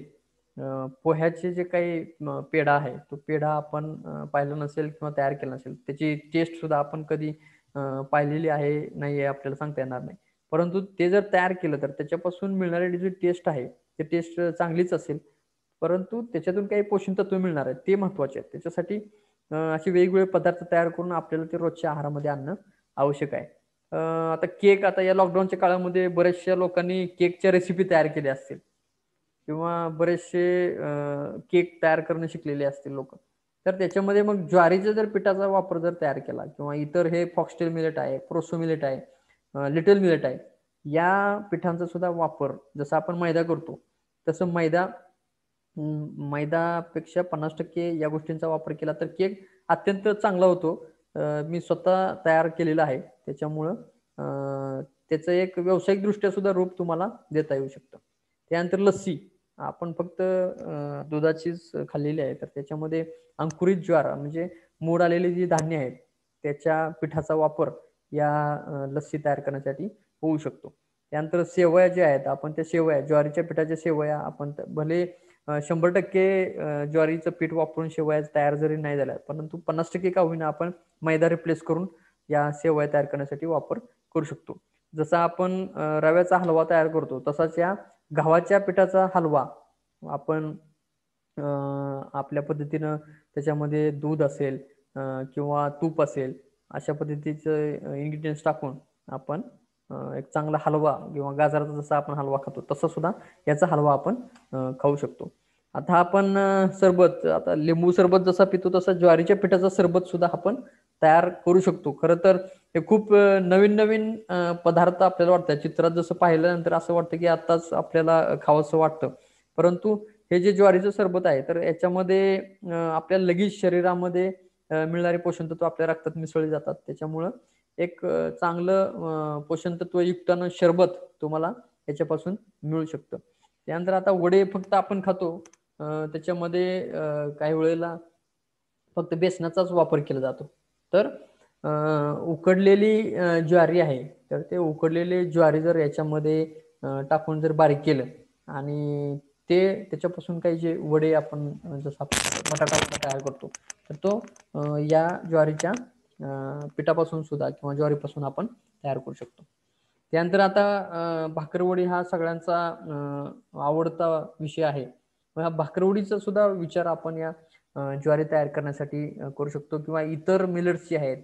पोह्याचे जे काही पेढा आहे, तो पेढा आपण पाहिला नसेल किंवा तयार केला नसेल, त्याची टेस्ट सुद्धा आपण कधी पाहिलेली आहे नाही आहे आपल्याला सांगता येणार नाही. परंतु ते जर तयार केलं तर त्याच्यापासून मिळणारी जी टेस्ट आहे, ती टेस्ट चांगलीच असेल, परंतु त्याच्यातून काही पोषण तत्व मिळणार आहेत ते महत्वाचे आहेत. त्याच्यासाठी असे वेगवेगळे पदार्थ तयार करून आपल्याला ते रोजच्या आहारामध्ये आणणं आवश्यक आहे. आता केक, आता या लॉकडाऊनच्या काळामध्ये बऱ्याचशा लोकांनी केकच्या रेसिपी तयार केल्या असतील किंवा बरेचसे केक तयार करणं शिकलेले असतील लोक, तर त्याच्यामध्ये मग ज्वारीच्या जर पिठाचा वापर जर तयार केला किंवा इतर हे फॉक्सटेल मिलेट आहे, प्रोसो मिलेट आहे, लिटल मिलेट आहे, या पिठांचा सुद्धा वापर जसं आपण मैदा करतो तसं मैदापेक्षा 50% या गोष्टींचा वापर केला तर केक अत्यंत चांगला होतो. मी स्वतः तयार केलेला आहे, त्याच्यामुळं त्याचं एक व्यावसायिकदृष्ट्या सुद्धा रूप तुम्हाला देता येऊ शकतं. त्यानंतर लस्सी आपण फक्त दुधाचीच खाल्लेली आहे, तर त्याच्यामध्ये अंकुरित ज्वार म्हणजे मोड आलेली जी धान्य आहेत त्याच्या पिठाचा वापर या लस्सी तयार करण्यासाठी होऊ शकतो. त्यानंतर सेवया ज्या आहेत, आपण त्या सेवया ज्वारीच्या पिठाच्या सेवया आपण भले 100% ज्वारीचं पीठ वापरून शेवया तयार जरी नाही झाल्या, परंतु 50% का होईना आपण मैदा रिप्लेस करून या सेवया तयार करण्यासाठी वापर करू शकतो. जसा आपण रव्याचा हलवा तयार करतो तसाच या गव्हाच्या पिठाचा हलवा आपण आपल्या पद्धतीनं त्याच्यामध्ये दूध असेल किंवा तूप असेल अशा पद्धतीचं इन्ग्रेडियंट्स टाकून आपण एक चांगला हलवा किंवा गाजराचा जसा आपण हलवा खातो तसा सुद्धा याचा हलवा आपण खाऊ शकतो. आता आपण सरबत, आता लिंबू सरबत जसा पितो तसा ज्वारीच्या पिठाचा सरबत सुद्धा आपण तयार करू शकतो. खरं तर हे खूप नवीन नवीन पदार्थ आपल्याला वाटतात. चित्रात जसं पाहिल्यानंतर असं वाटतं की आताच आपल्याला खावंसं वाटतं, परंतु हे जे ज्वारीचं सरबत आहे तर याच्यामध्ये आपल्या लगेच शरीरामध्ये मिळणारे पोषण तत्व आपल्या रक्तात मिसळले जातात. त्याच्यामुळं एक चांगलं पोषण तत्व युक्तानं शरबत तुम्हाला याच्यापासून मिळू शकतं. त्यानंतर आता वडे फक्त आपण खातो, त्याच्यामध्ये काही वेळेला फक्त बेसनाचाच वापर केला जातो. तर उकडलेली ज्वारी आहे, तर ते उकडलेले ज्वारी जर याच्यामध्ये टाकून जर बारीक केलं आणि त्याच्यापासून काही जे वडे आपण जसं बटाटा तयार करतो, तर तो या ज्वारीच्या पिठापासून सुद्धा किंवा ज्वारीपासून आपण तयार करू शकतो. त्यानंतर आता भाकरवडी हा सगळ्यांचा आवडता विषय आहे. मग ह्या भाकरवडीचा सुद्धा विचार आपण या ज्वारी तयार करण्यासाठी करू शकतो, किंवा इतर मिलेट्स जे आहेत,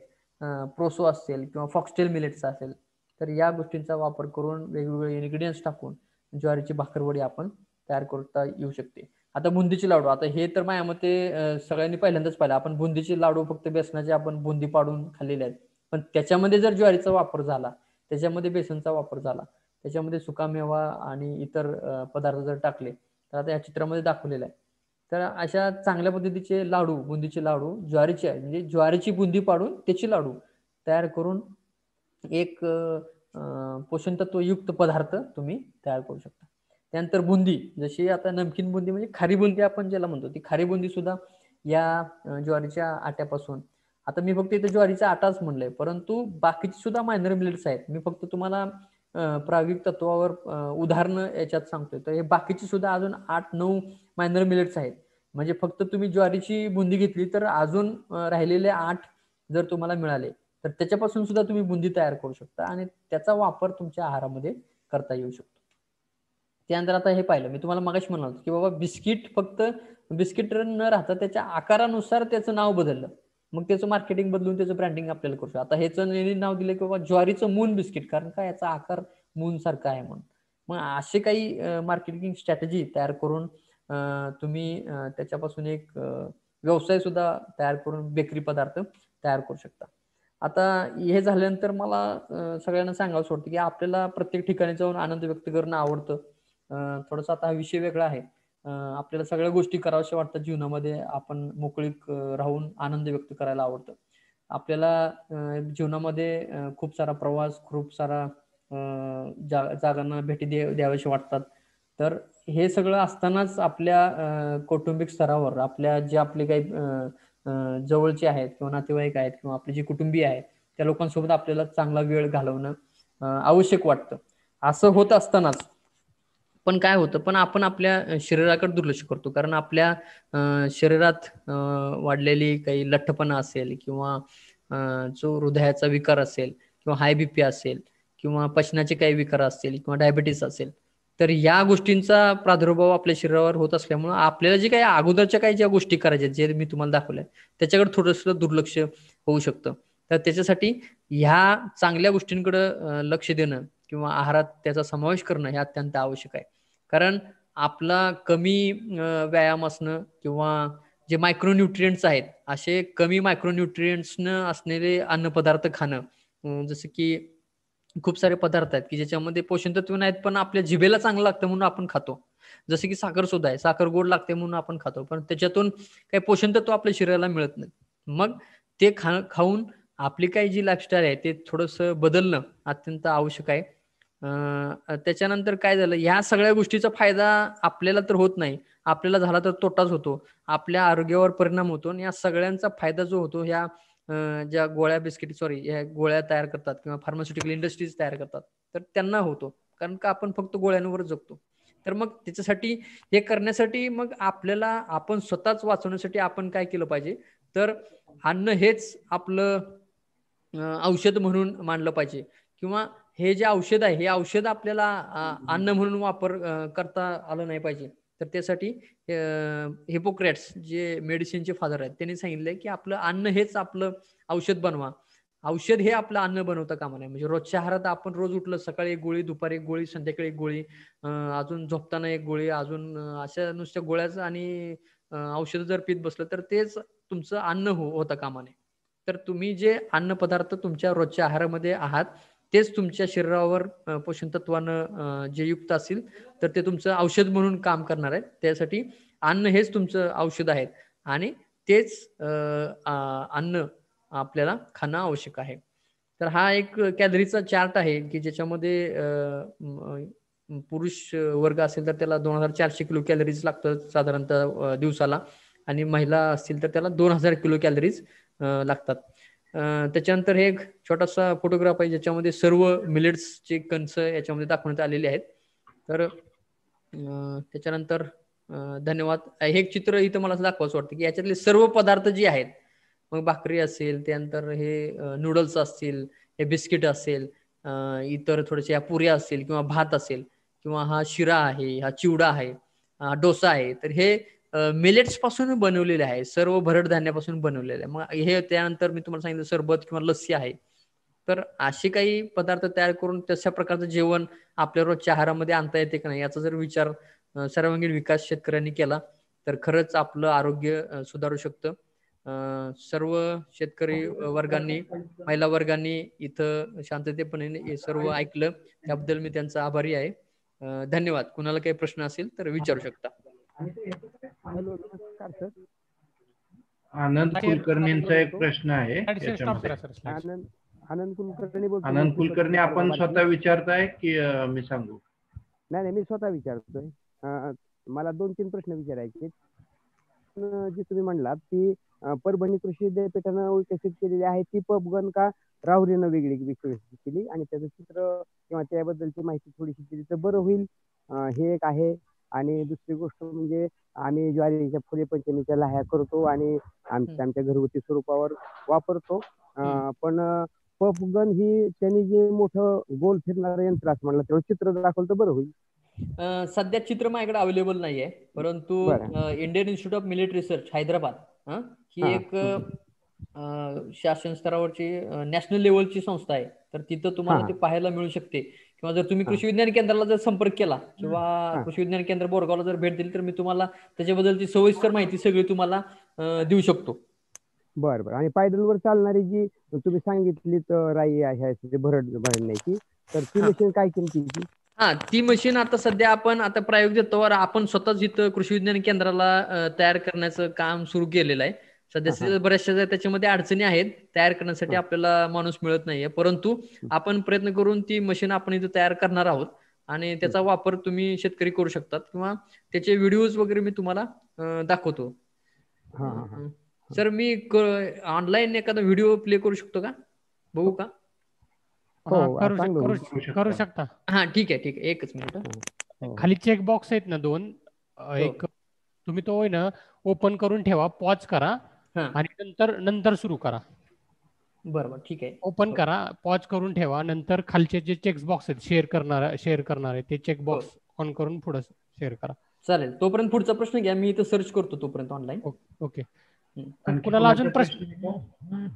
प्रोसो असेल किंवा फॉक्सटेल मिलेट्स असेल, तर या गोष्टींचा वापर करून वेगवेगळे इन्ग्रेडियंट्स टाकून ज्वारीची भाकरवडी आपण तयार करता येऊ शकते. आता बुंदीचे लाडू, आता हे तर माझ्या मते सगळ्यांनी पहिल्यांदाच पाहिलं. आपण बुंदीचे लाडू फक्त बेसनाचे आपण बुंदी पाडून खाल्लेले आहेत, पण त्याच्यामध्ये जर ज्वारीचा वापर झाला, त्याच्यामध्ये बेसनचा वापर झाला, त्याच्यामध्ये सुकामेवा आणि इतर पदार्थ जर टाकले, तर आता या चित्रामध्ये दाखवलेलं आहे. तर अशा चांगल्या पद्धतीचे लाडू, बुंदीचे लाडू ज्वारीचे आहे, म्हणजे ज्वारीची बुंदी पाडून त्याची लाडू तयार करून एक पोषण तत्वयुक्त पदार्थ तुम्ही तयार करू शकता. त्यानंतर बुंदी, जशी आता नमकीन बुंदी म्हणजे खारी बुंदी आपण ज्याला म्हणतो, ती खारी बुंदी सुद्धा या ज्वारीच्या आट्यापासून. आता मी फक्त इथे ज्वारीचा आटाच म्हणलंय, परंतु बाकीची सुद्धा मायनर मिलेट्स आहेत. मी फक्त तुम्हाला प्रायोगिक तत्वावर उदाहरणं याच्यात सांगतोय. तर हे बाकीची सुद्धा अजून 8-9 मायनर मिलेट्स आहेत. म्हणजे फक्त तुम्ही ज्वारीची बुंदी घेतली तर अजून राहिलेले 8 जर तुम्हाला मिळाले, तर त्याच्यापासून सुद्धा तुम्ही बुंदी तयार करू शकता आणि त्याचा वापर तुमच्या आहारामध्ये करता येऊ शकतो. त्यानंतर आता हे पाहिलं, मी तुम्हाला मगाशी म्हणलं होतं की बाबा बिस्किट फक्त बिस्किट न राहता त्याच्या आकारानुसार त्याचं नाव बदललं, मग त्याचं मार्केटिंग बदलून त्याचं ब्रँडिंग आपल्याला करू शकतो. आता ह्याचं नाव दिलं की बाबा ज्वारीचं मून बिस्किट, कारण का याचा आकार मून सारखा आहे म्हणून. मग असे काही मार्केटिंग स्ट्रॅटेजी तयार करून तुम्ही त्याच्यापासून एक व्यवसाय सुद्धा तयार करून बेकरी पदार्थ तयार करू शकता. आता हे झाल्यानंतर मला सगळ्यांना सांगावं वाटतं की आपल्याला प्रत्येक ठिकाणी जाऊन आनंद व्यक्त करणं आवडतं. थोडासा आता हा विषय वेगळा आहे. आपल्याला सगळ्या गोष्टी कराव्याशा वाटतात जीवनामध्ये. आपण मोकळीक राहून आनंद व्यक्त करायला आवडतं. आपल्याला जीवनामध्ये खूप सारा प्रवास, खूप सारा जागांना भेटी द्याव्याशा वाटतात. तर हे सगळं असतानाच आपल्या कौटुंबिक स्तरावर आपल्या जे आपले काही जवळचे आहेत किंवा नातेवाईक आहेत किंवा आपले जे कुटुंबीय आहेत, त्या लोकांसोबत आपल्याला चांगला वेळ घालवणं आवश्यक वाटतं. असं होत असतानाच पण काय होतं, पण आपण आपल्या शरीराकडे दुर्लक्ष करतो. कारण आपल्या शरीरात वाढलेली काही लठ्ठपणा असेल किंवा जो हृदयाचा विकार असेल किंवा हाय बीपी असेल किंवा पचनाचे काही विकार असतील किंवा डायबिटीस असेल, तर या गोष्टींचा प्रादुर्भाव आपल्या शरीरावर होत असल्यामुळं आपल्याला जे काही अगोदरच्या काही ज्या गोष्टी करायच्या, जे मी तुम्हाला दाखवल्या, त्याच्याकडे थोडंसं दुर्लक्ष होऊ शकतं. तर त्याच्यासाठी ह्या चांगल्या गोष्टींकडे लक्ष देणं किंवा आहारात त्याचा समावेश करणं हे अत्यंत आवश्यक आहे. कारण आपला कमी व्यायाम असणं किंवा जे मायक्रोन्यूट्रिएंट्स आहेत, असे कमी मायक्रोन्यूट्रिएंट्सनं असलेले अन्नपदार्थ खाणं, जसं की खूप सारे पदार्थ आहेत की ज्याच्यामध्ये पोषण तत्व नाहीत, पण आपल्या जिभेला चांगलं लागतं म्हणून आपण खातो. जसं की साखर सुद्धा आहे, साखर गोड लागते म्हणून आपण खातो, पण त्याच्यातून काही पोषण तत्व आपल्या शरीराला मिळत नाही. मग ते खाऊन आपली काही जी लाईफस्टाईल आहे ते थोडंसं बदलणं अत्यंत आवश्यक आहे. त्याच्यानंतर काय झालं, ह्या सगळ्या गोष्टीचा फायदा आपल्याला तर होत नाही, आपल्याला झाला तर तोटाच होतो, आपल्या आरोग्यावर परिणाम होतो. आणि या सगळ्यांचा फायदा जो होतो ह्या ज्या गोळ्या बिस्किट ह्या गोळ्या तयार करतात किंवा फार्मास्युटिकल इंडस्ट्रीज तयार करतात, तर त्यांना होतो. कारण का आपण फक्त गोळ्यांवर जगतो. तर मग त्याच्यासाठी हे करण्यासाठी मग आपल्याला आपण स्वतःच वाचवण्यासाठी आपण काय केलं पाहिजे, तर अन्न हेच आपलं औषध म्हणून मानलं पाहिजे. किंवा हे जे औषध आहे, हे औषध आपल्याला अन्न म्हणून वापर करता आलं नाही पाहिजे. तर त्यासाठी हिपोक्रेट्स जे मेडिसिनचे फादर आहेत, त्यांनी सांगितलंय की आपलं अन्न हेच आपलं औषध बनवा. औषध हे आपलं अन्न बनवता कामा नये. म्हणजे रोजच्या आहारात आपण रोज उठलं, सकाळी एक गोळी, दुपारी एक गोळी, संध्याकाळी एक गोळी, अजून झोपताना एक गोळी, अजून अशा नुसत्या गोळ्याच आणि औषधं जर पीत बसलं, तर तेच तुमचं अन्न होता कामा नये. तर तुम्ही जे अन्न पदार्थ तुमच्या रोजच्या आहारामध्ये आहात, तेच तुमच्या शरीरावर पोषण तत्वानं जे युक्त असतील, तर ते तुमचं औषध म्हणून काम करणार आहे. त्यासाठी अन्न हेच तुमचं औषध आहे आणि तेच अन्न आपल्याला खाणं आवश्यक आहे. तर हा एक कॅलरीचा चार्ट आहे की ज्याच्यामध्ये पुरुष वर्ग असेल तर त्याला 2400 किलो कॅलरीज लागतं साधारणतः दिवसाला, आणि महिला असतील तर त्याला 2000 किलो कॅलरीज लागतात. त्याच्यानंतर हे एक छोटासा फोटोग्राफ आहे ज्याच्यामध्ये सर्व मिलेट्सचे कणस याच्यामध्ये दाखवण्यात आलेले आहेत. तर त्याच्यानंतर धन्यवाद. हे एक चित्र इथं मला असं दाखवायचं वाटतं की याच्यातले सर्व पदार्थ जे आहेत, मग भाकरी असेल, त्यानंतर हे नूडल्स असतील, हे बिस्किट असेल, इतर थोडेसे या पुऱ्या असतील किंवा भात असेल किंवा हा शिरा आहे, हा चिवडा आहे, डोसा आहे, तर हे मिलेट्स पासून बनवलेले आहे, सर्व भरड धान्यापासून बनवलेले आहे. मग हे त्यानंतर मी तुम्हाला सांगितलं सरबत किंवा लस्सी आहे. तर असे काही पदार्थ तयार करून तशा प्रकारचं जेवण आपल्या रोजच्या आहारामध्ये आणता येते का नाही याचा जर विचार सर्वांगीण विकास शेतकऱ्यांनी केला तर खरंच आपलं आरोग्य सुधारू शकतं. सर्व शेतकरी वर्गांनी, महिला वर्गांनी इथं शांततेपणे हे सर्व ऐकलं त्याबद्दल मी त्यांचा आभारी आहे. धन्यवाद. कुणाला काही प्रश्न असेल तर विचारू शकता. हॅलो, नमस्कार सर. आनंद कुलकर्णींचा एक प्रश्न आहे याच्यामध्ये. आनंद कुलकर्णी बोलतो. आनंद कुलकर्णी आपण स्वतः विचारताय की मी सांगू? नाही, मी स्वतः विचारतोय. मला 2-3 प्रश्न विचारायचे. जे तुम्ही म्हणलात की परभणी कृषी विद्यापीठानं विकसित केलेली आहे ती पबगन का राहुरीनं वेगळी विकसित केली, आणि त्याचं चित्र किंवा त्याबद्दलची माहिती थोडीशी दिली तर बरं होईल. हे एक आहे. आणि दुसरी गोष्ट म्हणजे आम्ही ज्वारीच्या फुले पंचमीच्या लाह्या करतो आणि आमच्या घरगुती स्वरूपावर वापरतो. पण पफगन ही त्यांनी जे मोठं गोल फिरणारं यंत्र असं म्हणलं तेवढं चित्र दाखवलं तर बरं होईल. सध्या चित्र माझ्याकडे अवेलेबल नाहीये, परंतु Indian institute of military research Hyderabad ही एक शासन स्तरावरची नॅशनल लेवलची संस्था आहे. तर तिथं तुम्हाला ते पाहायला मिळू शकते. किंवा जर तुम्ही कृषी विज्ञान केंद्राला जर संपर्क केला किंवा कृषी विज्ञान केंद्र बोरगावला जर भेट दिली तर मी तुम्हाला त्याच्याबद्दलची सविस्तर माहिती सगळी तुम्हाला देऊ शकतो. बरं. आणि पायडलवर चालणारी जी तुम्ही सांगितली तर राई आहे भरड भरण्याची, तर ती मशीन काय किमतीची? ती मशीन आता सध्या आपण आता प्रायोगिक तत्वावर आपण स्वतःच इथं कृषी विज्ञान केंद्राला तयार करण्याचं काम सुरू केलेलं आहे. सध्या बऱ्याचशा त्याच्यामध्ये अडचणी आहेत, तयार करण्यासाठी आपल्याला माणूस मिळत नाहीये, परंतु आपण प्रयत्न करून ती मशीन आपण इथं तयार करणार आहोत आणि त्याचा वापर तुम्ही शेतकरी करू शकतात किंवा त्याचे व्हिडिओज वगैरे मी तुम्हाला दाखवतो. सर मी ऑनलाईन एखादा व्हिडिओ प्ले करू शकतो का? बघू का? करू शकता. ठीक आहे. एकच मिनिट. खाली चेक बॉक्स आहेत ना 2, एक तुम्ही तो आहे ना ओपन करून ठेवा, पॉज करा आणि नंतर सुरू करा. बरोबर, ठीक आहे. ओपन करा, पॉज करून ठेवा, नंतर खालचे जे चेक बॉक्स आहेत शेअर करणारे ते चेक बॉक्स ऑन करून पुढे शेअर करा. चालेल. तोपर्यंत पुढचा प्रश्न घ्या, मी इथं सर्च करतो तोपर्यंत ऑनलाईन. ओके. कुणाला अजून प्रश्न?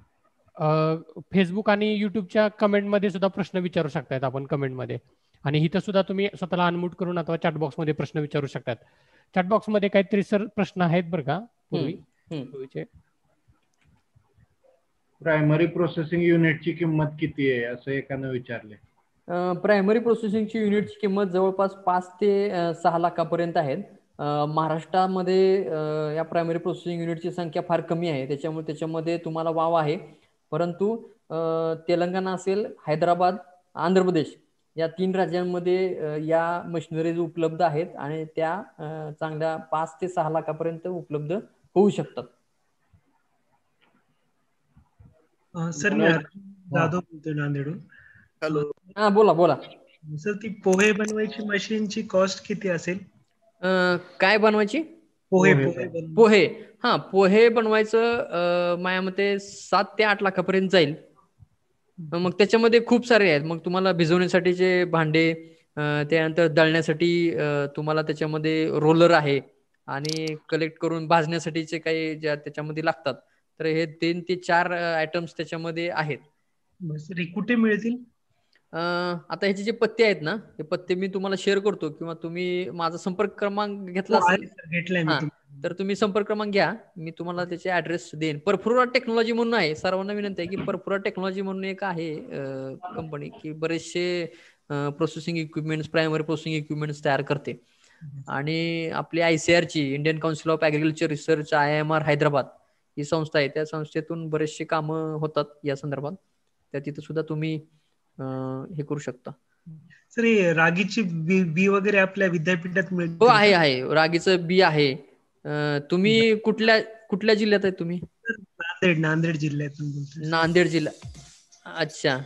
फेसबुक आणि युट्यूबच्या कमेंटमध्ये सुद्धा प्रश्न विचारू शकतात आपण कमेंटमध्ये, आणि इथं सुद्धा तुम्ही स्वतःला अनम्यूट करून अथवा चॅट बॉक्स मध्ये प्रश्न विचारू शकतात. चॅट बॉक्स मध्ये काहीतरी सर प्रश्न आहेत बरं का पूर्वीचे. प्रायमरी प्रोसेसिंग युनिटची किंमत किती आहे असं एकानं विचारले. प्रायमरी प्रोसेसिंगची युनिटची किंमत जवळपास 5 ते 6 लाखापर्यंत आहेत. महाराष्ट्रामध्ये या प्रायमरी प्रोसेसिंग युनिटची संख्या फार कमी आहे, त्याच्यामुळे त्याच्यामध्ये तुम्हाला वाव आहे. परंतु तेलंगणा असेल, हैदराबाद, आंध्र प्रदेश या 3 राज्यांमध्ये या मशिनरीज उपलब्ध आहेत आणि त्या चांगल्या 5 ते 6 लाखापर्यंत उपलब्ध होऊ शकतात. सर मी जाधव बोलतोय नांदेडून. हॅलो. बोला. सर ती पोहे बनवायची मशीनची कॉस्ट किती असेल? काय बनवायची? पोहे. पोहे बनवायचं माझ्या मते 7 ते 8 लाखापर्यंत जाईल. मग त्याच्यामध्ये खूप सारे आहेत. मग तुम्हाला भिजवण्यासाठीचे भांडे, त्यानंतर दळण्यासाठी तुम्हाला त्याच्यामध्ये रोलर आहे आणि कलेक्ट करून भाजण्यासाठीचे काही ज्या त्याच्यामध्ये लागतात. तर हे 3 ते 4 आयटम्स त्याच्यामध्ये आहेत. कुठे मिळतील? आता ह्याचे जे पत्ते आहेत ना, ते पत्ते मी तुम्हाला शेअर करतो किंवा तुम्ही माझा संपर्क क्रमांक घेतला असेल तर तुम्ही संपर्क क्रमांक घ्या, मी तुम्हाला त्याचे ऍड्रेस देईन. परफुरा टेक्नॉलॉजी म्हणून आहे, सर्वांना विनंती आहे की परफुरा टेक्नॉलॉजी म्हणून एक आहे कंपनी की बरेचसे processing equipments, primary processing equipments तयार करते. आणि आपली ICAR ची Indian council of agriculture research IIMR Hyderabad ही संस्था आहे, त्या संस्थेतून बरेचसे कामं होतात या संदर्भात. त्या तिथे सुद्धा तुम्ही हे करू शकता. सर रागीची बी वगैरे आपल्या विद्यापीठात मिळते? हो, आहे. रागीचं बी आहे. तुम्ही कुठल्या जिल्ह्यात आहे तुम्ही? नांदेड जिल्ह्यातून बोलतोय. नांदेड जिल्हा. अच्छा,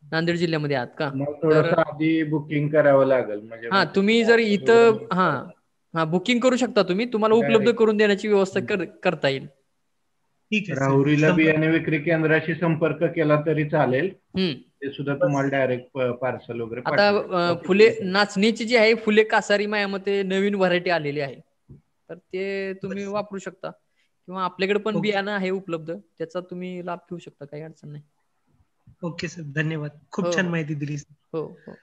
नांदेड जिल्ह्यामध्ये आहात का? तर आधी बुकिंग करावं लागेल. म्हणजे तुम्ही जर इथं बुकिंग करू शकता तुम्ही, तुम्हाला उपलब्ध करून देण्याची व्यवस्था करता येईल. ठीक आहे सर. राहुरीला बियाणे विक्री केंद्राशी संपर्क केला तरी चालेल, ते सुद्धा तुम्हाला डायरेक्ट पार्सल वगैरे आता फुले नाचणीची जी आहे फुले कासारी माझ्यामध्ये नवीन व्हरायटी आलेली आहे, तर ते तुम्ही वापरू शकता. किंवा आपल्याकडे पण बियाणं आहे उपलब्ध, त्याचा तुम्ही लाभ घेऊ शकता, काही अडचण नाही. ओके सर, धन्यवाद. खूप छान माहिती दिली. हो हो.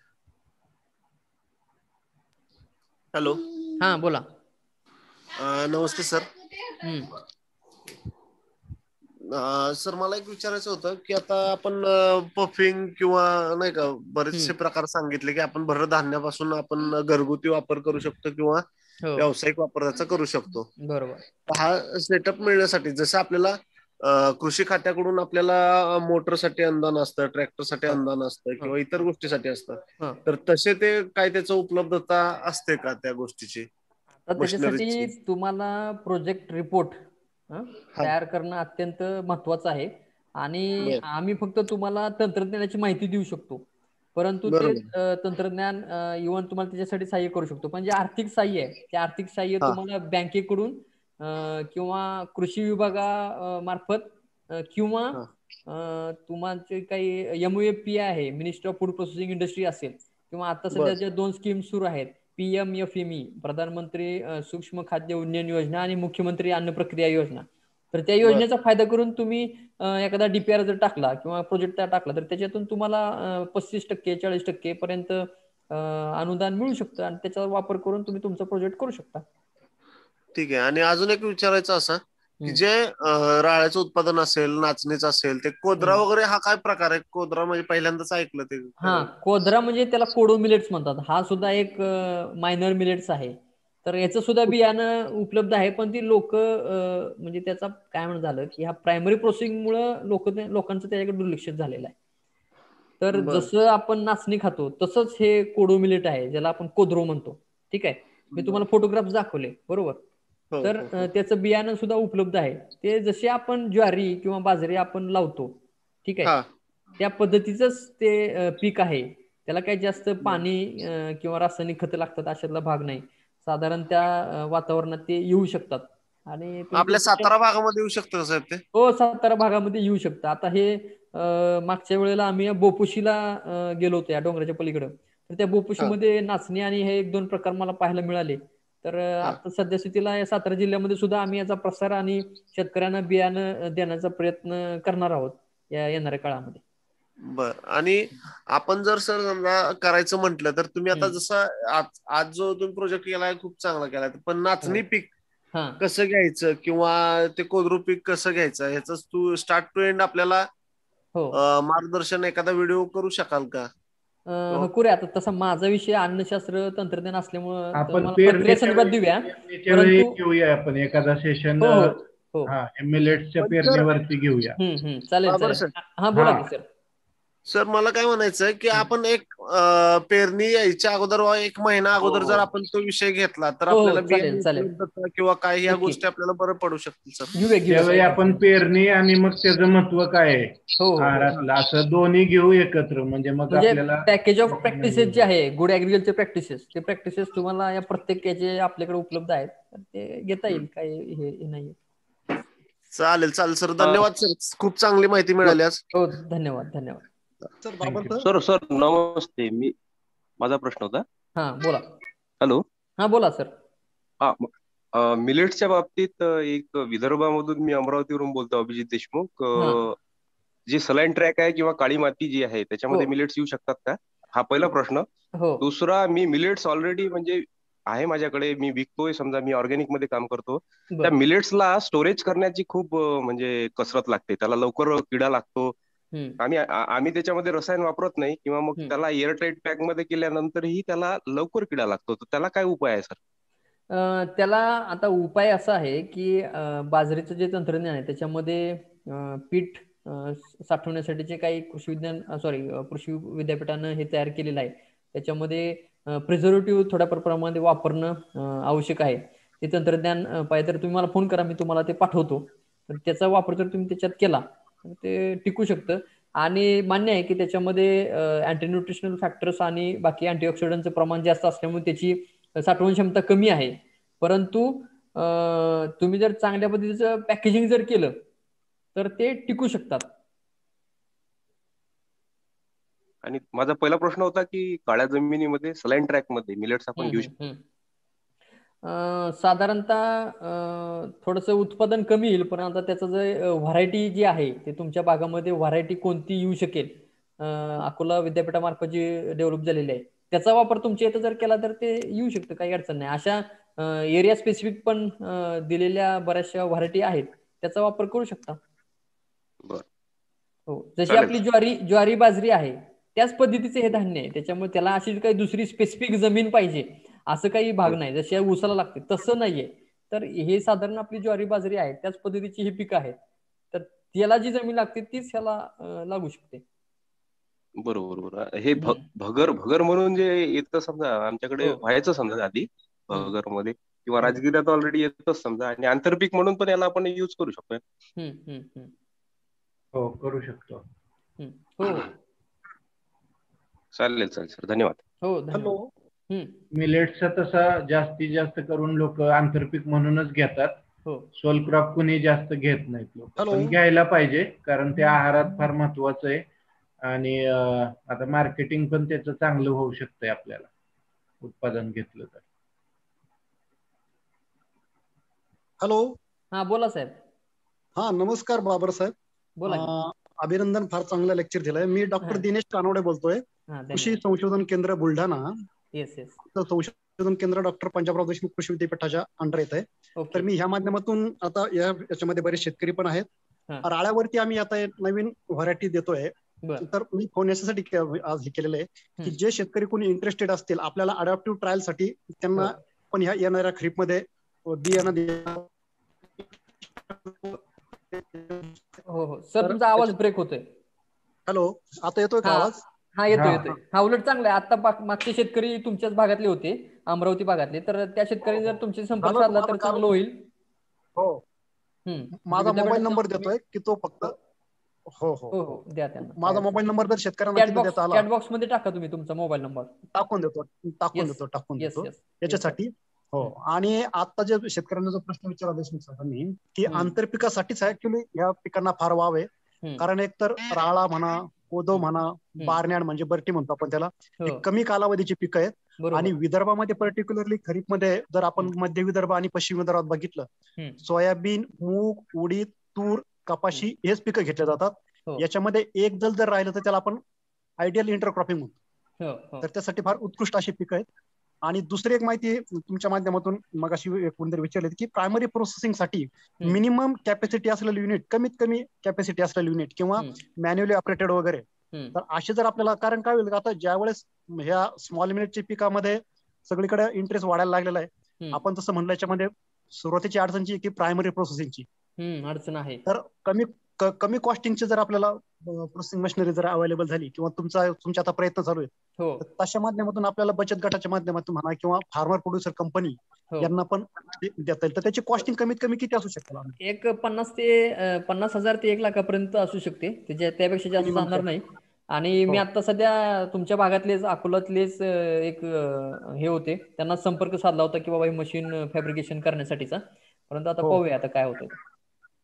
हॅलो. हा बोला. नमस्ते सर. सर मला एक विचारायचं होतं की आता आपण पफिंग किंवा नाही का बरेचसे प्रकार सांगितले की आपण भरड धान्यापासून आपण घरगुती वापर करू शकतो किंवा व्यावसायिक वापर त्याचा करू शकतो. बरोबर. हा सेटअप मिळण्यासाठी जसं आपल्याला कृषी खात्याकडून आपल्याला मोटरसाठी अनुदान असतं, ट्रॅक्टरसाठी अनुदान असतं किंवा इतर गोष्टीसाठी असतं, तर तसे ते काय त्याचं उपलब्धता असते का त्या गोष्टीची? त्याच्यासाठी तुम्हाला प्रोजेक्ट रिपोर्ट तयार करणं अत्यंत महत्वाचं आहे आणि आम्ही फक्त तुम्हाला तंत्रज्ञानाची माहिती देऊ शकतो, परंतु ते तंत्रज्ञान इव्हन तुम्हाला त्याच्यासाठी सहाय्य करू शकतो. पण जे आर्थिक सहाय्य आहे ते आर्थिक सहाय्य तुम्हाला बँकेकडून किंवा कृषी विभागामार्फत किंवा तुमचे काही MOFP आहे, ministry of food processing industry असेल, किंवा आता सध्या ज्या 2 स्कीम सुरू आहेत, PMFME प्रधानमंत्री सूक्ष्म खाद्य उन्नयन योजना आणि मुख्यमंत्री अन्न प्रक्रिया योजना, तर त्या योजनेचा फायदा करून तुम्ही एखादा DPR जर टाकला किंवा प्रोजेक्ट टाकला तर त्याच्यातून तुम्हाला 35% 40% पर्यंत अनुदान मिळू शकतं आणि त्याचा वापर करून तुम्ही तुमचा प्रोजेक्ट करू शकता. ठीक आहे. आणि अजून एक विचारायचं असं की जे राळ्याचं उत्पादन असेल, नाचणीचं असेल, ते कोदरा वगैरे हा काय प्रकार आहे? कोदरा म्हणजे पहिल्यांदाच ऐकलं ते. कोदरा म्हणजे त्याला कोडो मिलेट्स म्हणतात. हा सुद्धा एक मायनर मिलेट्स आहे. तर याचं सुद्धा बियाणं उपलब्ध आहे, पण ती लोक म्हणजे त्याचा काय म्हणत झालं की ह्या प्रायमरी प्रोसेसिंगमुळे लोकांचं त्याच्याकडे दुर्लक्ष झालेलं आहे. तर जसं आपण नाचणी खातो तसंच हे कोडो मिलेट आहे, ज्याला आपण कोदरो म्हणतो. ठीक आहे. मी तुम्हाला फोटोग्राफ दाखवले बरोबर. तर त्याचं बियाणं सुद्धा उपलब्ध आहे. ते जसे आपण ज्वारी किंवा बाजरी आपण लावतो, ठीक आहे, त्या पद्धतीचंच ते पीक आहे. त्याला काही जास्त पाणी किंवा रासायनिक खतं लागतात अशातला भाग नाही. साधारण त्या वातावरणात ते येऊ शकतात. आणि आपल्या सातारा भागामध्ये येऊ शकतं का साहेब ते? हो, सातारा भागामध्ये येऊ शकतं. आता हे मागच्या वेळेला आम्ही बोपुशीला गेलो होतो, या डोंगराच्या पलीकडे. तर त्या बोपुशीमध्ये नाचणी आणि हे 1-2 प्रकार मला पाहायला मिळाले. तर आता सध्या स्थितीला या सातारा जिल्ह्यामध्ये सुद्धा आम्ही याचा प्रसार आणि शेतकऱ्यांना बियाणं देण्याचा प्रयत्न करणार आहोत या येणाऱ्या काळामध्ये. आणि आपण जर सर समजा करायचं म्हटलं तर तुम्ही आता जसं आज जो तुम्ही प्रोजेक्ट केलाय खूप चांगला केलाय, पण नाचणी पीक कसं घ्यायचं किंवा ते कोदरू पीक कसं घ्यायचं ह्याच तू स्टार्ट टू एंड आपल्याला मार्गदर्शन एखादा व्हिडिओ करू शकाल का? करूया. आता तसा माझा विषय अन्नशास्त्र तंत्रज्ञान असल्यामुळे आपण संदर्भात देऊया, घेऊया आपण एखादा सेशन मिलेट्सच्या पेरणीवरती घेऊया. चालेल. हा बोला की सर. सर मला काय म्हणायचं की आपण एक पेरणी यायच्या अगोदर 1 महिना अगोदर जर आपण तो विषय घेतला तर आपल्याला किंवा काय ह्या गोष्टी आपल्याला बरं पडू शकतील सर. त्यावेळी आपण पेरणी आणि मग त्याचं महत्व काय आहे असं दोन्ही घेऊ एकत्र, म्हणजे मग आपल्याला पॅकेज ऑफ प्रॅक्टिसेस जे आहे, गुड ऍग्रिकल्चर प्रॅक्टिसेस, ते प्रॅक्टिसेस तुम्हाला या प्रत्येक याचे आपल्याकडे उपलब्ध आहेत, तर ते घेता येईल, काय हे नाही. चालेल सर, धन्यवाद सर, खूप चांगली माहिती मिळाली आज. हो, धन्यवाद. सर नमस्ते, माझा प्रश्न होता. बोला. हॅलो. बोला सर. मिलेट्सच्या बाबतीत एक विदर्भामधून मी अमरावतीवरून बोलतो, अभिजित देशमुख. जे सलाईन ट्रॅक आहे किंवा काळी माती जी आहे त्याच्यामध्ये मिलेट्स येऊ शकतात का? हा पहिला प्रश्न. दुसरा, मी मिलेट्स ऑलरेडी म्हणजे आहे माझ्याकडे, मी विकतोय, समजा मी ऑर्गॅनिक मध्ये काम करतो. त्या मिलेट्सला स्टोरेज करण्याची खूप म्हणजे कसरत लागते, त्याला लवकर किडा लागतो आणि आम्ही त्याच्यामध्ये रसायन वापरत नाही किंवा मग त्याला एअरटाईट पॅक मध्ये केल्यानंतरही त्याला लवकर किडा लागतो, तर त्याला काय उपाय आहे सर? त्याला आता उपाय असा आहे की बाजरीचं जे तंत्रज्ञान आहे त्याच्यामध्ये पीठ साठवण्यासाठीचे काही कृषी विद्यापीठानं हे तयार केलेलं आहे. त्याच्यामध्ये प्रिझर्वेटिव्ह थोड्या प्रमाणामध्ये वापरणं आवश्यक आहे. ते तंत्रज्ञान पाहिजे तर तुम्ही मला फोन करा, मी तुम्हाला ते पाठवतो. तर त्याचा वापर जर तुम्ही त्याच्यात केला तर ते टिकू शकतं. आणि मान्य आहे की त्याच्यामध्ये अँटी न्यूट्रिशनल फॅक्टर्स आणि बाकी अँटीऑक्सिडंटचं प्रमाण जास्त असल्यामुळे त्याची साठवण क्षमता कमी आहे. परंतु तुम्ही जर चांगल्या पद्धतीचं पॅकेजिंग जर केलं तर ते टिकू शकतात. आणि माझा पहिला प्रश्न होता की काळ्या जमिनीमध्ये सलाईन ट्रॅक मध्ये मिलेट्स आपण घेऊ शकतो. साधारणतः थोडंसं उत्पादन कमी येईल, पण आता त्याचं जे व्हरायटी जी आहे ते तुमच्या भागामध्ये व्हरायटी कोणती येऊ शकेल, अकोला विद्यापीठामार्फत जी डेव्हलप झालेली आहे त्याचा वापर तुमच्या इथं जर केला तर ते येऊ शकतं, काही अडचण नाही. अशा एरिया स्पेसिफिक पण दिलेल्या बऱ्याचशा व्हरायटी आहेत, त्याचा वापर करू शकता. हो, जशी आपली ज्वारी बाजरी आहे त्याच पद्धतीचे हे धान्य आहे, त्याच्यामुळे त्याला अशी काही दुसरी स्पेसिफिक जमीन पाहिजे असं काही भाग नाही. जशी ऊसाला लागते तसं नाहीये. तर हे साधारण आपली ज्वारी बाजरी आहे त्याच पद्धतीची ही पिकं आहेत, तर त्याला जी जमीन लागते तीच ह्याला लागू शकते. बरोबर बरोबर. हे भगर म्हणून जे येतं समजा आमच्याकडे व्हायचं समजा आधी भगर मध्ये किंवा राजगिऱ्यात ऑलरेडी येतच समजा, आणि आंतरपीक म्हणून पण याला आपण युज करू शकतो. हो, करू शकतो. हो, चालेल चालेल सर, धन्यवाद. हो, हॅलो. मिलेट्सचा तसा जास्तीत जास्त करून लोक आंतरपीक म्हणूनच घेतात. सोल क्रॉप कुणी जास्त घेत नाहीत लोक, पण घ्यायला पाहिजे कारण ते आहारात फार महत्वाचं आहे. आणि आता मार्केटिंग पण त्याचं चांगलं होऊ शकतंय आपल्याला उत्पादन घेतलं तर. हॅलो. हा, बोला साहेब. हा, नमस्कार बाबर साहेब. बोला. अभिनंदन, फार चांगलं लेक्चर दिलंय. मी डॉक्टर दिनेश कानवडे बोलतोय, कृषी संशोधन केंद्र बुलढाणा. संशोधन केंद्र डॉक्टर पंजाबराव देशमुख कृषी विद्यापीठाच्या अंडर येत आहे. तर मी ह्या माध्यमातून आता याच्यामध्ये बरेच शेतकरी पण आहेत. राळ्यावरती आम्ही आता नवीन व्हरायटी देतोय. तर मी फोन याच्यासाठी आज हे केलेलं आहे की जे शेतकरी कोणी इंटरेस्टेड असतील आपल्याला अडॅप्टिव्ह ट्रायल साठी, त्यांना पण ह्या येणाऱ्या खरीपमध्ये बियाणं. हो सर, तुमचा आवाज ब्रेक होतोय. हॅलो, आता येतोय का आवाज? हा, येतोय. हा, उलट चांगलं आहे. आता मागचे शेतकरी तुमच्याच भागातले होते, अमरावती भागातले, तर त्या शेतकऱ्यांनी जर तुमचे संपर्क साधला तर चांगलं होईल. हो, माझा मोबाईल नंबर देतोय की तो फक्त. हो हो, द्या त्यांना. माझा मोबाईल नंबर जर शेतकऱ्यांना देता आला, चॅट बॉक्स मध्ये टाका तुम्ही तुमचा मोबाईल नंबर. टाकून देतो याच्यासाठी. हो, आणि आता जे शेतकऱ्यांना जो प्रश्न विचारला देशमुख साहेबांनी की आंतरपिकासाठीच ऍक्च्युली या पिकांना फार वाव आहे. कारण एक तर राळा म्हणा, कोदो म्हणा, बारण्याड म्हणजे बर्टी म्हणतो आपण त्याला, हे कमी कालावधीची पिकं आहेत. आणि विदर्भामध्ये पर्टिक्युलरली खरीप मध्ये जर आपण मध्य विदर्भ आणि पश्चिम विदर्भात बघितलं, सोयाबीन, मूग, उडीद, तूर, कपाशी हेच पिकं घेतले जातात. याच्यामध्ये एक जर राहिलं तर त्याला आपण आयडियल इंटरक्रॉपिंग म्हणतो. तर त्यासाठी फार उत्कृष्ट अशी पिकं आहेत. आणि दुसरी एक माहिती तुमच्या माध्यमातून मगाशी कोणतरी विचारली की प्रायमरी प्रोसेसिंग साठी मिनिमम कॅपॅसिटी असलेलं युनिट, कमीत कमी कॅपॅसिटी असलेलं युनिट किंवा मॅन्युअली ऑपरेटेड वगैरे, तर असे जर आपल्याला, कारण काय होईल आता ज्यावेळेस ह्या स्मॉल युनिटच्या पिकामध्ये सगळीकडे इंटरेस्ट वाढायला लागलेला आहे. आपण तसं म्हणलं याच्यामध्ये सुरुवातीची अडचणची की प्रायमरी प्रोसेसिंगची अडचण आहे. तर कमी कॉस्टिंगची जर आपल्याला प्रोसेसिंग मशिनरी जर अवेलेबल झाली किंवा तुमचे आता प्रयत्न चालू आहेत, तशा माध्यमातून आपल्याला बचत गटाच्या माध्यमातून म्हणा किंवा फार्मर प्रोड्युसर कंपनी यांना पण देता येईल. तर त्याची कॉस्टिंग कमीत कमी किती असू शकते? एक 50,000 ते 1 लाखापर्यंत असू शकते, त्यापेक्षा जास्त जाणार नाही. आणि मी आता सध्या तुमच्या भागातलेच, अकोल्यातलेच एक हे होते, त्यांना संपर्क साधला होता की बाबा ही मशीन फॅब्रिकेशन करण्यासाठीचा, परंतु आता पाहूया आता काय होतं.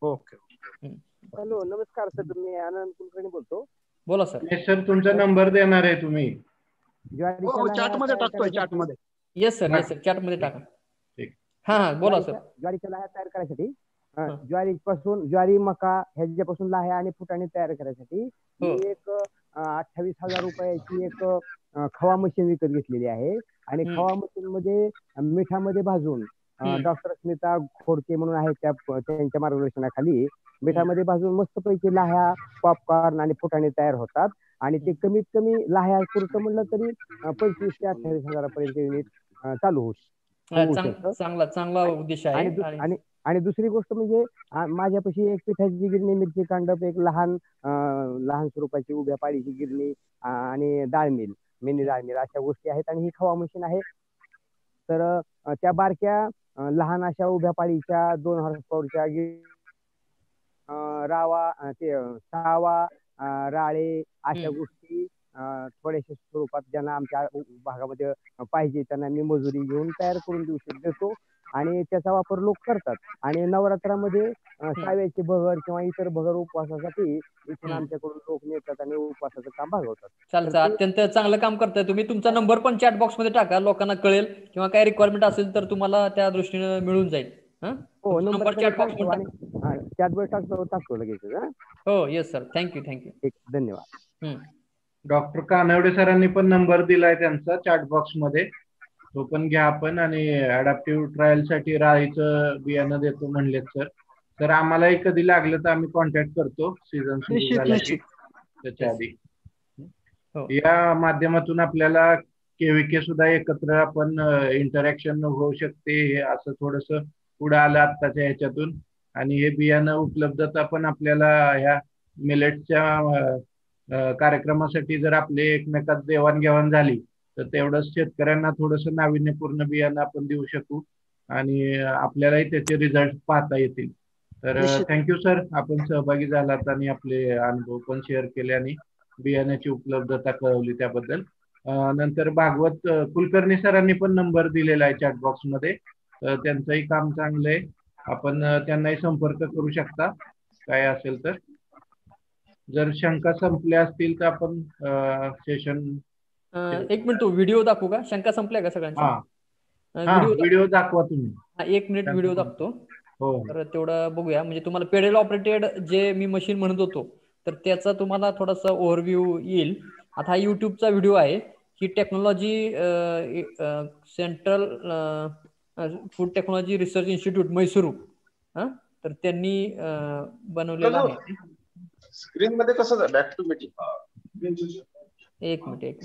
ओके. हॅलो, नमस्कार सर, मी आनंद कुलकर्णी बोलतो. बोला सर. सर, तुमचा नंबर देणार आहे तुम्ही? चॅट मध्ये टाकतोय, चॅट मध्ये. येस सर, चॅट मध्ये टाका. हा, बोला सर. ज्वारीच्या लाह्या तयार करायसाठी, ज्वारी, मका ह्याच्यापासून लाह्या आणि फुटाणे तयार करायसाठी एक 28,000 रुपयाची एक खवा मशीन विकत घेतलेली आहे. आणि खवा मशीन मध्ये मिठामध्ये भाजून, डॉक्टर स्मिता खोडके म्हणून आहेत, त्यांच्या मार्गदर्शनाखाली मिठामध्ये भाजून मस्तपैकी लाह्या, पॉपकॉर्न आणि फुटाणे तयार होतात. आणि ते कमीत कमी लाह्या पुरतं म्हणलं तरी 25,000 ते 28,000 युनिट चालू होऊ शकतं. चांगला उद्देश आहे. आणि दुसरी गोष्ट म्हणजे माझ्यापाशी एक पिठाची गिरणी, मिरची कांडप, एक लहान स्वरूपाची उभ्या पाळीची गिरणी आणि डाळ मिल, मिनी डाळ मिल अशा गोष्टी आहेत. आणि ही खवा मशीन आहे. तर त्या बारक्या लहान अशा उभ्या पाळीच्या 2 हॉर्स पॉवरच्या रावा, सावा, राळे अशा गोष्टी थोड्याशा स्वरूपात ज्यांना आमच्या भागामध्ये पाहिजे त्यांना मी मजुरी घेऊन तयार करून देतो. आणि त्याचा वापर लोक करतात. आणि नवरात्रामध्ये साव्याचे बगर किंवा इतर बगर उपवासासाठी इथून आमच्याकडून लोक नेतात आणि उपवासाचं काम भागवतात. चालतं, अत्यंत चांगलं काम करताय तुम्ही. तुमचा नंबर पण चॅट बॉक्स मध्ये टाका, लोकांना कळेल, किंवा काय रिक्वायरमेंट असेल तर तुम्हाला त्या दृष्टीने मिळून जाईल. हो, नंबर चॅट बॉक्स टाकतो लगेच. हो, येस सर, थँक्यू. धन्यवाद. डॉक्टर कानवडे सरांनी पण नंबर दिलाय त्यांचा चॅट बॉक्स मध्ये, तो पण घ्या आपण. आणि अडॅप्टिव्ह ट्रायल साठी राईचं बियाणं देतो म्हणलेत सर. तर आम्हालाही कधी लागलं तर आम्ही कॉन्टॅक्ट करतो सीझन सुरू झाला की त्याच्या आधी. या माध्यमातून आपल्याला केव्हीके सुद्धा एकत्र आपण इंटरॅक्शन होऊ शकते, असं थोडस पुढे आलं आत्ताच्या ह्याच्यातून. आणि हे बियाणं उपलब्धता पण आपल्याला ह्या मिलेटच्या कार्यक्रमासाठी जर आपले एकमेकात देवाणघेवाण झाली तर तेवढंच शेतकऱ्यांना थोडस नाविन्यपूर्ण बियाणं आपण देऊ शकू आणि आपल्यालाही त्याचे रिझल्ट पाहता येतील. तर थँक्यू सर, आपण सहभागी झालात आणि आपले अनुभव पण शेअर केले आणि बियाण्याची उपलब्धता कळवली त्याबद्दल. नंतर भागवत कुलकर्णी सरांनी पण नंबर दिलेला आहे चॅट बॉक्स मध्ये, तर त्यांचंही काम चांगलं आहे. आपण त्यांनाही संपर्क करू शकता काय असेल तर. जर शंका संपल्या असतील तर आपण सेशन. एक मिनिट, व्हिडिओ दाखवू का? शंका संपल्या का सगळ्यांच्या? व्हिडिओ दाखवा तुम्ही. 1 मिनिट व्हिडिओ दाखवतो. तर तेवढं बघूया, म्हणजे तुम्हाला पेडल ऑपरेटेड जे मी मशीन म्हणत होतो तर त्याचा तुम्हाला थोडासा ओव्हरव्ह्यू येईल. आता हा युट्यूबचा व्हिडिओ आहे. ही technology central food technology research institute Mysuru, तर त्यांनी बनवलेला आहे. स्क्रीन मध्ये कसं बॅक टू मीटिंग. एक minute.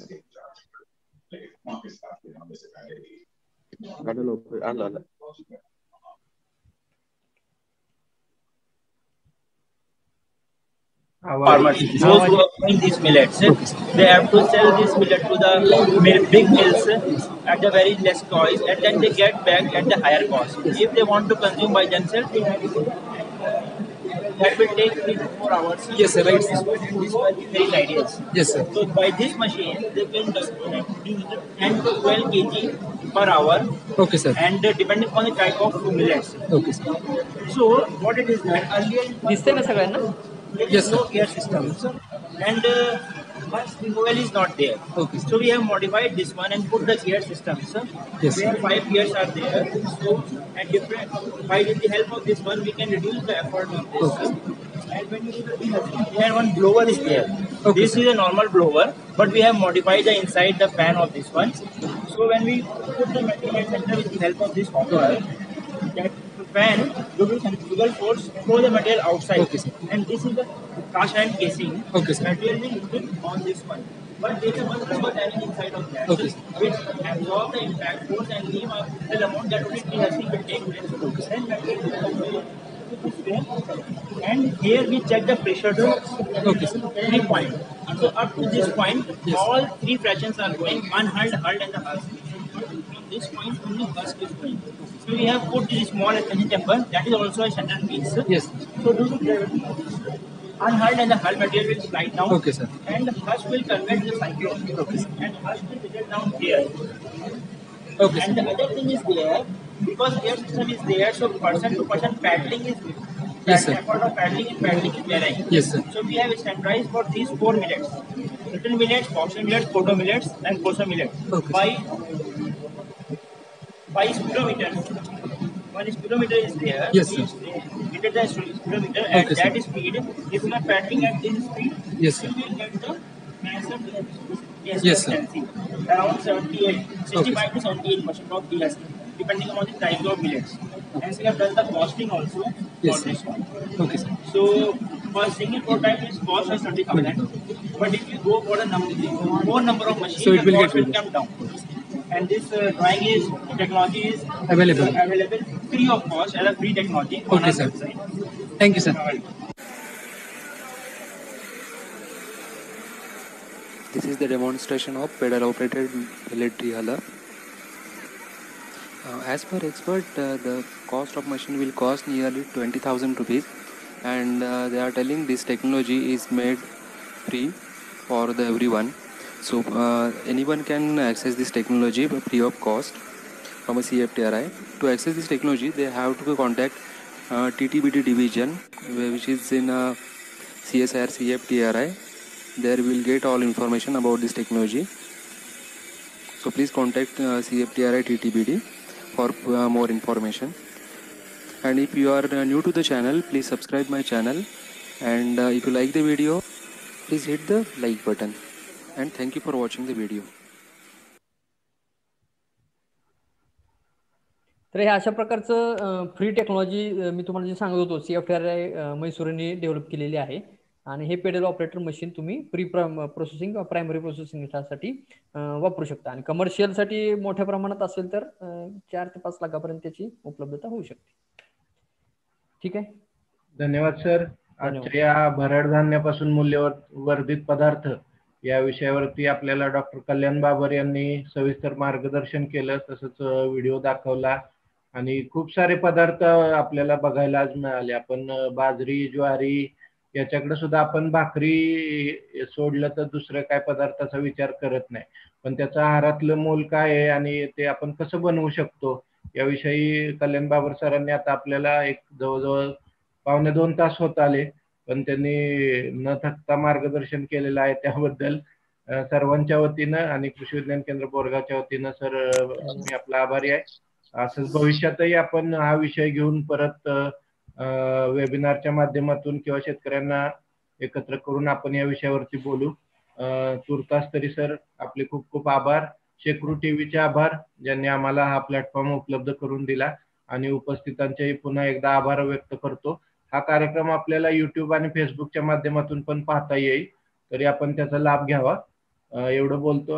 Farmers, those who are growing these millets, they have to sell this millet to the big mills at a very less cost, and then they get back at the higher cost. If they want to consume by themselves, they have to. That will take 3 to 4 hours. Yes, sir. Right. This will be very ideal. Yes, sir. So by this machine, they can produce 10 to 12 kg per hour. Okay, sir. And depending on the type of millets. Okay, sir. So what it is that earlier. दिसते ना सगळ्यांना? Yes, no gear systems, and much removal is not there. Okay. So we have modified this one and put the gear systems. Yes. Where 5 gears are there. So at different, by with the help of this one, we can reduce the effort on this. Okay. And when you do the there one blower is there. Okay. This is a normal blower, but we have modified the inside the fan of this one. So when we put the material center with the help of this hopper, that fan will centrifugal force throw the material outside. Okay, sir. And this is the cast iron casing. Okay, sir. Material will fit on this one. But there is one rubber lining inside of that, okay, which absorb the impact force and leave a the amount that only THC will take place. Okay. Then material will come this way. And here we check the pressure drops. Okay, sir. 3 point. So up to this point, yes, all 3 fractions are going, unhulled, hulled, and the husk. From this point, only husk is going. So we have put this small expansion chamber, that is also a central piece. Yes. So due to gravity, unhulled and the hull material will slide down. Okay, sir. And the husk will convert the cyclone. Okay, sir. And husk will settle down here. Okay, and the other thing is there, because air system is there, so person to person paddling is there. Yes, sir. Effort of paddling is varying. Yes, sir. So we have standardized for these 4 millets. Little millets, Foxen millets, Kodo millets, and Kosa millets. Okay. By speedometers. One speedometer is there. Yes, sir. It is the speedometer at okay, that speed. If you are paddling at this speed, yes, sir, you will get the maximum yes, sir, around 65 to 78% of DSC, depending on the type of millets. And we have done the costing also. Yes, for this one. Okay, sir. So for single prototype, its cost is 30,000. But if you go for a more number of machines, so it will cost get will come down. And this drawing is technology is available free of cost as a free technology. Okay, sir. Thank you, sir. This is the demonstration of pedal operated millet rehaler. As per expert, the cost of machine will cost nearly 20,000 rupees, and they are telling this technology is made free for everyone. So anyone can access this technology free of cost. from a CFTRI. To access this technology, they have to contact TTBD division, which is in CSIR CFTRI. There will get all information about this technology. So please contact CFTRI TTBD for more information. And if you are new to the channel, please subscribe my channel. And if you like the video, please hit the like button. And thank you for watching the video. तर हे अशा प्रकारचं free technology मी तुम्हाला जे सांगत होतो CFTRI मैसूरने develop केलेली आहे. आणि हे पेडल ऑपरेटर मशीन तुम्ही प्री प्रोसेसिंग किंवा प्रायमरी प्रोसेसिंगसाठी वापरू शकता. आणि कमर्शियलसाठी मोठ्या प्रमाणात असेल तर 4 ते 5 लाखापर्यंत त्याची उपलब्धता होऊ शकते. ठीक आहे, धन्यवाद सर. आजच्या या भरड धान्यापासून मूल्यवर्धित पदार्थ या विषयावरती आपल्याला डॉक्टर कल्याण बाबर यांनी सविस्तर मार्गदर्शन केलं, तसंच व्हिडिओ दाखवला आणि खूप सारे पदार्थ आपल्याला बघायला आज मिळाले. आपण बाजरी, ज्वारी याच्याकडे सुद्धा आपण भाकरी सोडलं तर दुसऱ्या काय पदार्थाचा विचार करत नाही, पण त्याचं आहारातलं मोल काय आहे आणि ते आपण कसं बनवू शकतो याविषयी कल्याण बाबर सरांनी आता आपल्याला एक जवळजवळ 1.25 तास होत आले, पण त्यांनी न थकता मार्गदर्शन केलेलं आहे. त्याबद्दल सर्वांच्या वतीनं आणि कृषी विज्ञान केंद्र बोरगावच्या वतीनं सर मी आपला आभारी आहे. असंच भविष्यातही आपण हा विषय घेऊन परत वेबिनारच्या माध्यमातून किंवा शेतकऱ्यांना एकत्र करून आपण या विषयावरती बोलू. तुर्तास तरी सर आपले खूप खूप आभार. शेकरू टीव्हीचे आभार ज्यांनी आम्हाला हा प्लॅटफॉर्म उपलब्ध करून दिला आणि उपस्थितांचेही पुन्हा एकदा आभार व्यक्त करतो. हा कार्यक्रम आपल्याला YouTube आणि फेसबुकच्या माध्यमातून पण पाहता येईल, तरी आपण त्याचा लाभ घ्यावा एवढं बोलतो.